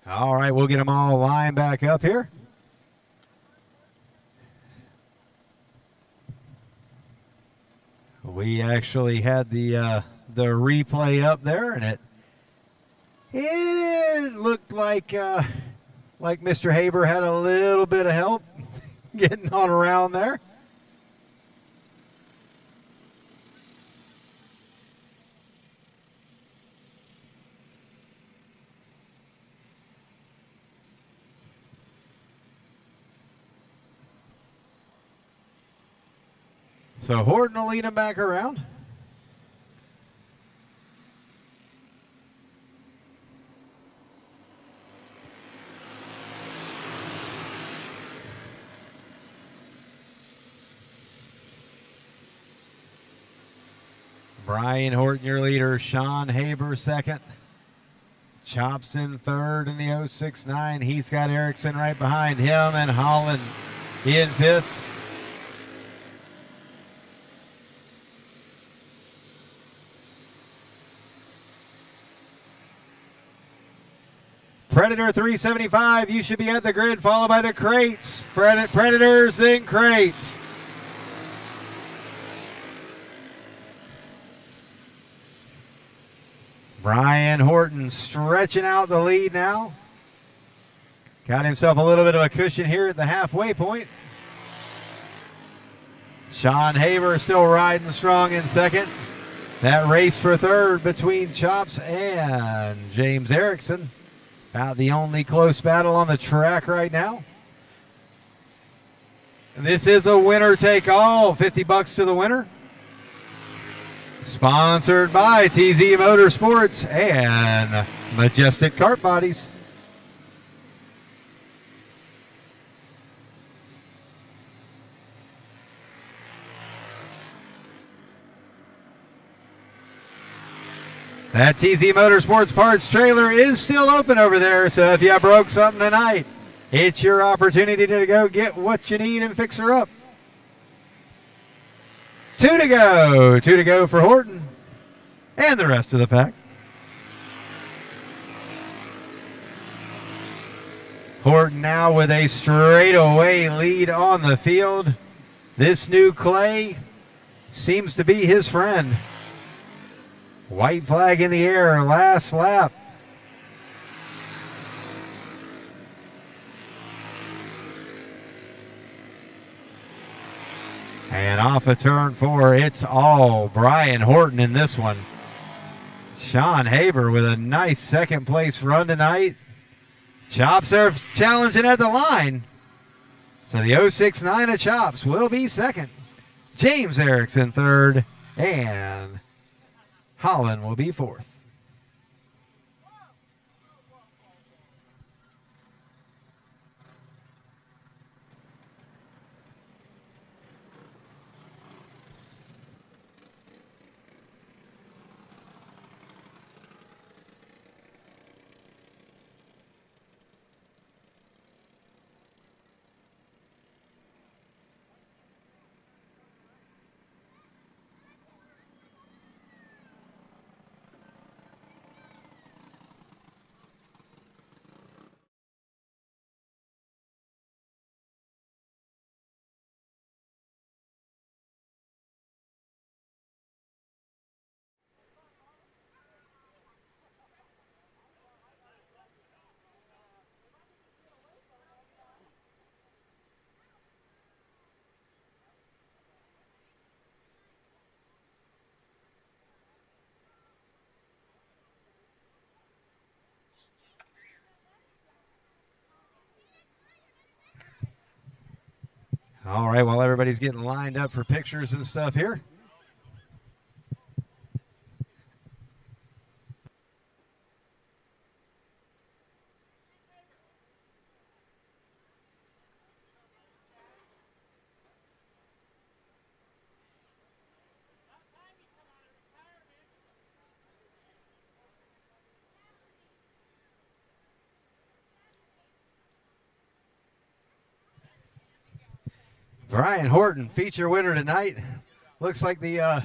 All right, we'll get them all lined back up here. We actually had the replay up there, and it looked like Mr. Haber had a little bit of help getting on around there. So Horton will lead him back around. Brian Horton, your leader. Sean Haber, second. Chops in third in the 069. He's got Erickson right behind him, and Holland in fifth. Predator 375, you should be at the grid, followed by the crates. Predators, then crates. Brian Horton stretching out the lead now. Got himself a little bit of a cushion here at the halfway point. Sean Haber still riding strong in second. That race for third between Chops and James Erickson. About the only close battle on the track right now. This is a winner take all. $50 to the winner. Sponsored by TZ Motorsports and Majestic Kart Bodies. That TZ Motorsports parts trailer is still open over there, so if you broke something tonight, it's your opportunity to go get what you need and fix her up. Two to go for Horton and the rest of the pack. Horton now with a straightaway lead on the field. This new clay seems to be his friend. White flag in the air, last lap. And off of turn 4, it's all Brian Horton in this one. Sean Haber with a nice second place run tonight. Chops are challenging at the line. So the 069 of Chops will be second. James Erickson third, and Holland will be fourth. All right, while everybody's getting lined up for pictures and stuff here. Brian Horton, feature winner tonight. Looks like the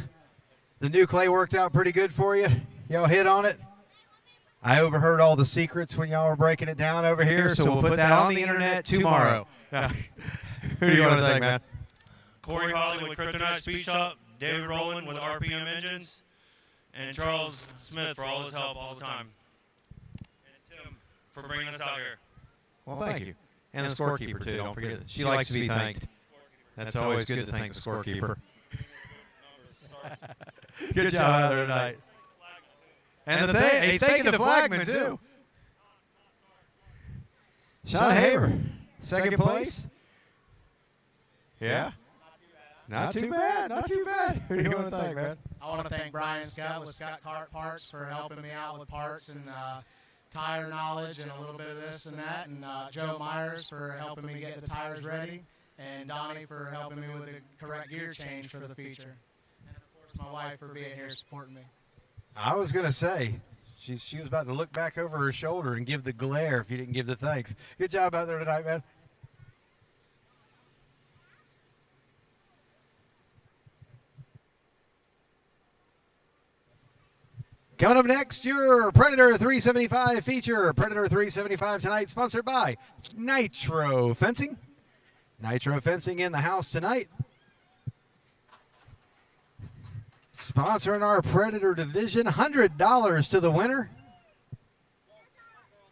new clay worked out pretty good for you. Y'all hit on it. I overheard all the secrets when y'all were breaking it down over here, so we'll put that on the internet tomorrow. Who do you want to thank, man? Corey Holly with Kryptonite Speed Shop, David Rowland with RPM Engines, and Charles Smith for all his help all the time. And Tim for bringing us out here. Well, thank you. And the scorekeeper, too. Don't forget. She likes to be thanked. That's always good to thank the scorekeeper. Good job out there tonight. And he's taking the flagman, too. Sean Haber, second place. Yeah? Not too bad. Not too bad. Who do you want to thank, man? I want to thank Brian Scott with Scott Kart Parts for helping me out with parts and tire knowledge and a little bit of this and that, and Joe Myers for helping me get the tires ready, and Donnie for helping me with the correct gear change for the feature, and of course my wife for being here supporting me. I was going to say, she was about to look back over her shoulder and give the glare if you didn't give the thanks. Good job out there tonight, man. Coming up next, your Predator 375 feature. Predator 375 tonight, sponsored by Nitro Fencing. Nitro Fencing in the house tonight. Sponsoring our Predator division, $100 to the winner.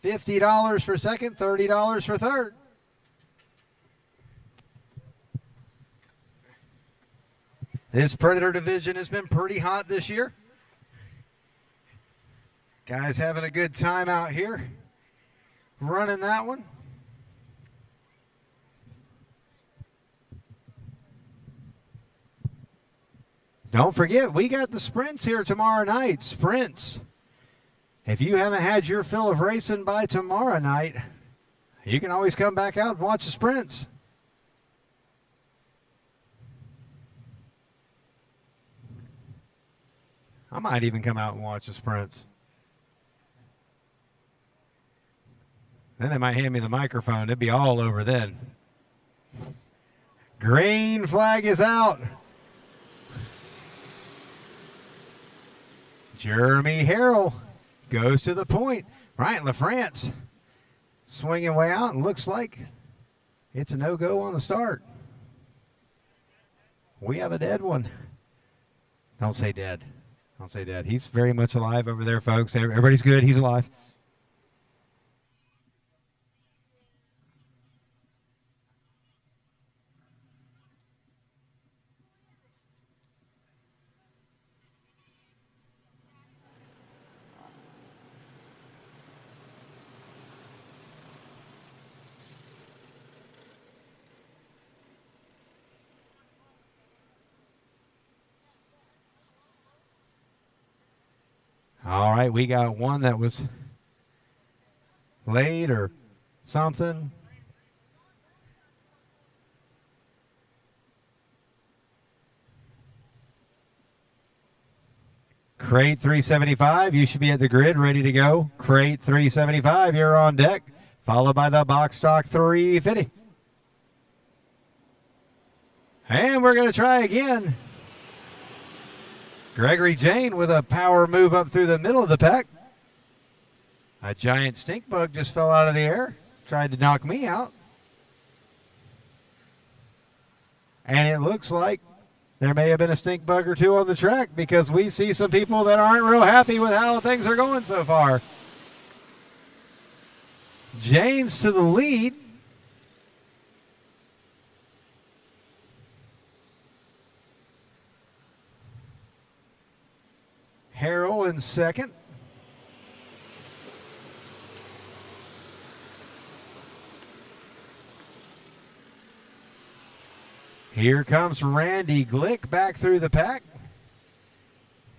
$50 for second, $30 for third. This Predator division has been pretty hot this year. Guys having a good time out here running that one. Don't forget, we got the sprints here tomorrow night. Sprints. If you haven't had your fill of racing by tomorrow night, you can always come back out and watch the sprints. I might even come out and watch the sprints. Then they might hand me the microphone. It'd be all over then. Green flag is out. Jeremy Harrell goes to the point. Ryan LaFrance swinging way out, and looks like it's a no-go on the start. We have a dead one. Don't say dead. Don't say dead. He's very much alive over there, folks. Everybody's good. He's alive. All right, we got one that was late or something. Crate 375, you should be at the grid ready to go. Crate 375, you're on deck, followed by the box stock 350. And we're going to try again. Gregory Jane with a power move up through the middle of the pack. A giant stink bug just fell out of the air, tried to knock me out. And it looks like there may have been a stink bug or two on the track, because we see some people that aren't real happy with how things are going so far. Jane's to the lead. Harrell in second. Here comes Randy Glick back through the pack.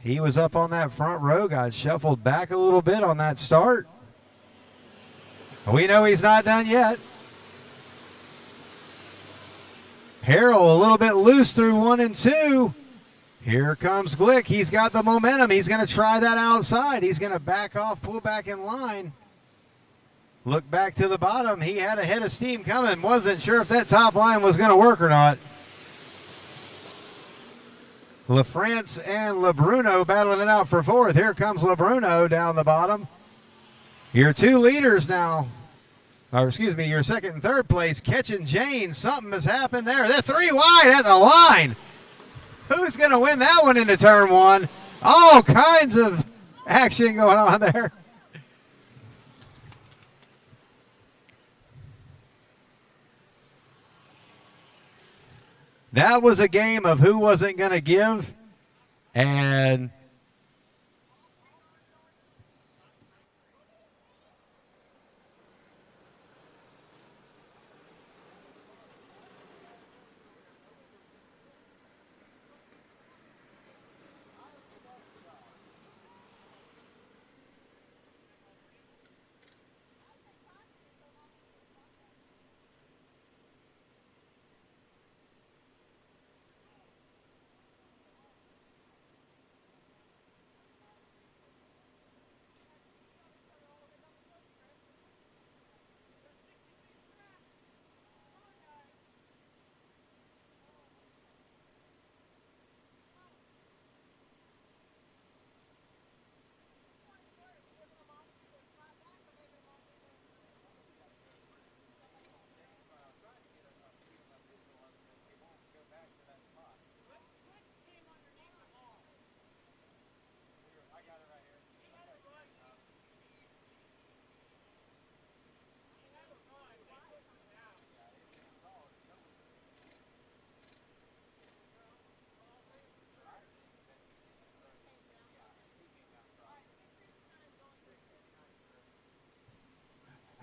He was up on that front row, got shuffled back a little bit on that start. We know he's not done yet. Harrell a little bit loose through 1 and 2. Here comes Glick. He's got the momentum. He's going to try that outside. He's going to back off, pull back in line. Look back to the bottom. He had a head of steam coming. Wasn't sure if that top line was going to work or not. LaFrance and LeBruno battling it out for fourth. Here comes LeBruno down the bottom. Your two leaders now, or excuse me, your second and third place, Ketch and Jane. Something has happened there. They're 3 wide at the line. Who's going to win that one into turn 1? All kinds of action going on there. That was a game of who wasn't going to give, and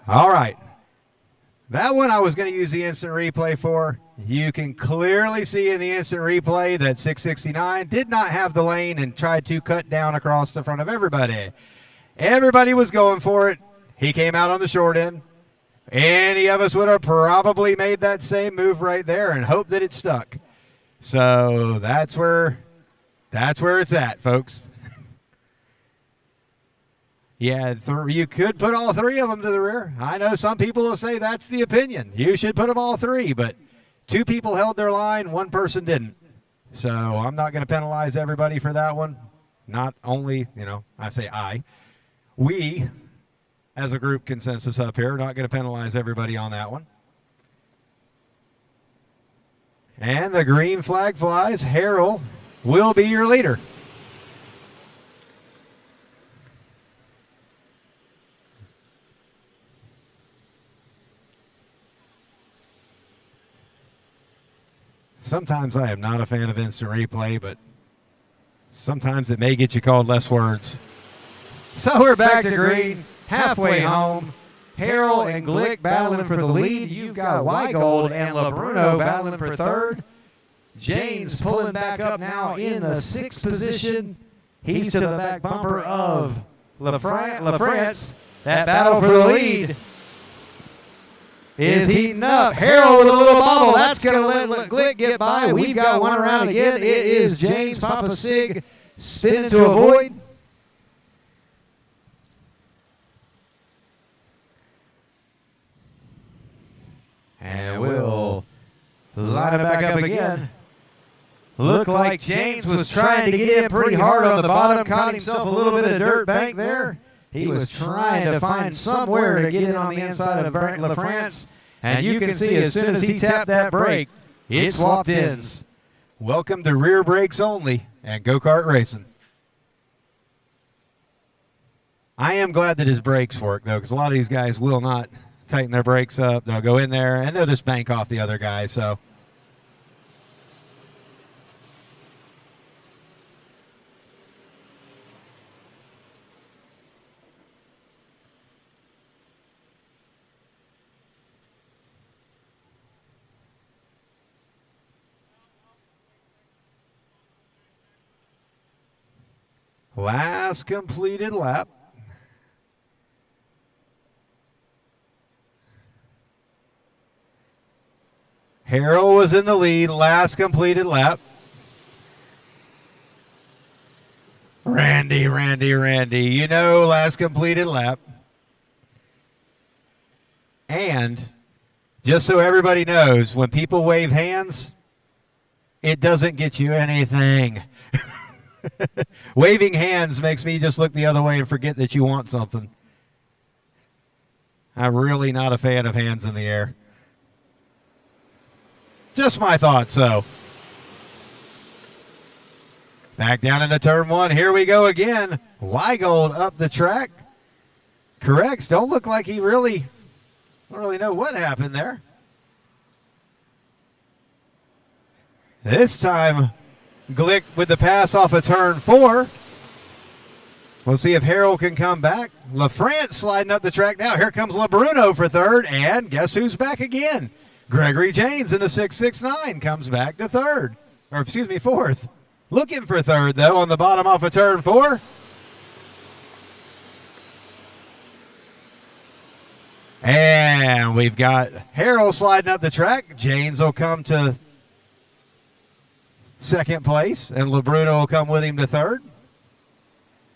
all right. That one I was going to use the instant replay for. You can clearly see in the instant replay that 669 did not have the lane and tried to cut down across the front of everybody. Everybody was going for it. He came out on the short end. Any of us would have probably made that same move right there and hoped that it stuck. So that's where it's at, folks. Yeah, you could put all 3 of them to the rear. I know some people will say that's the opinion. You should put them all 3, but 2 people held their line, 1 person didn't. So I'm not going to penalize everybody for that one. Not only, I say we, as a group consensus up here, are not going to penalize everybody on that one. And the green flag flies. Harold will be your leader. Sometimes I am not a fan of instant replay, but sometimes it may get you called less words. So we're back to green, halfway home. Harold and Glick battling for the lead. You've got Weigold and LeBruno battling for third. Jane's pulling back up now in the 6th position. He's to the back bumper of LaFrance. That battle for the lead is heating up. Harold with a little bobble. That's going to let Glick get by. We've got one around again. It is James Papa Sig spinning to avoid. And we'll line it back up again. Looked like James was trying to get in pretty hard on the bottom. Caught himself a little bit of dirt bank there. He was trying to find somewhere to get in on the inside of LaFrance. And you can see as soon as he tapped that brake, it swapped ends. Welcome to rear brakes only and go-kart racing. I am glad that his brakes work, though, because a lot of these guys will not tighten their brakes up. They'll go in there, and they'll just bank off the other guy. So last completed lap. Harold was in the lead, last completed lap. Randy, last completed lap. And just so everybody knows, when people wave hands, it doesn't get you anything. Waving hands makes me just look the other way and forget that you want something. I'm really not a fan of hands in the air. Just my thoughts, so. Back down into turn one. Here we go again. Weigold up the track. Corrects. Don't look like he really, don't really know what happened there. This time, Glick with the pass off of turn four. We'll see if Harold can come back. LaFrance sliding up the track now. Here comes LeBruno for third. And guess who's back again? Gregory Janes in the 669 comes back to third. Or excuse me, fourth. Looking for third, though, on the bottom off of turn four. And we've got Harold sliding up the track. Janes will come to second place, and LeBruno will come with him to third.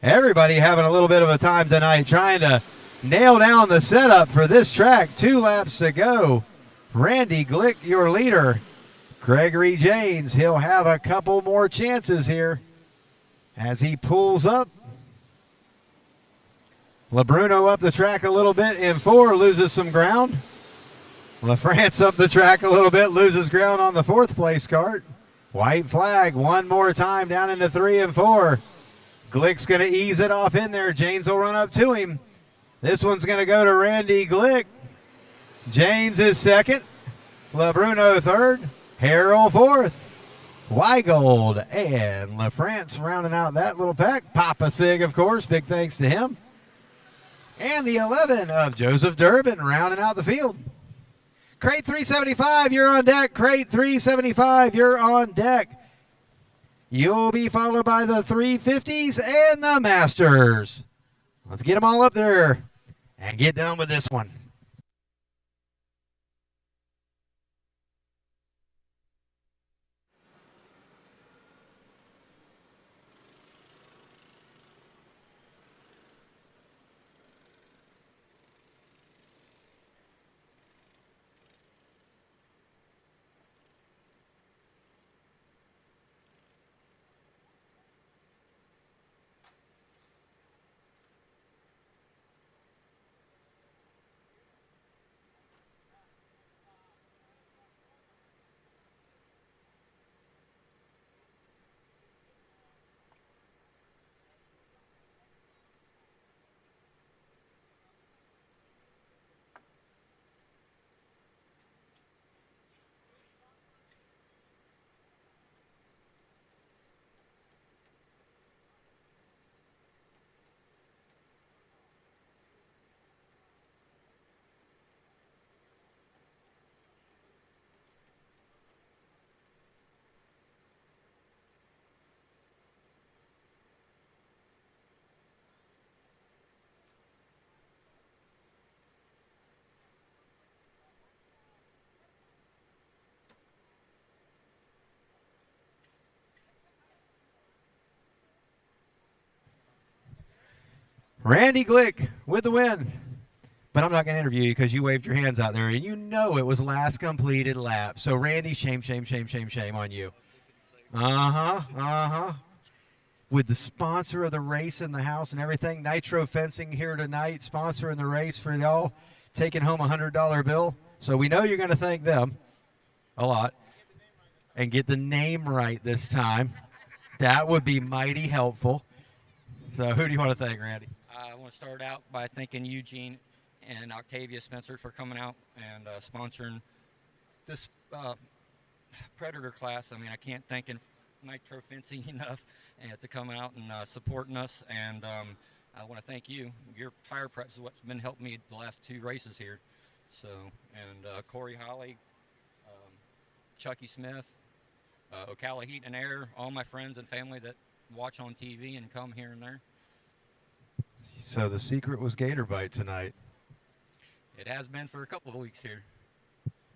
Everybody having a little bit of a time tonight trying to nail down the setup for this track. 2 laps to go. Randy Glick, your leader. Gregory Janes, he'll have a couple more chances here as he pulls up. LeBruno up the track a little bit in 4, loses some ground. LaFrance up the track a little bit, loses ground on the 4th place cart. White flag one more time down into 3 and 4. Glick's going to ease it off in there. Janes will run up to him. This one's going to go to Randy Glick. Janes is second. LeBruno third. Harold fourth. Weigold and LaFrance rounding out that little pack. Papa Sig, of course. Big thanks to him. And the 11 of Joseph Durbin rounding out the field. Crate 375, you're on deck. Crate 375, you're on deck. You'll be followed by the 350s and the Masters. Let's get them all up there and get done with this one. Randy Glick with the win. But I'm not going to interview you because you waved your hands out there, and you know it was last completed lap. So, Randy, shame, shame, shame, shame, shame on you. With the sponsor of the race in the house and everything, Nitro Fencing here tonight, sponsoring the race for y'all, taking home a $100 bill. So, we know you're going to thank them a lot and get the name right this time. That would be mighty helpful. So, who do you want to thank, Randy? I want to start out by thanking Eugene and Octavia Spencer for coming out and sponsoring this Predator class. I mean, I can't thank Nitro Fencing enough to come out and supporting us. And I want to thank you. Your tire prep is what's been helping me the last 2 races here. So, and Corey Holly, Chucky Smith, Ocala Heat and Air, all my friends and family that watch on TV and come here and there. So the secret was gator bite tonight. It has been for a couple of weeks here.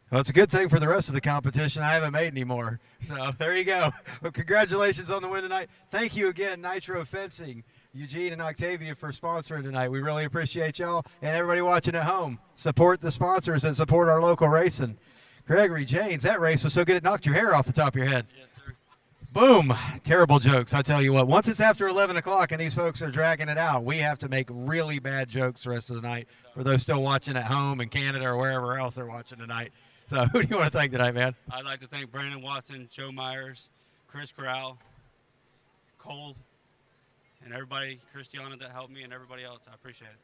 Well, it's a good thing for the rest of the competition. I haven't made any more. So there you go. Well, congratulations on the win tonight. Thank you again, Nitro Fencing, Eugene and Octavia, for sponsoring tonight. We really appreciate y'all and everybody watching at home. Support the sponsors and support our local racing. Gregory Janes, that race was so good it knocked your hair off the top of your head. Yes, sir. Boom. Terrible jokes. I tell you what, once it's after 11 o'clock and these folks are dragging it out, we have to make really bad jokes the rest of the night for those still watching at home in Canada or wherever else they're watching tonight. So who do you want to thank tonight, man? I'd like to thank Brandon Watson, Joe Myers, Chris Corral, Cole, and everybody, Christiana that helped me, and everybody else. I appreciate it.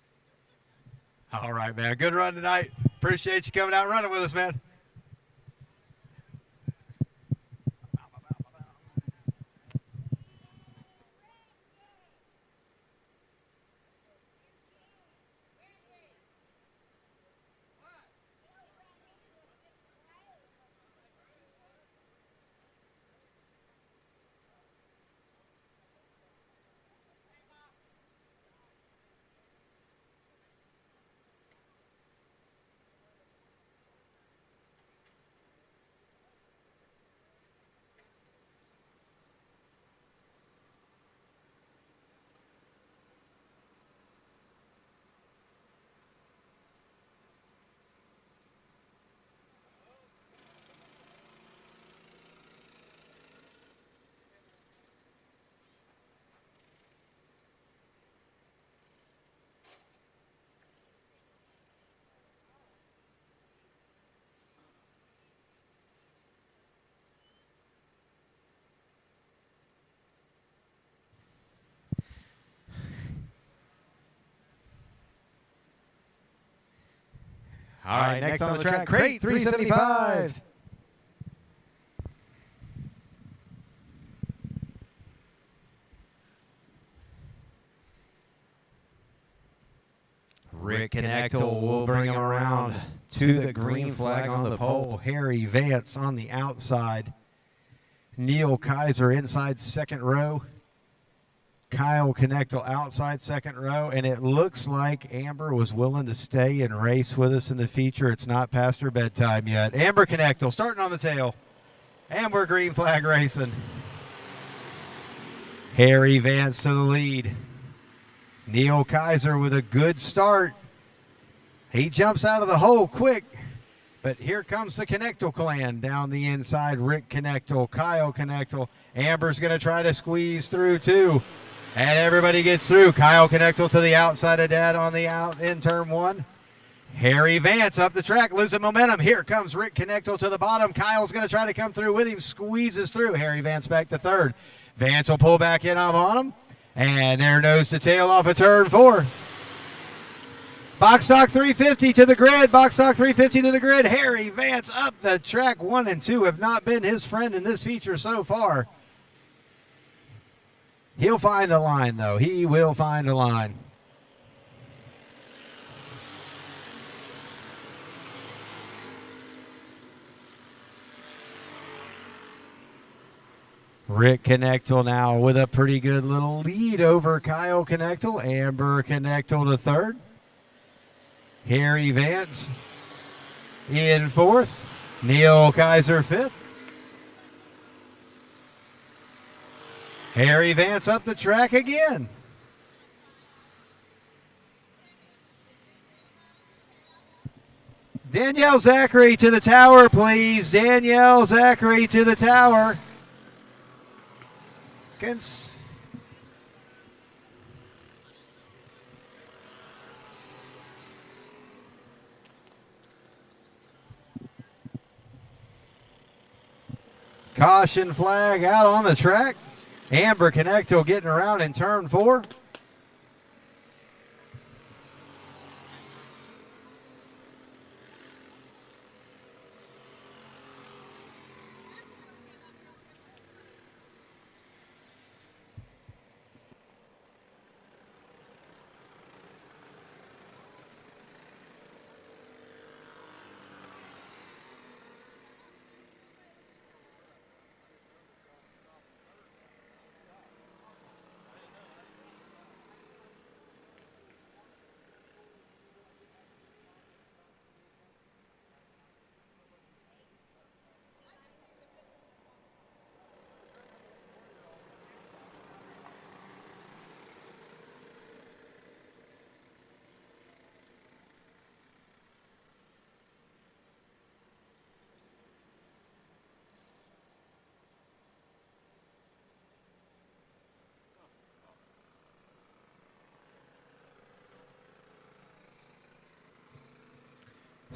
All right, man. Good run tonight. Appreciate you coming out and running with us, man. All right, next on the track, crate 375. Rick Knechtel will bring him around to the green flag on the pole. Harry Vance on the outside. Neil Kaiser inside second row. Kyle Knechtel outside second row, and it looks like Amber was willing to stay and race with us in the feature. It's not past her bedtime yet. Amber Knechtel starting on the tail. Amber green flag racing. Harry Vance to the lead. Neil Kaiser with a good start. He jumps out of the hole quick, but here comes the Knechtel clan down the inside. Rick Knechtel, Kyle Knechtel. Amber's going to try to squeeze through too. And everybody gets through. Kyle Knechtel to the outside of Dad on the out in turn one. Harry Vance up the track, losing momentum. Here comes Rick Knechtel to the bottom. Kyle's going to try to come through with him, squeezes through. Harry Vance back to third. Vance will pull back in on him. And they're nose to tail off of turn four. Box stock 350 to the grid. Box stock 350 to the grid. Harry Vance up the track. 1 and 2 have not been his friend in this feature so far. He'll find a line, though. He will find a line. Rick Knechtel now with a pretty good little lead over Kyle Knechtel. Amber Knechtel to third. Harry Vance in fourth. Neil Kaiser fifth. Harry Vance up the track again. Danielle Zachary to the tower, please. Danielle Zachary to the tower. Caution flag out on the track. Amber Knechtel getting around in turn four.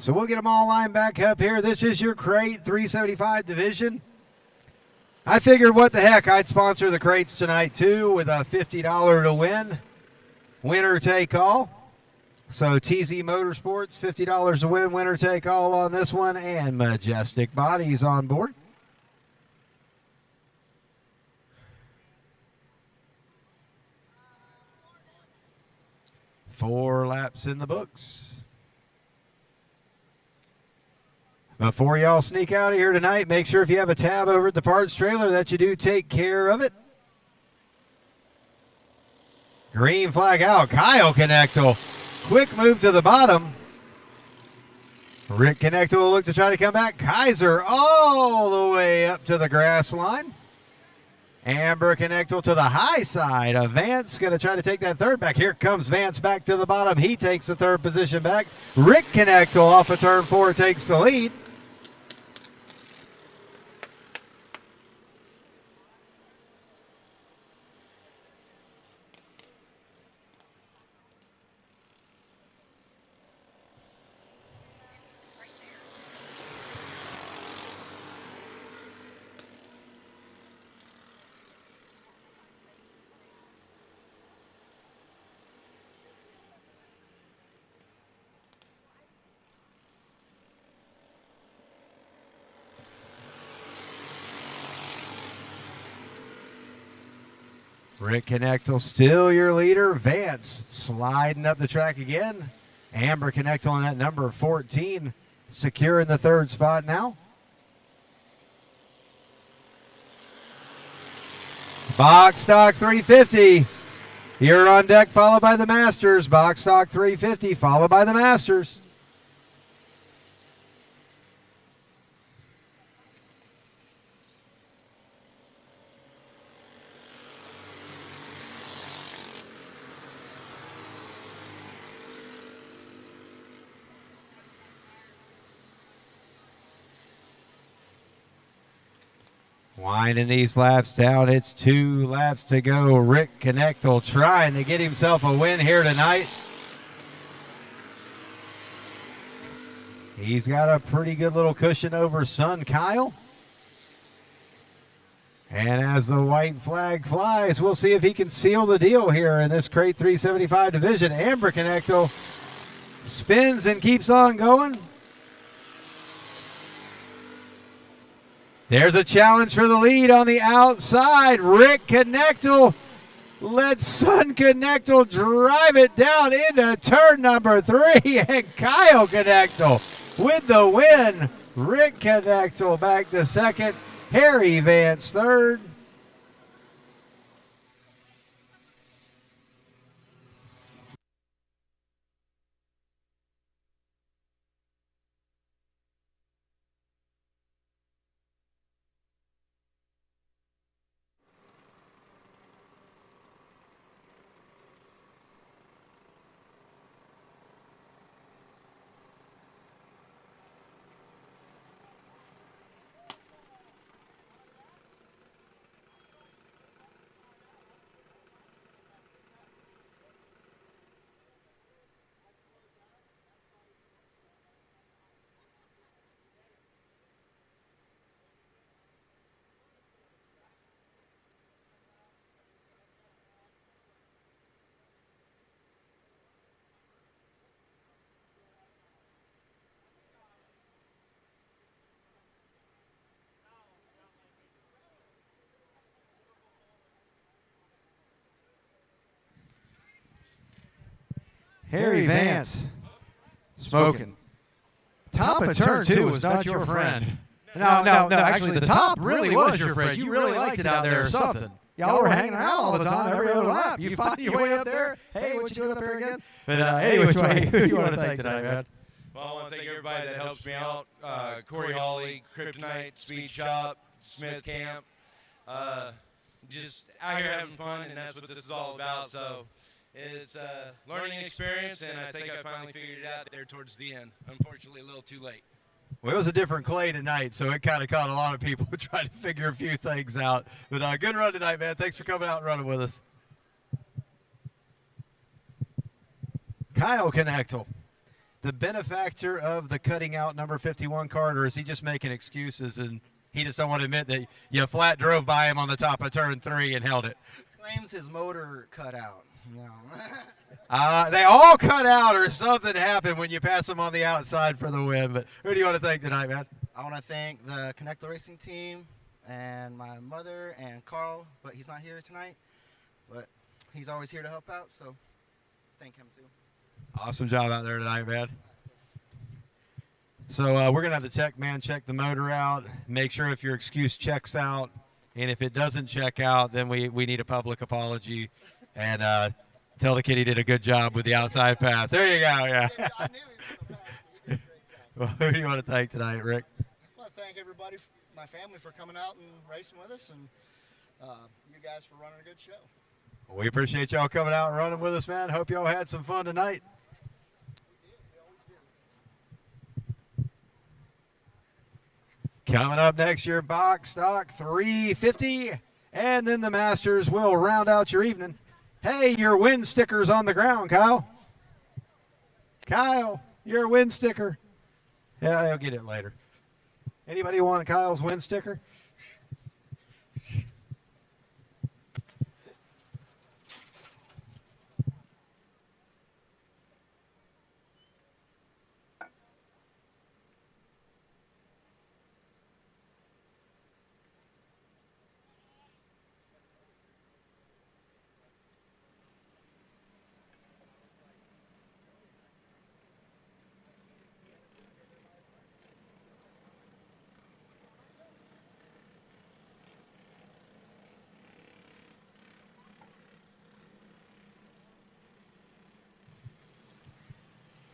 So we'll get them all lined back up here. This is your crate 375 division. I figured what the heck, I'd sponsor the crates tonight too with a $50 to win. Winner take all. So TZ Motorsports, $50 to win, winner take all on this one, and Majestic Bodies on board. Four laps in the books. Before y'all sneak out of here tonight, make sure if you have a tab over at the parts trailer that you do take care of it. Green flag out. Kyle Connectal. Quick move to the bottom. Rick Connectal will look to try to come back. Kaiser all the way up to the grass line. Amber Connectal to the high side. Vance going to try to take that third back. Here comes Vance back to the bottom. He takes the third position back. Rick Connectal off of turn 4 takes the lead. Rick Connectal still your leader. Vance sliding up the track again. Amber Connectal on that number 14, securing the third spot now. Box Stock 350. You're on deck, followed by the Masters. Box Stock 350, followed by the Masters. Winding these laps down. It's 2 laps to go. Rick Connectal trying to get himself a win here tonight. He's got a pretty good little cushion over son Kyle. And as the white flag flies, we'll see if he can seal the deal here in this crate 375 division. Amber Connectal spins and keeps on going. There's a challenge for the lead on the outside. Rick Connectal lets son Connectal drive it down into turn number 3. And Kyle Connectal with the win. Rick Connectal back to second. Harry Vance third. Harry Vance smoking. Top of turn 2 was not your friend. No, actually the top really was your friend. You really liked it out there or something. Y'all were hanging around all the time, every other lap. You find your way up there. Hey, what you doing up here again? But anyway, who do you want to thank tonight, man? Well, I want to thank everybody that helps me out. Corey Hawley, Kryptonite, Speed Shop, Smith Camp. Just out here having fun, and that's what this is all about. So it's a learning experience, and I think I finally figured it out there towards the end. Unfortunately, a little too late. Well, it was a different clay tonight, so it kind of caught a lot of people trying to figure a few things out. But good run tonight, man. Thanks for coming out and running with us. Kyle Connectal the benefactor of the cutting out number 51 card, or is he just making excuses and he just don't want to admit that you flat drove by him on the top of turn 3 and held it? Claims his motor cut out. No. They all cut out or something happened when you pass them on the outside for the win. But who do you want to thank tonight, man? I want to thank the Connector Racing team and my mother and Carl, but he's not here tonight. But he's always here to help out, so thank him too. Awesome job out there tonight, man. So we're going to have the tech man check the motor out, make sure if your excuse checks out, and if it doesn't check out, then we need a public apology and tell the kid he did a good job with the outside pass. There you go, yeah. I knew he was going to pass. He did a great job. Well, who do you want to thank tonight, Rick? I want to thank everybody, my family, for coming out and racing with us, and you guys for running a good show. We appreciate y'all coming out and running with us, man. Hope y'all had some fun tonight. Coming up next year, box stock 350, and then the Masters will round out your evening. Hey, your win sticker's on the ground, Kyle. Kyle, your win sticker. Yeah, I'll get it later. Anybody want Kyle's win sticker?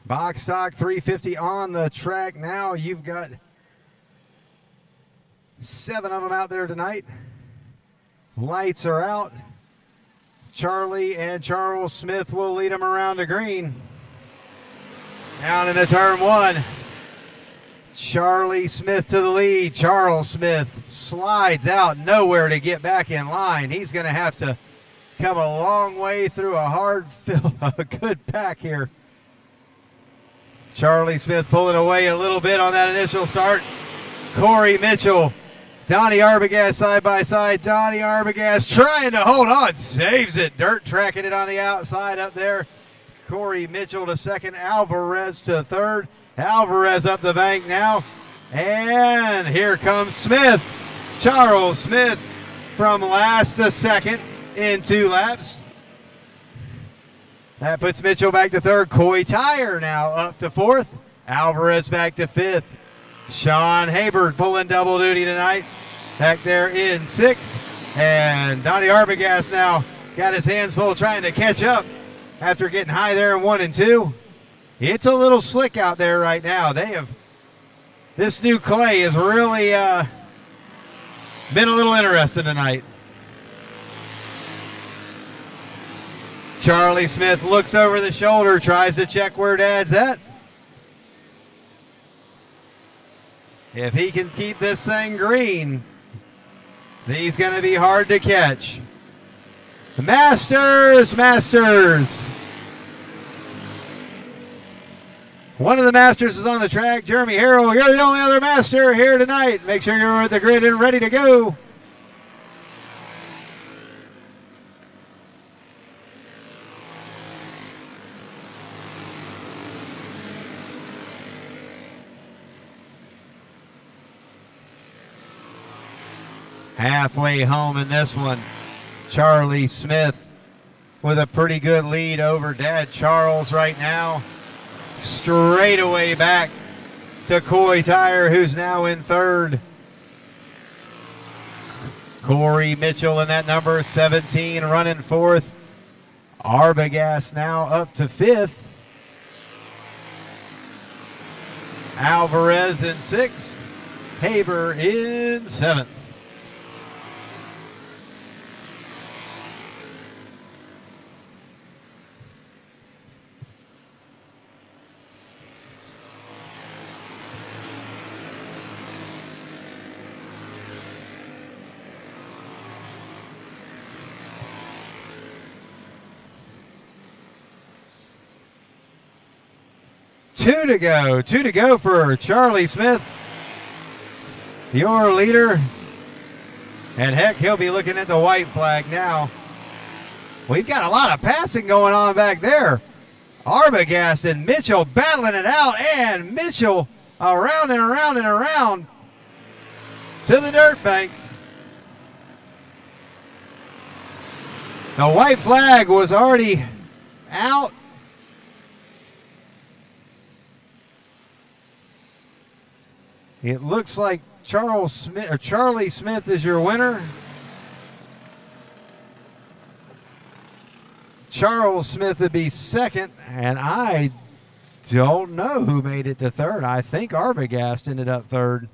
Box stock 350 on the track now. You've got 7 of them out there tonight. Lights are out. Charlie and Charles Smith will lead them around the green. Down into turn 1. Charlie Smith to the lead. Charles Smith slides out, nowhere to get back in line. He's going to have to come a long way through a hard fill, a good pack here. Charlie Smith pulling away a little bit on that initial start. Corey Mitchell, Donnie Arbogast side by side. Donnie Arbogast trying to hold on, saves it. Dirt tracking it on the outside up there. Corey Mitchell to second, Alvarez to third. Alvarez up the bank now. And here comes Smith. Charles Smith from last to second in 2 laps. That puts Mitchell back to third. Coy Tire now up to fourth. Alvarez back to fifth. Sean Haber pulling double duty tonight. Back there in sixth. And Donnie Arbogast now got his hands full trying to catch up after getting high there in 1 and 2. It's a little slick out there right now. This new clay has really been a little interesting tonight. Charlie Smith looks over the shoulder, tries to check where Dad's at. If he can keep this thing green, he's going to be hard to catch. Masters. One of the Masters is on the track. Jeremy Harrell, you're the only other Master here tonight. Make sure you're at the grid and ready to go. Halfway home in this one, Charlie Smith with a pretty good lead over Dad Charles right now. Straight away back to Coy Tire, who's now in third. Corey Mitchell in that number 17 running fourth. Arbogast now up to fifth. Alvarez in sixth. Haber in seventh. 2 to go. 2 to go for Charlie Smith, your leader. And heck, he'll be looking at the white flag now. We've got a lot of passing going on back there. Arbogast and Mitchell battling it out, and Mitchell around and around and around to the dirt bank. The white flag was already out. It looks like Charlie Smith is your winner. Charles Smith would be second, and I don't know who made it to third. I think Arbogast ended up third.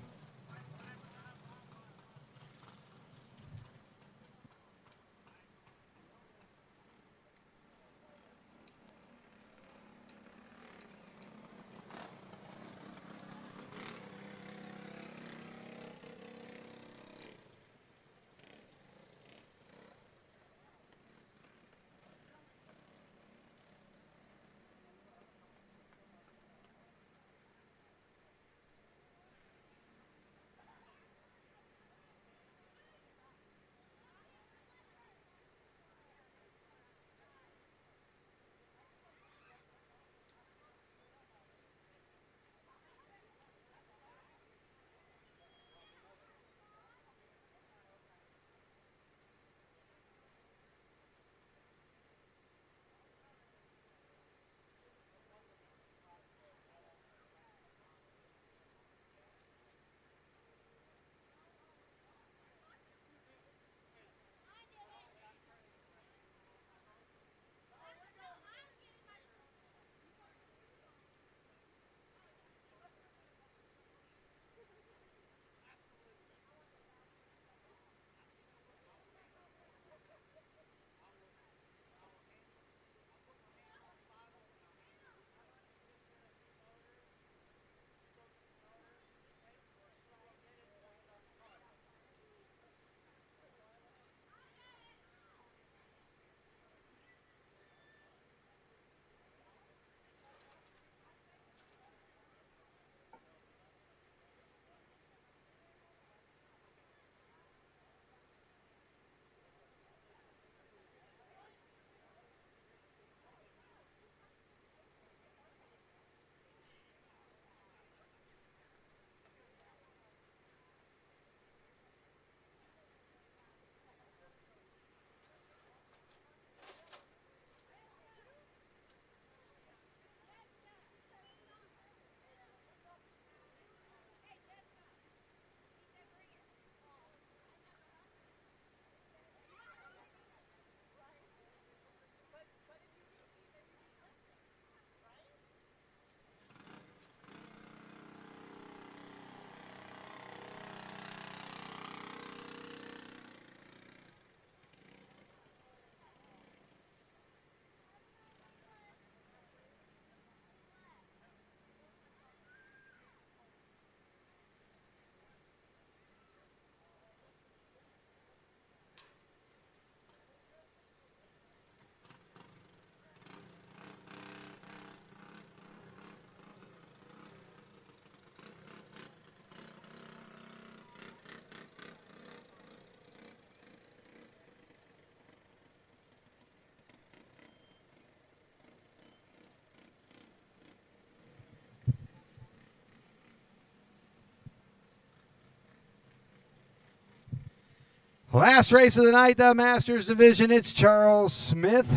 Last race of the night, the Masters Division. It's Charles Smith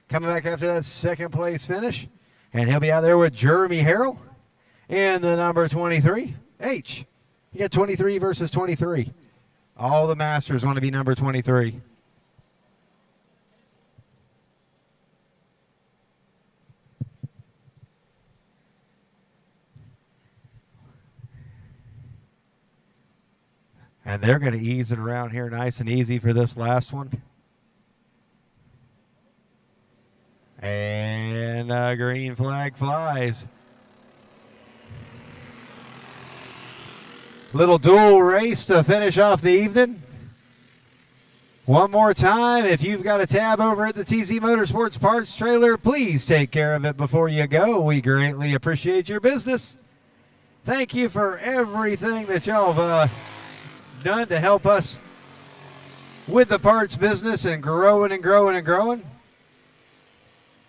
coming back after that second place finish. And he'll be out there with Jeremy Harrell in the number 23. H. You got 23 versus 23. All the Masters want to be number 23. And they're going to ease it around here nice and easy for this last one. And the green flag flies. Little dual race to finish off the evening. One more time, if you've got a tab over at the TZ Motorsports Parts Trailer, please take care of it before you go. We greatly appreciate your business. Thank you for everything that y'all have done to help us with the parts business and growing and growing and growing.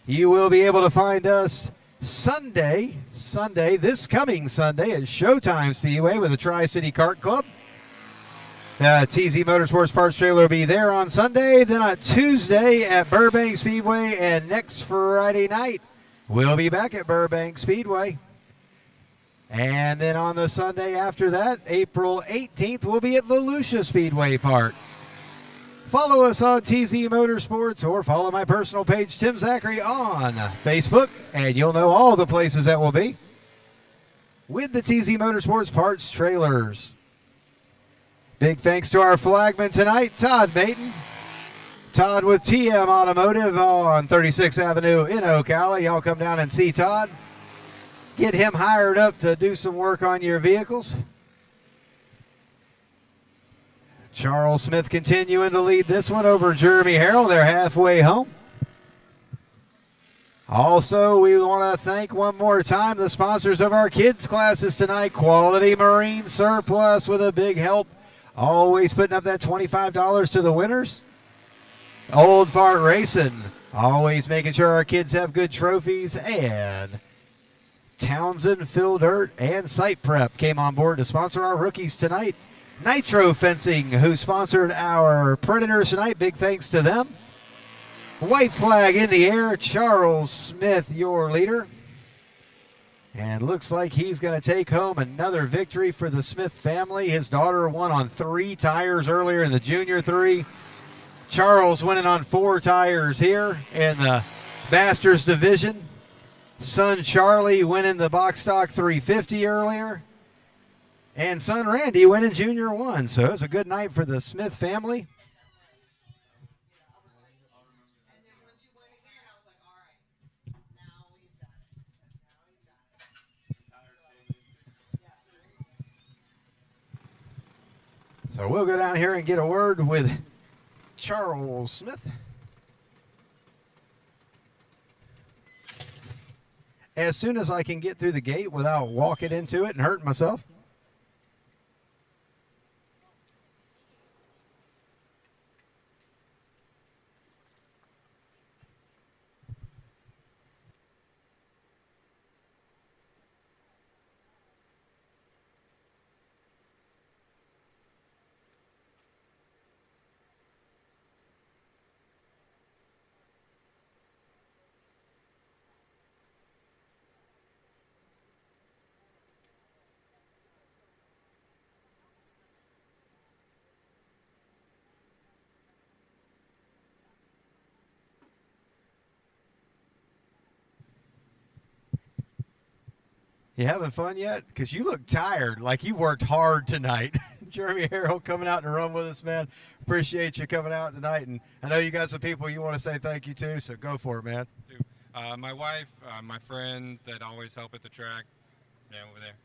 You will be able to find us Sunday, this coming Sunday at Showtime Speedway with the Tri-City Kart Club. TZ Motorsports Parts Trailer will be there on Sunday. Then on Tuesday at Burbank Speedway, and next Friday night we'll be back at Burbank Speedway. And then on the Sunday after that, April 18th, we'll be at Volusia Speedway Park. Follow us on TZ Motorsports or follow my personal page, Tim Zachary, on Facebook, and you'll know all the places that will be with the TZ Motorsports Parts Trailers. Big thanks to our flagman tonight, Todd Mayton. Todd with TM Automotive on 36th Avenue in Ocala. Y'all come down and see Todd. Get him hired up to do some work on your vehicles. Charles Smith continuing to lead this one over Jeremy Harrell. They're halfway home. Also, we want to thank one more time the sponsors of our kids' classes tonight. Quality Marine Surplus with a big help. Always putting up that $25 to the winners. Old Kart Racing, always making sure our kids have good trophies. And Townsend, Phil Dirt, and Site Prep came on board to sponsor our rookies tonight. Nitro Fencing, who sponsored our Predators tonight. Big thanks to them. White flag in the air. Charles Smith, your leader. And looks like he's going to take home another victory for the Smith family. His daughter won on 3 tires earlier in the Junior 3. Charles winning on 4 tires here in the Masters division. Son Charlie winning the box stock 350 earlier. And son Randy winning Junior 1. So it was a good night for the Smith family. So we'll go down here and get a word with Charles Smith. As soon as I can get through the gate without walking into it and hurting myself. You having fun yet? Because you look tired, like you worked hard tonight. Jeremy Harrell coming out to run with us, man. Appreciate you coming out tonight. And I know you got some people you want to say thank you to, so go for it, man. My wife, my friends that always help at the track, over there.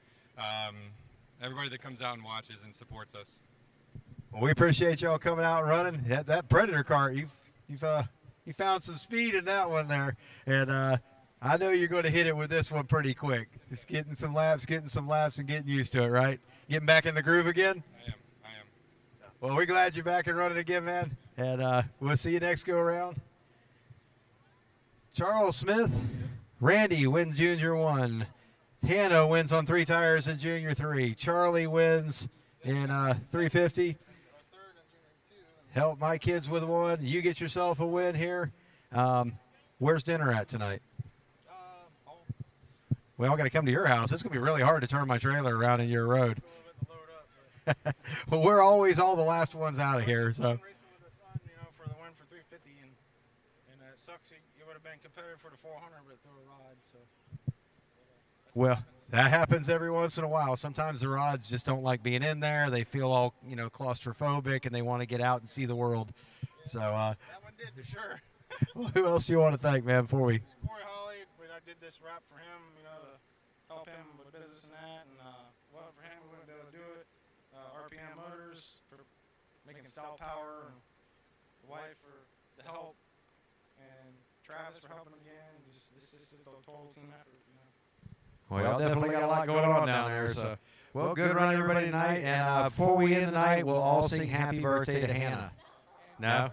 Everybody that comes out and watches and supports us. Well, we appreciate y'all coming out and running. That Predator cart, you found some speed in that one there. And I know you're going to hit it with this one pretty quick. Just getting some laps, and getting used to it, right? Getting back in the groove again? I am. Well, we're glad you're back and running again, man. And we'll see you next go around. Charles Smith, Randy wins Junior 1. Hannah wins on 3 tires in Junior 3. Charlie wins in 350. Help my kids with 1. You get yourself a win here. Where's dinner at tonight? We all got to come to your house. It's going to be really hard to turn my trailer around in your road. Well, we're always all the last ones out of here. So. Racing with the son, for the win for 350, and it sucks. You would have been competitive for the 400, but threw a rod. So. Well, that happens every once in a while. Sometimes the rods just don't like being in there. They feel all claustrophobic, and they want to get out and see the world. So. That one did for sure. Well, who else do you want to thank, man, before we? Corey Holly, I did this rap for him, to help him with business and that, and well, for him, we wouldn't be able to do it. RPM Motors for making stout power, and the wife for the help, and Travis for helping again. This is a total team effort, you know. Well, y'all definitely got a lot going on down there. So, well, good run, everybody, tonight. And before we end the night, we'll all sing happy birthday to Hannah. No?